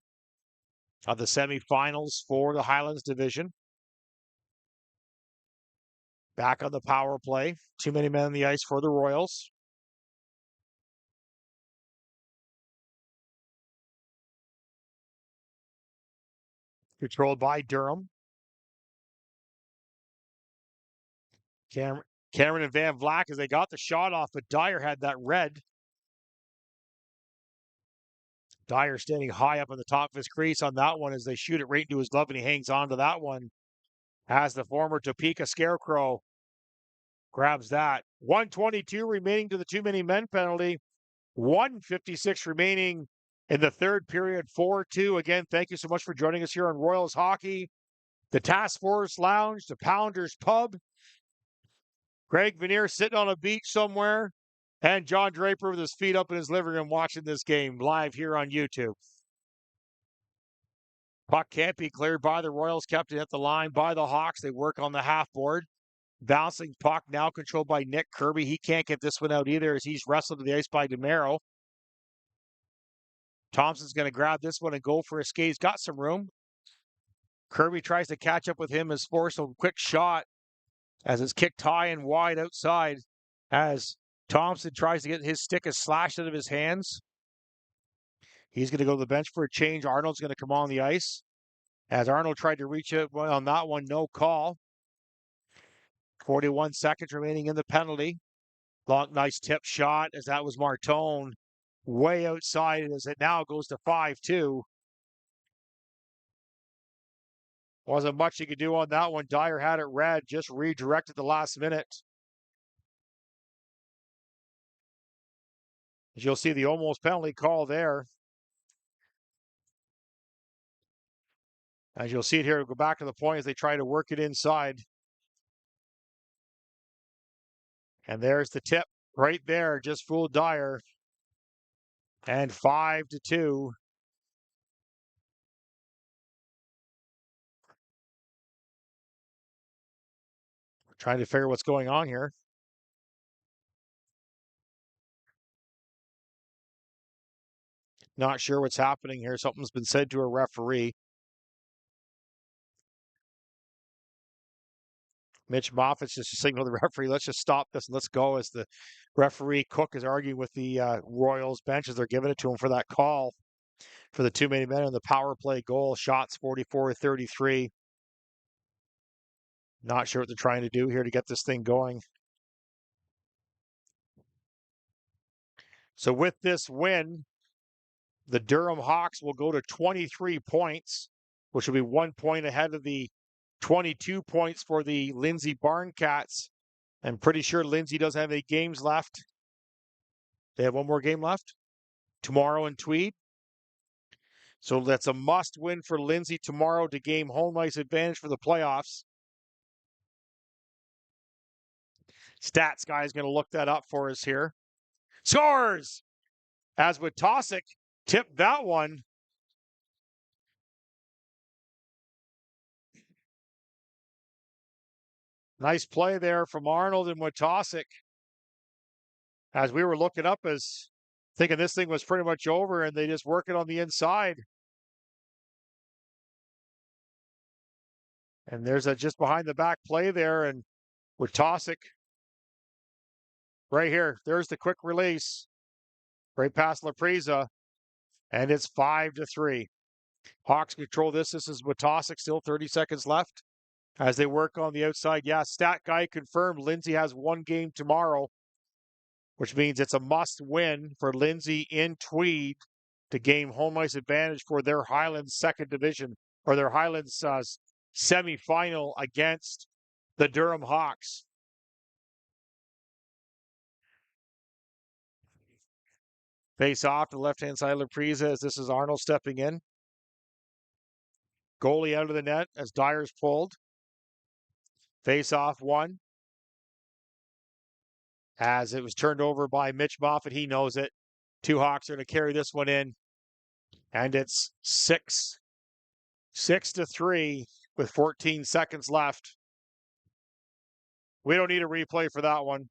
of the semifinals for the Highlands division. Back on the power play. Too many men on the ice for the Royals. Controlled by Durham. Cameron and Van Vleck, as they got the shot off, but Dyer had that red. Dyer standing high up on the top of his crease on that one as they shoot it right into his glove, and he hangs on to that one as the former Topeka Scarecrow grabs that. 1:22 remaining to the too many men penalty. 1:56 remaining in the third period, 4-2. Again, thank you so much for joining us here on Royals Hockey, the Task Force Lounge, the Pounders Pub. Greg Vanier sitting on a beach somewhere, and John Draper with his feet up in his living room watching this game live here on YouTube. Puck can't be cleared by the Royals, kept it at the line by the Hawks. They work on the half board. Bouncing puck now controlled by Nick Kirby. He can't get this one out either as he's wrestled to the ice by DeMero. Thompson's going to grab this one and go for a skate. He's got some room. Kirby tries to catch up with him as forced a quick shot as it's kicked high and wide outside as Thompson tries to get his stick is slashed out of his hands. He's going to go to the bench for a change. Arnold's going to come on the ice. As Arnold tried to reach it on that one, no call. 41 seconds remaining in the penalty. Long, nice tip shot as that was Martone way outside as it now goes to 5-2. Wasn't much he could do on that one. Dyer had it red, just redirected the last minute. As you'll see the almost penalty call there. As you'll see it here, go back to the point as they try to work it inside. And there's the tip right there, just fooled Dyer. And 5-2. Trying to figure what's going on here. Not sure what's happening here. Something's been said to a referee. Mitch Moffat's just signaled to the referee, let's just stop this and let's go, as the referee Cook is arguing with the Royals bench as they're giving it to him for that call for the too many men in the power play goal. Shots 44-33. Not sure what they're trying to do here to get this thing going. So with this win, the Durham Hawks will go to 23 points, which will be 1 point ahead of the 22 points for the Lindsay Barncats. I'm pretty sure Lindsay doesn't have any games left. They have one more game left tomorrow in Tweed. So that's a must win for Lindsay tomorrow to gain home ice advantage for the playoffs. Stats guy is going to look that up for us here. Scores! As Witosick tipped that one. Nice play there from Arnold and Witosick. As we were looking up as thinking this thing was pretty much over, and they just work it on the inside. And there's a just behind the back play there, and Witosick right here. There's the quick release. Right past Laprisa. And it's 5-3. Hawks control this. This is Witosick, still 30 seconds left as they work on the outside. Yeah, stat guy confirmed Lindsay has one game tomorrow, which means it's a must win for Lindsay in Tweed to gain home ice advantage for their Highlands second division or their Highlands semifinal against the Durham Hawks. Face off to the left-hand side of Laprisa as this is Arnold stepping in. Goalie out of the net as Dyer's pulled. Face off one. As it was turned over by Mitch Moffat, he knows it. Two Hawks are going to carry this one in. And it's 6-3 with 14 seconds left. We don't need a replay for that one.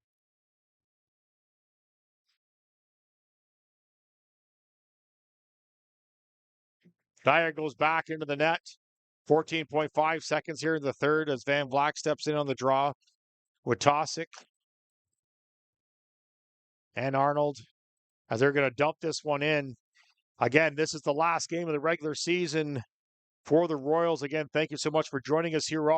Dyer goes back into the net. 14.5 seconds here in the third as Van Vlack steps in on the draw. Witosick and Arnold as they're going to dump this one in. Again, this is the last game of the regular season for the Royals. Again, thank you so much for joining us here all